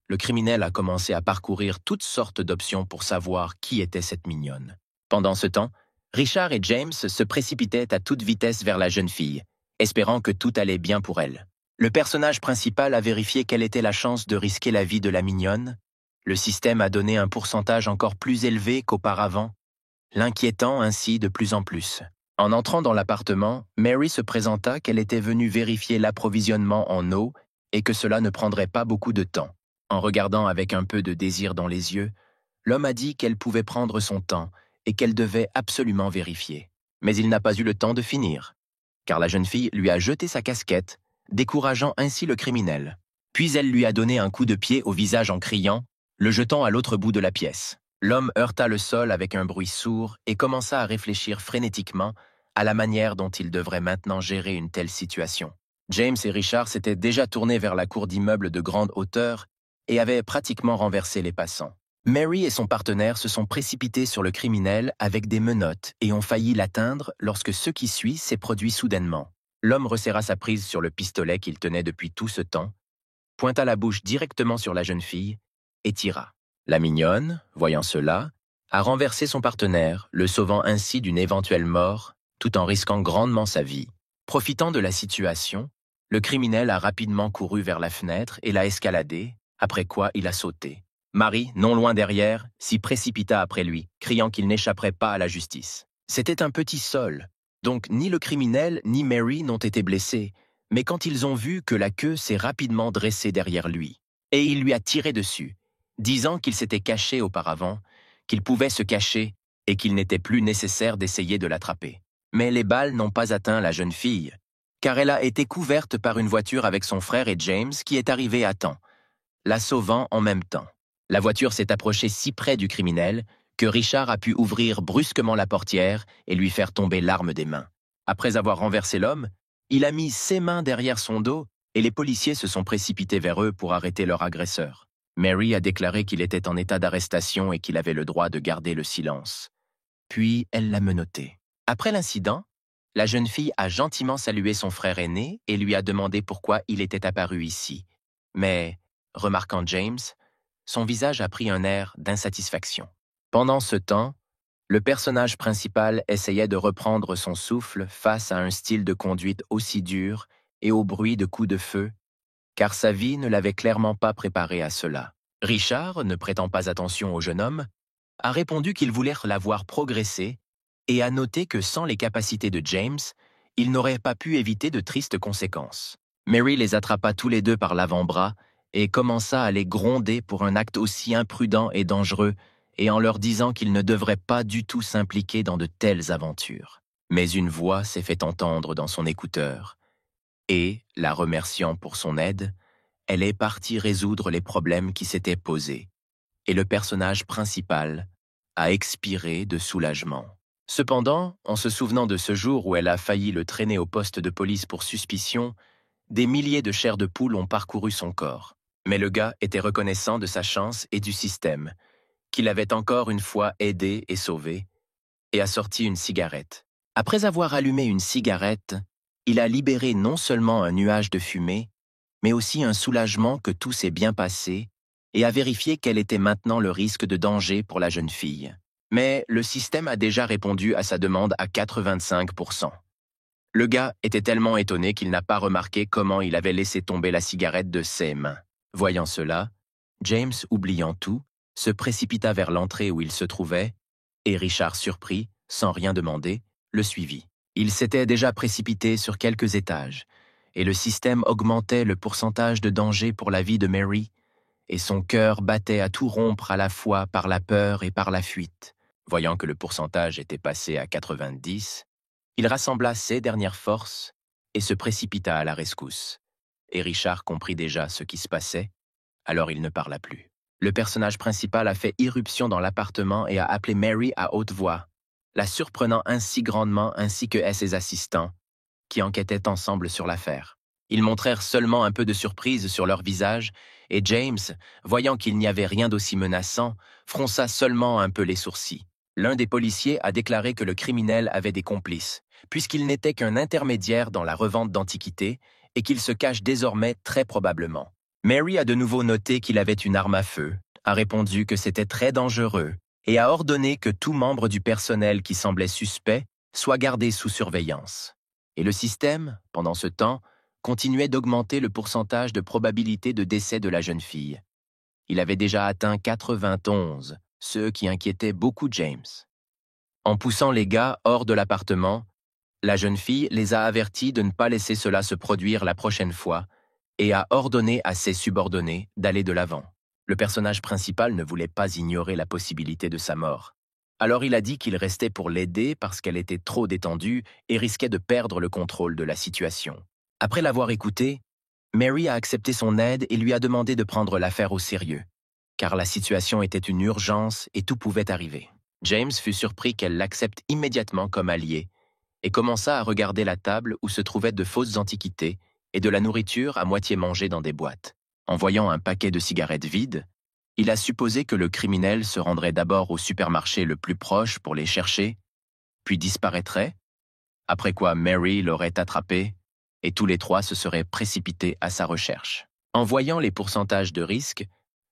le criminel a commencé à parcourir toutes sortes d'options pour savoir qui était cette mignonne. Pendant ce temps, Richard et James se précipitaient à toute vitesse vers la jeune fille, espérant que tout allait bien pour elle. Le personnage principal a vérifié quelle était la chance de risquer la vie de la mignonne. Le système a donné un pourcentage encore plus élevé qu'auparavant, l'inquiétant ainsi de plus en plus. En entrant dans l'appartement, Mary se présenta qu'elle était venue vérifier l'approvisionnement en eau et que cela ne prendrait pas beaucoup de temps. En regardant avec un peu de désir dans les yeux, l'homme a dit qu'elle pouvait prendre son temps et qu'elle devait absolument vérifier. Mais il n'a pas eu le temps de finir, car la jeune fille lui a jeté sa casquette, décourageant ainsi le criminel. Puis elle lui a donné un coup de pied au visage en criant, le jetant à l'autre bout de la pièce. L'homme heurta le sol avec un bruit sourd et commença à réfléchir frénétiquement à la manière dont il devrait maintenant gérer une telle situation. James et Richard s'étaient déjà tournés vers la cour d'immeuble de grande hauteur et avaient pratiquement renversé les passants. Mary et son partenaire se sont précipités sur le criminel avec des menottes et ont failli l'atteindre lorsque ce qui suit s'est produit soudainement. L'homme resserra sa prise sur le pistolet qu'il tenait depuis tout ce temps, pointa la bouche directement sur la jeune fille et tira. La mignonne, voyant cela, a renversé son partenaire, le sauvant ainsi d'une éventuelle mort, tout en risquant grandement sa vie. Profitant de la situation, le criminel a rapidement couru vers la fenêtre et l'a escaladée, après quoi il a sauté. Mary, non loin derrière, s'y précipita après lui, criant qu'il n'échapperait pas à la justice. C'était un petit sol, donc ni le criminel ni Mary n'ont été blessés, mais quand ils ont vu que la queue s'est rapidement dressée derrière lui, et il lui a tiré dessus, disant qu'il s'était caché auparavant, qu'il pouvait se cacher et qu'il n'était plus nécessaire d'essayer de l'attraper. Mais les balles n'ont pas atteint la jeune fille, car elle a été couverte par une voiture avec son frère et James qui est arrivé à temps, la sauvant en même temps. La voiture s'est approchée si près du criminel que Richard a pu ouvrir brusquement la portière et lui faire tomber l'arme des mains. Après avoir renversé l'homme, il a mis ses mains derrière son dos et les policiers se sont précipités vers eux pour arrêter leur agresseur. Mary a déclaré qu'il était en état d'arrestation et qu'il avait le droit de garder le silence. Puis elle l'a menotté. Après l'incident, la jeune fille a gentiment salué son frère aîné et lui a demandé pourquoi il était apparu ici. Mais, remarquant James, son visage a pris un air d'insatisfaction. Pendant ce temps, le personnage principal essayait de reprendre son souffle face à un style de conduite aussi dur et au bruit de coups de feu, car sa vie ne l'avait clairement pas préparé à cela. Richard, ne prêtant pas attention au jeune homme, a répondu qu'il voulait la voir progresser et a noté que sans les capacités de James, il n'aurait pas pu éviter de tristes conséquences. Mary les attrapa tous les deux par l'avant-bras et commença à les gronder pour un acte aussi imprudent et dangereux et en leur disant qu'ils ne devraient pas du tout s'impliquer dans de telles aventures. Mais une voix s'est fait entendre dans son écouteur et, la remerciant pour son aide, elle est partie résoudre les problèmes qui s'étaient posés, et le personnage principal a expiré de soulagement. Cependant, en se souvenant de ce jour où elle a failli le traîner au poste de police pour suspicion, des milliers de chairs de poule ont parcouru son corps. Mais le gars était reconnaissant de sa chance et du système, qu'il avait encore une fois aidé et sauvé, et a sorti une cigarette. Après avoir allumé une cigarette, il a libéré non seulement un nuage de fumée, mais aussi un soulagement que tout s'est bien passé et a vérifié quel était maintenant le risque de danger pour la jeune fille. Mais le système a déjà répondu à sa demande à 85%. Le gars était tellement étonné qu'il n'a pas remarqué comment il avait laissé tomber la cigarette de ses mains. Voyant cela, James, oubliant tout, se précipita vers l'entrée où il se trouvait, et Richard, surpris, sans rien demander, le suivit. Il s'était déjà précipité sur quelques étages, et le système augmentait le pourcentage de danger pour la vie de Mary, et son cœur battait à tout rompre à la fois par la peur et par la fuite. Voyant que le pourcentage était passé à 90, il rassembla ses dernières forces et se précipita à la rescousse. Et Richard comprit déjà ce qui se passait, alors il ne parla plus. Le personnage principal a fait irruption dans l'appartement et a appelé Mary à haute voix, la surprenant ainsi grandement ainsi que ses assistants, qui enquêtaient ensemble sur l'affaire. Ils montrèrent seulement un peu de surprise sur leur visage, et James, voyant qu'il n'y avait rien d'aussi menaçant, fronça seulement un peu les sourcils. L'un des policiers a déclaré que le criminel avait des complices, puisqu'il n'était qu'un intermédiaire dans la revente d'antiquités et qu'il se cache désormais très probablement. Mary a de nouveau noté qu'il avait une arme à feu, a répondu que c'était très dangereux et a ordonné que tout membre du personnel qui semblait suspect soit gardé sous surveillance. Et le système, pendant ce temps, continuait d'augmenter le pourcentage de probabilité de décès de la jeune fille. Il avait déjà atteint 91, ce qui inquiétait beaucoup James. En poussant les gars hors de l'appartement, la jeune fille les a avertis de ne pas laisser cela se produire la prochaine fois et a ordonné à ses subordonnés d'aller de l'avant. Le personnage principal ne voulait pas ignorer la possibilité de sa mort. Alors il a dit qu'il restait pour l'aider parce qu'elle était trop détendue et risquait de perdre le contrôle de la situation. Après l'avoir écouté, Mary a accepté son aide et lui a demandé de prendre l'affaire au sérieux, car la situation était une urgence et tout pouvait arriver. James fut surpris qu'elle l'accepte immédiatement comme allié et commença à regarder la table où se trouvaient de fausses antiquités et de la nourriture à moitié mangée dans des boîtes. En voyant un paquet de cigarettes vides, il a supposé que le criminel se rendrait d'abord au supermarché le plus proche pour les chercher, puis disparaîtrait, après quoi Mary l'aurait attrapé et tous les trois se seraient précipités à sa recherche. En voyant les pourcentages de risque,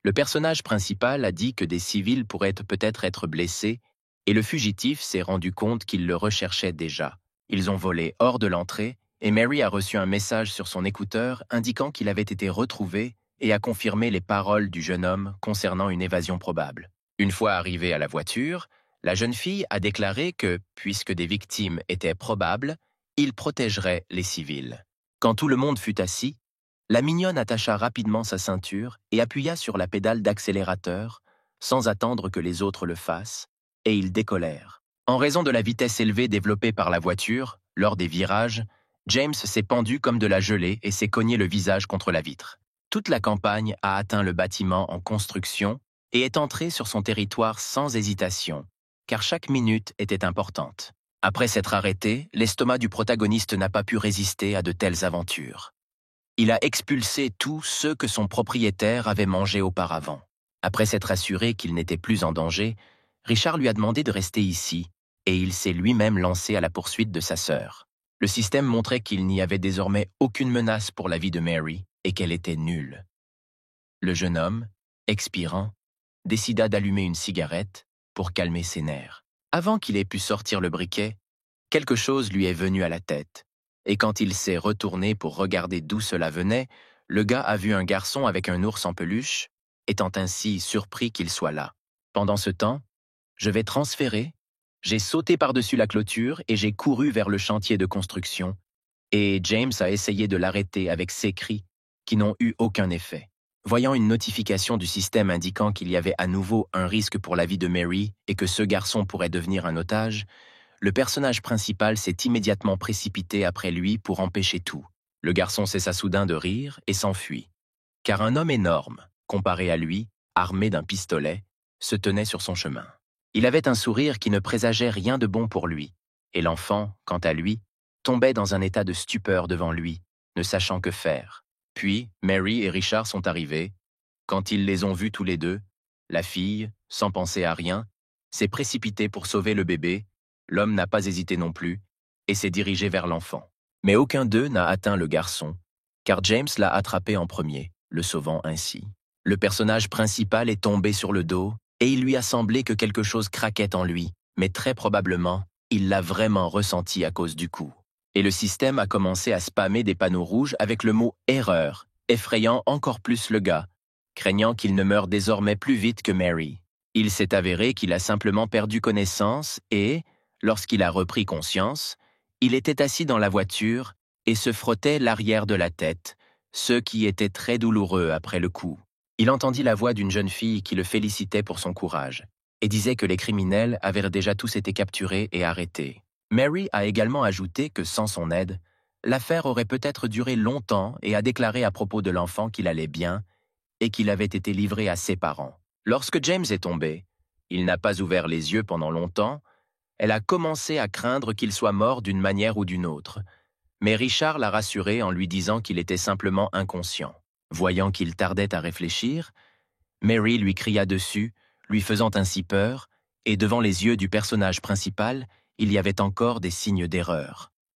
le personnage principal a dit que des civils pourraient peut-être être blessés et le fugitif s'est rendu compte qu'il le recherchait déjà. Ils ont volé hors de l'entrée et Mary a reçu un message sur son écouteur indiquant qu'il avait été retrouvé et a confirmé les paroles du jeune homme concernant une évasion probable. Une fois arrivée à la voiture, la jeune fille a déclaré que, puisque des victimes étaient probables, il protégerait les civils. Quand tout le monde fut assis, la mignonne attacha rapidement sa ceinture et appuya sur la pédale d'accélérateur, sans attendre que les autres le fassent, et ils décollèrent. En raison de la vitesse élevée développée par la voiture, lors des virages, James s'est pendu comme de la gelée et s'est cogné le visage contre la vitre. Toute la campagne a atteint le bâtiment en construction et est entrée sur son territoire sans hésitation, car chaque minute était importante. Après s'être arrêté, l'estomac du protagoniste n'a pas pu résister à de telles aventures. Il a expulsé tous ceux que son propriétaire avait mangés auparavant. Après s'être assuré qu'il n'était plus en danger, Richard lui a demandé de rester ici, et il s'est lui-même lancé à la poursuite de sa sœur. Le système montrait qu'il n'y avait désormais aucune menace pour la vie de Mary et qu'elle était nulle. Le jeune homme, expirant, décida d'allumer une cigarette pour calmer ses nerfs. Avant qu'il ait pu sortir le briquet, quelque chose lui est venu à la tête, et quand il s'est retourné pour regarder d'où cela venait, le gars a vu un garçon avec un ours en peluche, étant ainsi surpris qu'il soit là. Pendant ce temps, je vais transférer, j'ai sauté par-dessus la clôture et j'ai couru vers le chantier de construction, et James a essayé de l'arrêter avec ses cris qui n'ont eu aucun effet. Voyant une notification du système indiquant qu'il y avait à nouveau un risque pour la vie de Mary et que ce garçon pourrait devenir un otage, le personnage principal s'est immédiatement précipité après lui pour empêcher tout. Le garçon cessa soudain de rire et s'enfuit, car un homme énorme, comparé à lui, armé d'un pistolet, se tenait sur son chemin. Il avait un sourire qui ne présageait rien de bon pour lui, et l'enfant, quant à lui, tombait dans un état de stupeur devant lui, ne sachant que faire. Puis, Mary et Richard sont arrivés. Quand ils les ont vus tous les deux, la fille, sans penser à rien, s'est précipitée pour sauver le bébé, l'homme n'a pas hésité non plus, et s'est dirigé vers l'enfant. Mais aucun d'eux n'a atteint le garçon, car James l'a attrapé en premier, le sauvant ainsi. Le personnage principal est tombé sur le dos, et il lui a semblé que quelque chose craquait en lui, mais très probablement, il l'a vraiment ressenti à cause du coup. Et le système a commencé à spammer des panneaux rouges avec le mot « erreur », effrayant encore plus le gars, craignant qu'il ne meure désormais plus vite que Mary. Il s'est avéré qu'il a simplement perdu connaissance et, lorsqu'il a repris conscience, il était assis dans la voiture et se frottait l'arrière de la tête, ce qui était très douloureux après le coup. Il entendit la voix d'une jeune fille qui le félicitait pour son courage et disait que les criminels avaient déjà tous été capturés et arrêtés. Mary a également ajouté que sans son aide, l'affaire aurait peut-être duré longtemps et a déclaré à propos de l'enfant qu'il allait bien et qu'il avait été livré à ses parents. Lorsque James est tombé, il n'a pas ouvert les yeux pendant longtemps. Elle a commencé à craindre qu'il soit mort d'une manière ou d'une autre, mais Richard l'a rassuré en lui disant qu'il était simplement inconscient. Voyant qu'il tardait à réfléchir, Mary lui cria dessus, lui faisant ainsi peur, et devant les yeux du personnage principal, il y avait encore des signes d'erreur.